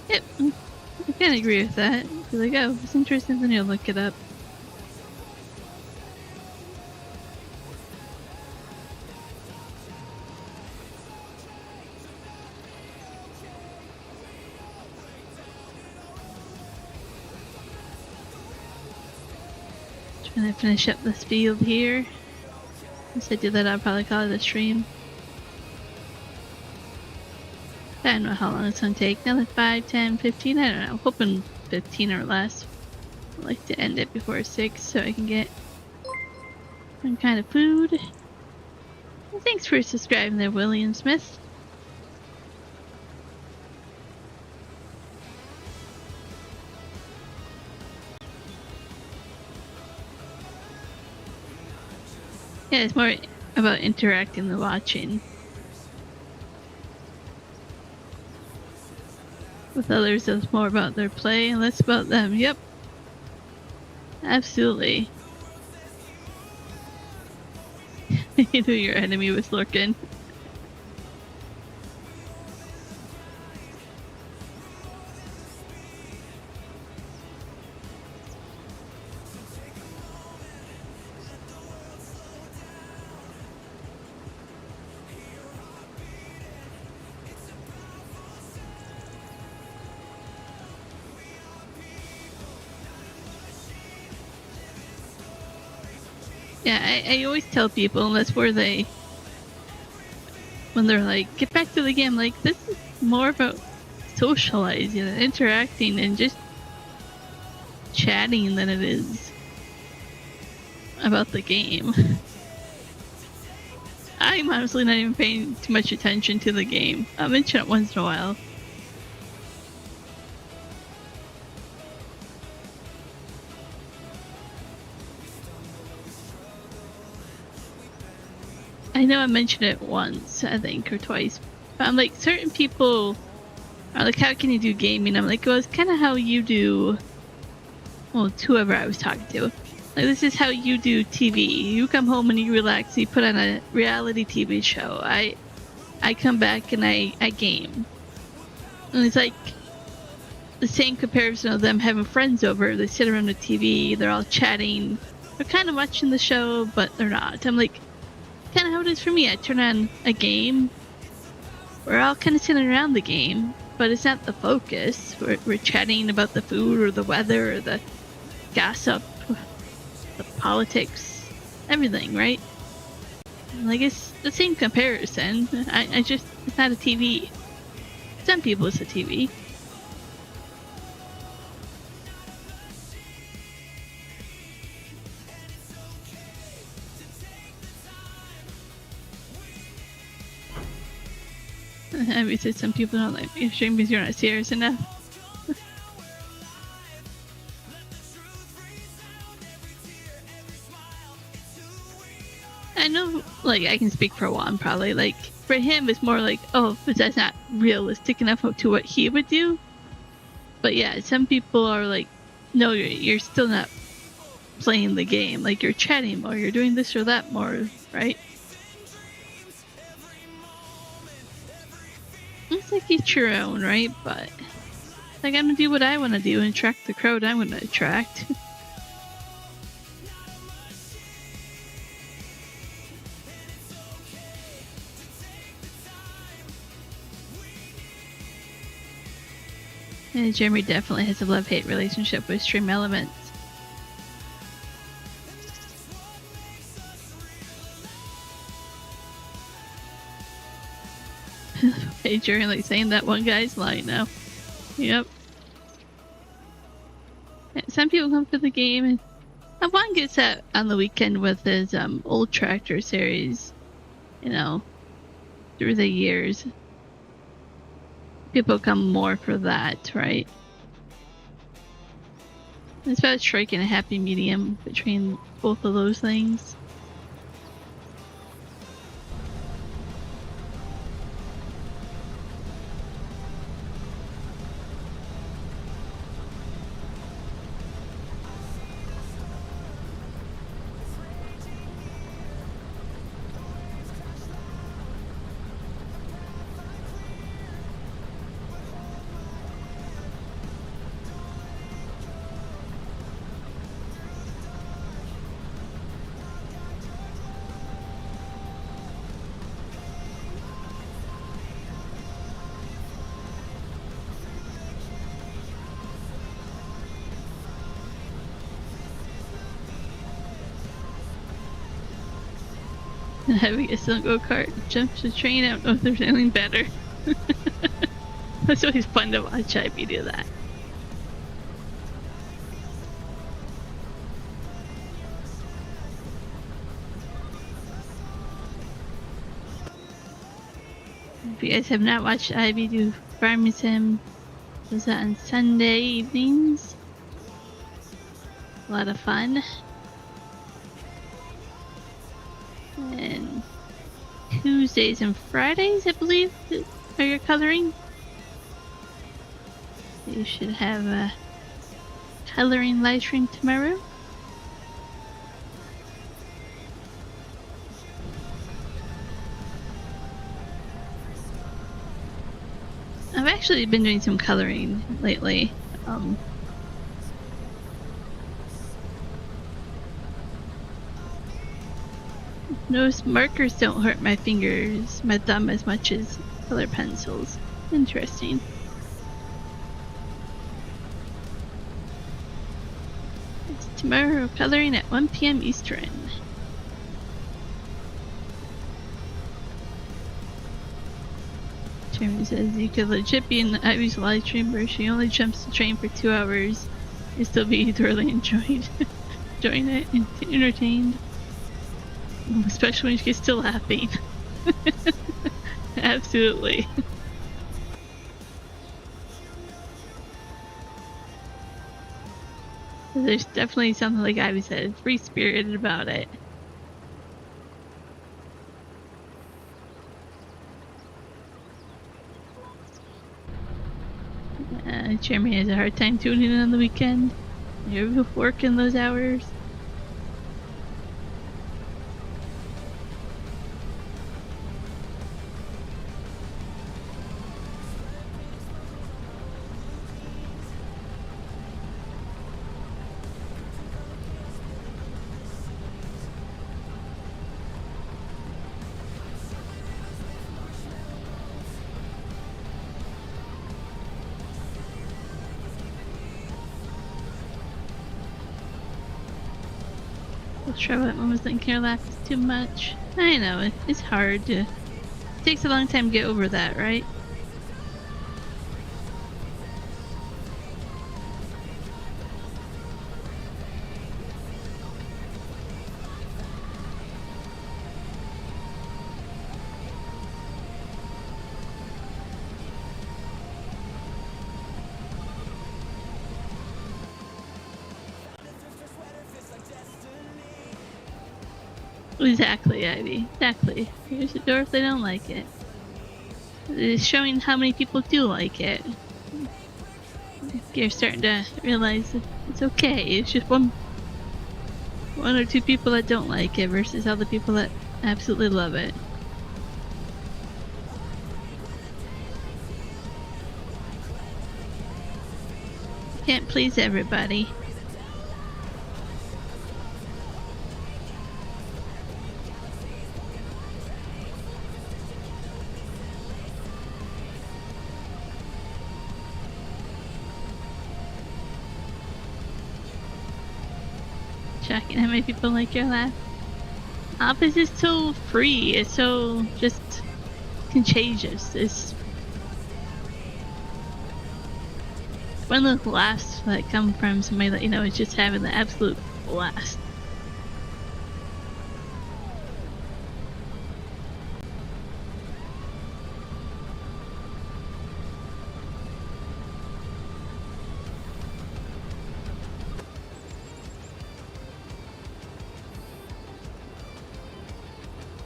[SPEAKER 1] Yep, I can agree with that. Be like, oh, it's interesting, then you'll look it up. Trying to finish up this field here. Once I do that, I'll probably call it a stream. I don't know how long it's gonna take. Another 5, 10, 15, I don't know. I'm hoping 15 or less. I like to end it before 6 so I can get some kind of food. And thanks for subscribing there, William Smith. Yeah, it's more about interacting than watching. With others, it's more about their play and less about them. Yep. Absolutely. You knew your enemy was lurking. Yeah, I always tell people, and that's where they, when they're like, get back to the game, like, this is more about socializing and interacting and just chatting than it is about the game. I'm honestly not even paying too much attention to the game. I'll mention it once in a while. I know I mentioned it once, I think, or twice, but I'm like, certain people are like, how can you do gaming? I'm like, well, it's kind of how you do, well, whoever I was talking to. Like, this is how you do TV. You come home and you relax, you put on a reality TV show. I come back and I game. And it's like, the same comparison of them having friends over. They sit around the TV, they're all chatting. They're kind of watching the show, but they're not. I'm like, kind of how it is for me. I turn on a game. We're all kind of sitting around the game, but it's not the focus. We're chatting about the food or the weather or the gossip, the politics, everything, right? Like, it's the same comparison. I just, it's not a TV. Some people it's a TV. I mean, so some people don't like me stream because you're not serious enough. I know, like, I can speak for Juan probably. Like, for him, it's more like, oh, but that's not realistic enough to what he would do. But yeah, some people are like, no, you're still not playing the game. Like, you're chatting more, you're doing this or that more, right? It's like each your own, right? But like, I'm gonna do what I want to do and attract the crowd I'm gonna attract. And Jeremy definitely has a love-hate relationship with Stream Elements. Hey, Jeremy, like saying that one guy's lying now. Yep. Some people come for the game, and Juan gets that on the weekend with his old tractor series. You know, through the years, people come more for that, right? It's about striking a happy medium between both of those things. Having a still go-kart, jumps the train, I don't know if there's anything better. It's always fun to watch Ivy do that. If you guys have not watched Ivy do Farming Sim, does that on Sunday evenings. A lot of fun. And Tuesdays and Fridays, I believe, are your coloring. You should have a coloring live stream tomorrow. I've actually been doing some coloring lately. Those markers don't hurt my fingers, my thumb as much as color pencils. Interesting. It's tomorrow coloring at 1 p.m. Eastern. Jeremy says you could legit be in the Ivy's live stream where she only jumps the train for 2 hours and still be thoroughly enjoying it and entertained. Especially when she's still laughing. Absolutely. There's definitely something, like Ivy said, free-spirited about it. Jeremy has a hard time tuning in on the weekend. You're working those hours. I'll try what moments don't care laugh too much. I know, it's hard to... It takes a long time to get over that, right? Exactly, Ivy. Exactly. Here's the door if they don't like it. It's showing how many people do like it. You're starting to realize that it's okay. It's just one or two people that don't like it versus all the people that absolutely love it. Can't please everybody. Checking how many people like your laugh. Office is so free. It's so just contagious. It's one of those laughs that come from somebody that you know is just having the absolute blast.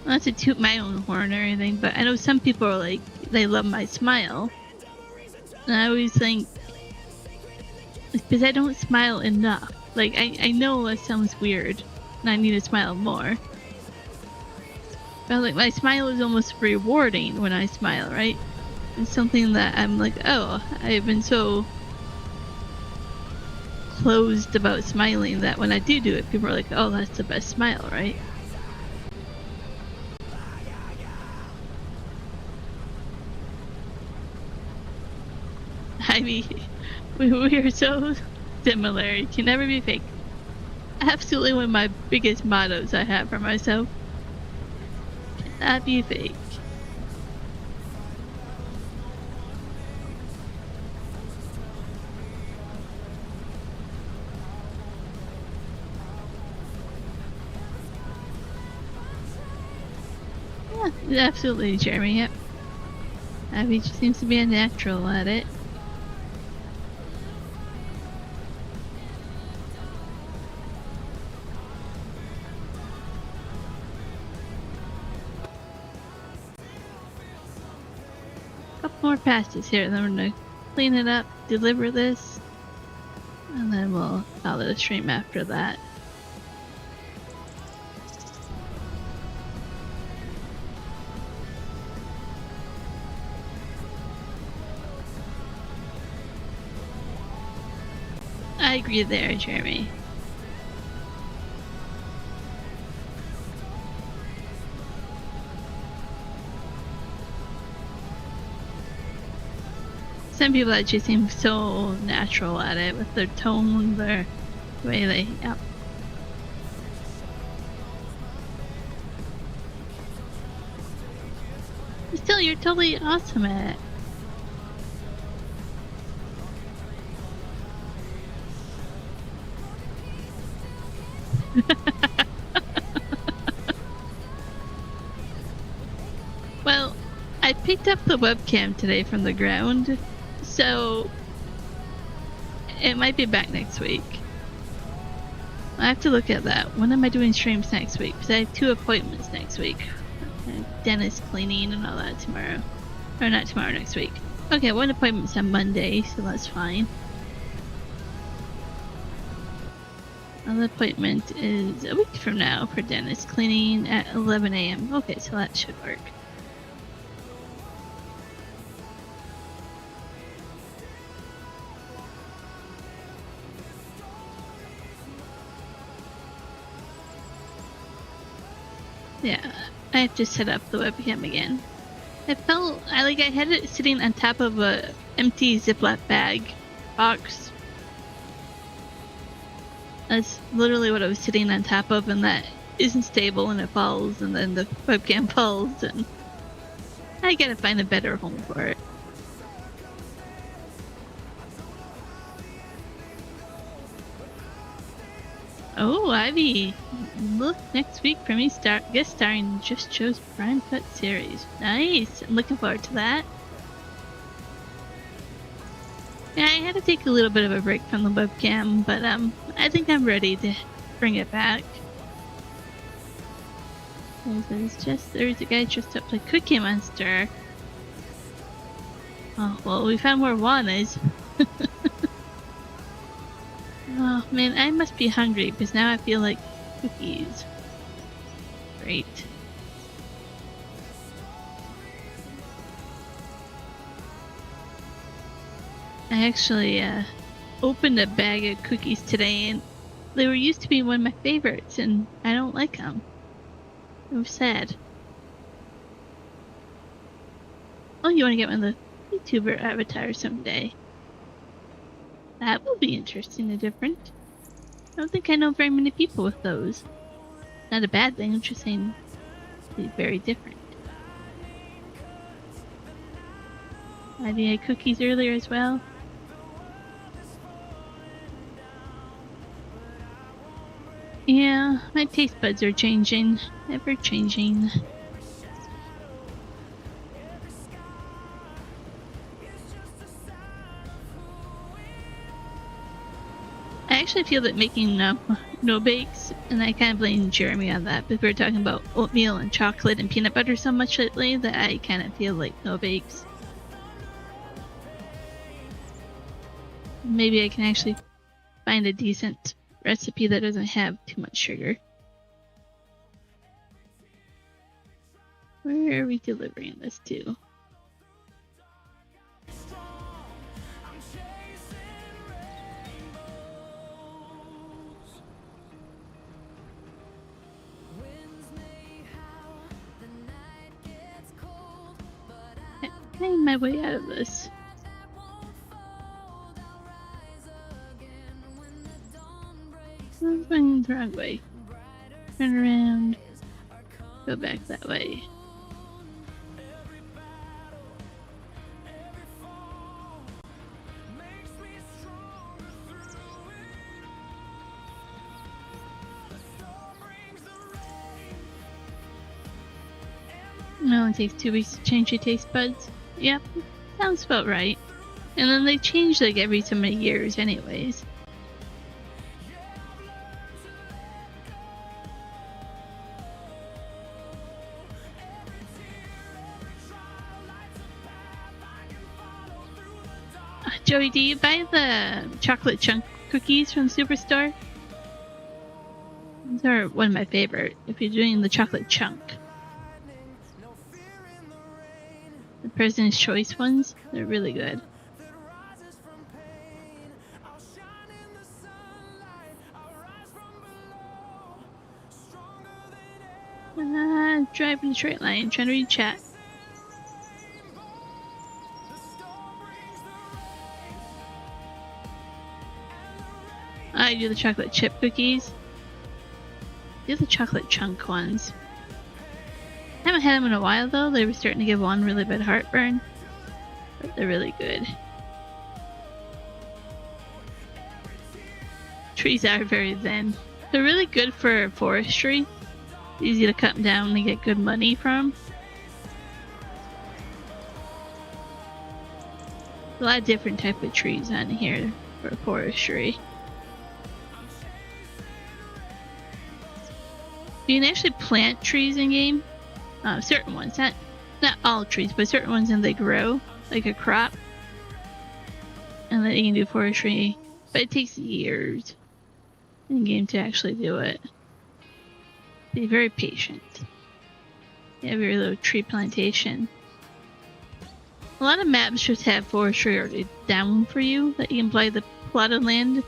[SPEAKER 1] Not to toot my own horn or anything, but I know some people are like, they love my smile. And I always think, it's because I don't smile enough. Like, I know that sounds weird, and I need to smile more. But like, my smile is almost rewarding when I smile, right? It's something that I'm like, oh, I've been so closed about smiling that when I do it, people are like, oh, that's the best smile, right? I mean, we are so similar. You can never be fake. Absolutely one of my biggest mottos I have for myself. Cannot be fake. Yeah, absolutely, Jeremy. Yep. Abby just seems to be a natural at it. Couple more passes here, then we're gonna clean it up, deliver this, and then we'll call it a stream after that. I agree there, Jeremy. Some people that just seem so natural at it with their tone, their way they, yep. Still, you're totally awesome at it. Well, I picked up the webcam today from the ground, so it might be back next week. I have to look at that. When am I doing streams next week? Because I have 2 appointments next week. Dentist cleaning and all that tomorrow. Or not tomorrow, next week. Okay, one appointment's on Monday, so that's fine. Another appointment is a week from now for dentist cleaning at 11 a.m. Okay, so that should work. Yeah, I have to set up the webcam again. I felt I had it sitting on top of a empty Ziploc bag box. That's literally what I was sitting on top of, and that isn't stable and it falls, and then the webcam falls, and I gotta find a better home for it. Oh, Ivy! Look next week for me guest starring Just Joe's Prime Cut series. Nice! I'm looking forward to that. Yeah, I had to take a little bit of a break from the webcam, but I think I'm ready to bring it back. There's a guy dressed up like Cookie Monster. Oh, well, we found where Juan is. Oh man, I must be hungry because now I feel like cookies. Great. I actually opened a bag of cookies today, and they were used to be one of my favorites, and I don't like them. It was sad. Oh, you want to get one of the YouTuber avatars someday? That will be interesting and different. I don't think I know very many people with those. Not a bad thing, I'm just saying it'd be very different. Ivy had cookies earlier as well. Yeah, my taste buds are changing. Ever changing. I actually feel that making no bakes, and I kind of blame Jeremy on that, because we were talking about oatmeal and chocolate and peanut butter so much lately that I kind of feel like no bakes. Maybe I can actually find a decent recipe that doesn't have too much sugar. Where are we delivering this to? Find my way out of this. I'm going the wrong way. Turn around. Go back that way. It only takes 2 weeks to change your taste buds. Yep, sounds about right. And then they change like every so many years anyways. Joey, do you buy the chocolate chunk cookies from Superstore? Those are one of my favorite, if you're doing the chocolate chunk. The President's Choice ones, they're really good. Driving a straight line, trying to read chat. I do the chocolate chip cookies. Do the chocolate chunk ones. I haven't had them in a while though. They were starting to give one really bad heartburn. But they're really good. Trees are very zen. They're really good for forestry. Easy to cut them down and get good money from. A lot of different type of trees on here for forestry. You can actually plant trees in game. Certain ones, not all trees, but certain ones, and they grow like a crop. And then you can do forestry, but it takes years in game to actually do it. Be very patient. You have your little tree plantation. A lot of maps just have forestry already down for you, that you can buy the plot of land.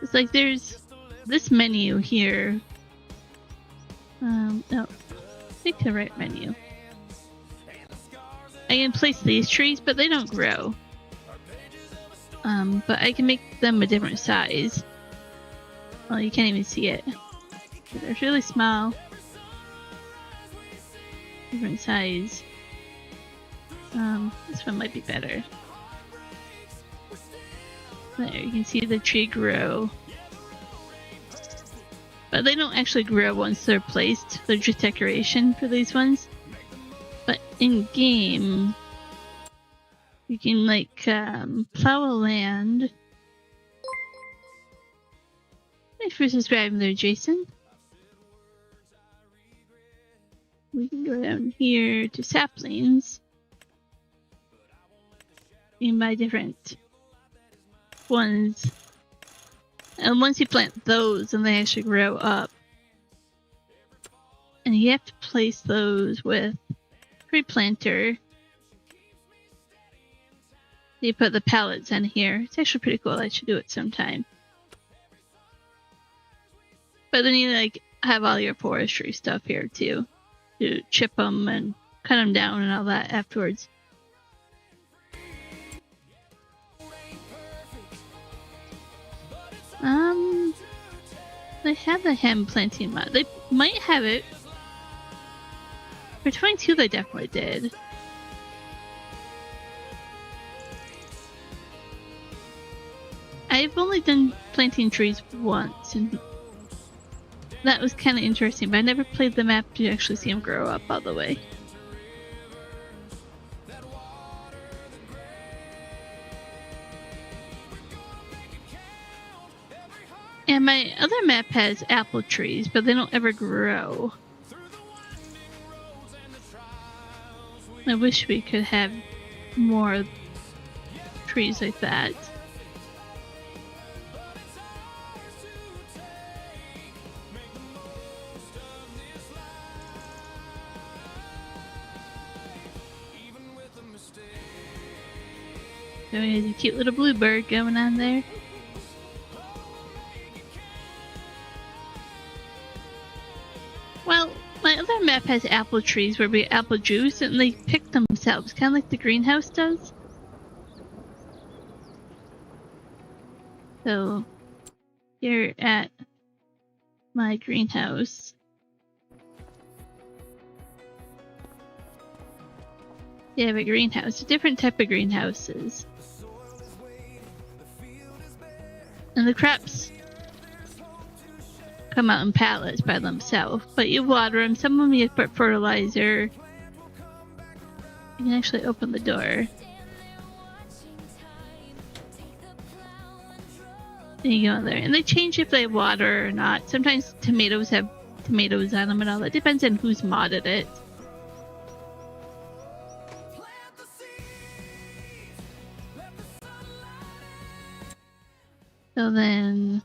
[SPEAKER 1] It's like there's this menu here. No, pick the right menu. I can place these trees, but they don't grow. But I can make them a different size. Well, you can't even see it. They're really small. Different size. This one might be better. There, you can see the tree grow. But they don't actually grow once they're placed. They're just decoration for these ones. But in game, you can like plow a land. Thanks for subscribing there, Jason. We can go down here to saplings. You can buy different ones. And once you plant those, then they actually grow up. And you have to place those with tree planter. You put the pallets in here. It's actually pretty cool. I should do it sometime. But then you like have all your forestry stuff here too. To chip them and cut them down and all that afterwards. They have the hemp planting mod. They might have it. For 22 they definitely did. I've only done planting trees once, and that was kind of interesting, but I never played the map to actually see them grow up all the way. And my other map has apple trees, but they don't ever grow. I wish we could have more trees like that. So we have a cute little bluebird going on there. Well, my other map has apple trees where we get apple juice and they pick themselves, kind of like the greenhouse does. So, here at my greenhouse, you have a greenhouse, different type of greenhouses. And the crops come out in pallets by themselves, but you water them. Some of them you put fertilizer. You can actually open the door. And you go in there, and they change if they water or not. Sometimes tomatoes have tomatoes on them and all that. Depends on who's modded it. So then,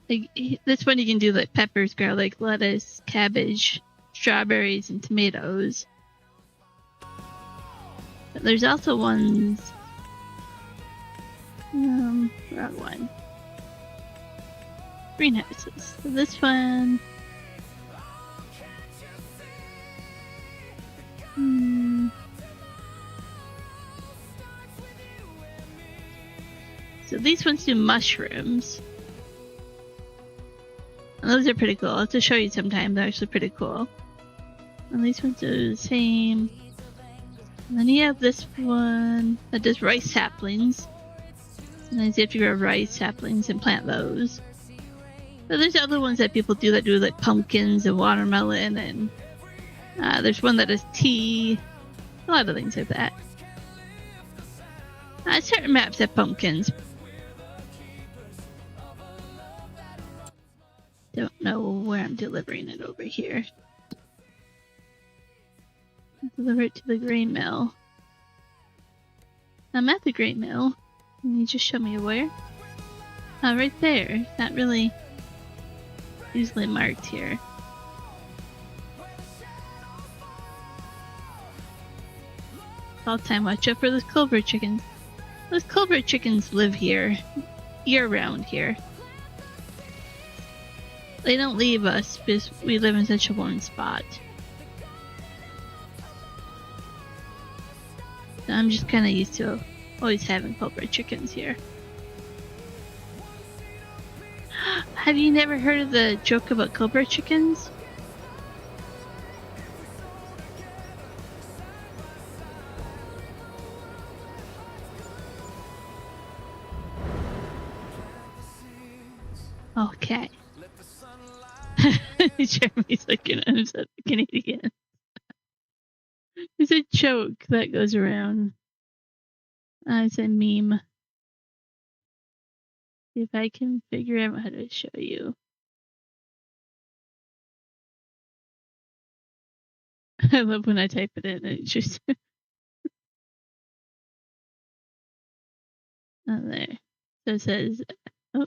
[SPEAKER 1] like, this one you can do like peppers, garlic, lettuce, cabbage, strawberries, and tomatoes. But there's also ones, wrong one. Greenhouses. So this one, so these ones do mushrooms. And those are pretty cool. I'll have to show you sometime. They're actually pretty cool. And these ones do the same. And then you have this one that does rice saplings. And then you have to grow rice saplings and plant those. So there's other ones that people do that do like pumpkins and watermelon. And there's one that does tea. A lot of things like that. Certain maps have pumpkins. Don't know where I'm delivering it over here. Deliver it to the grain mill. I'm at the grain mill. Can you just show me where? Oh, right there. Not really easily marked here. All time watch out for those Culver chickens. Those Culver chickens live here, year round here. They don't leave us because we live in such a warm spot. So I'm just kind of used to always having culprit chickens here. Have you never heard of the joke about culprit chickens? Okay. Jeremy's looking at himself Canadian. It's a joke that goes around. It's a meme. See if I can figure out how to show you. I love when I type it in and it's just oh, there. So it says, oh.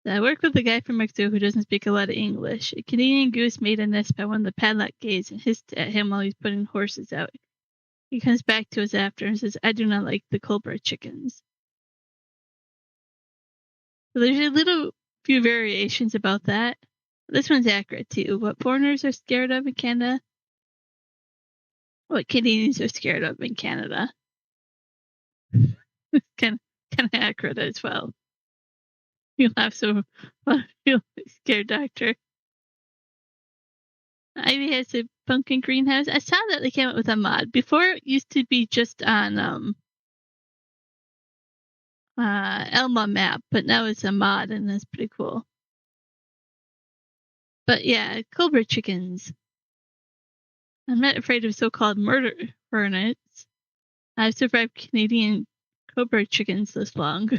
[SPEAKER 1] I work with a guy from Mexico who doesn't speak a lot of English. A Canadian goose made a nest by one of the padlock gates and hissed at him while he's putting horses out. He comes back to us after and says, I do not like the culprit chickens. So there's a little few variations about that. This one's accurate too. What foreigners are scared of in Canada, what Canadians are scared of in Canada. kind of accurate as well. You laugh so feel scared, doctor. Ivy has a pumpkin greenhouse. I saw that they came out with a mod. Before it used to be just on Elma map, but now it's a mod and that's pretty cool. But yeah, cobra chickens. I'm not afraid of so-called murder hornets. I've survived Canadian cobra chickens this long.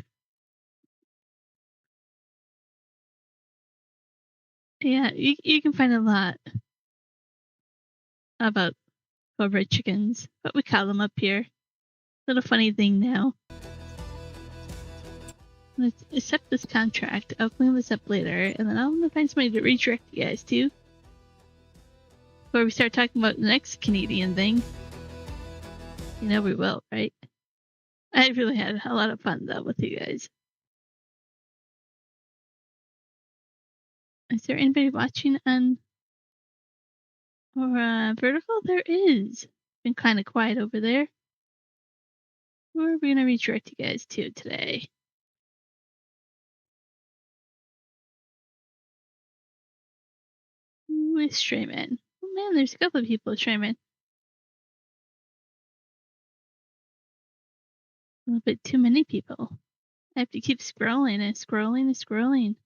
[SPEAKER 1] Yeah, you can find a lot about cobra chickens, but we call them up here. Little funny thing now. Let's accept this contract. I'll clean this up later, and then I'm gonna find somebody to redirect you guys to. Before we start talking about the next Canadian thing. You know we will, right? I really had a lot of fun though with you guys. Is there anybody watching on or vertical? There is. Been kind of quiet over there. Where are we gonna redirect you guys to today? Who is streaming? Oh man, there's a couple of people streaming. A little bit too many people. I have to keep scrolling and scrolling and scrolling.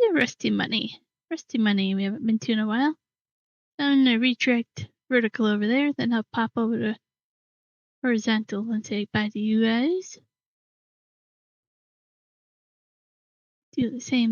[SPEAKER 1] Yeah, Rusty Money. Rusty Money we haven't been to in a while. I'm gonna redirect vertical over there, then I'll pop over to horizontal and say bye to you guys. Do the same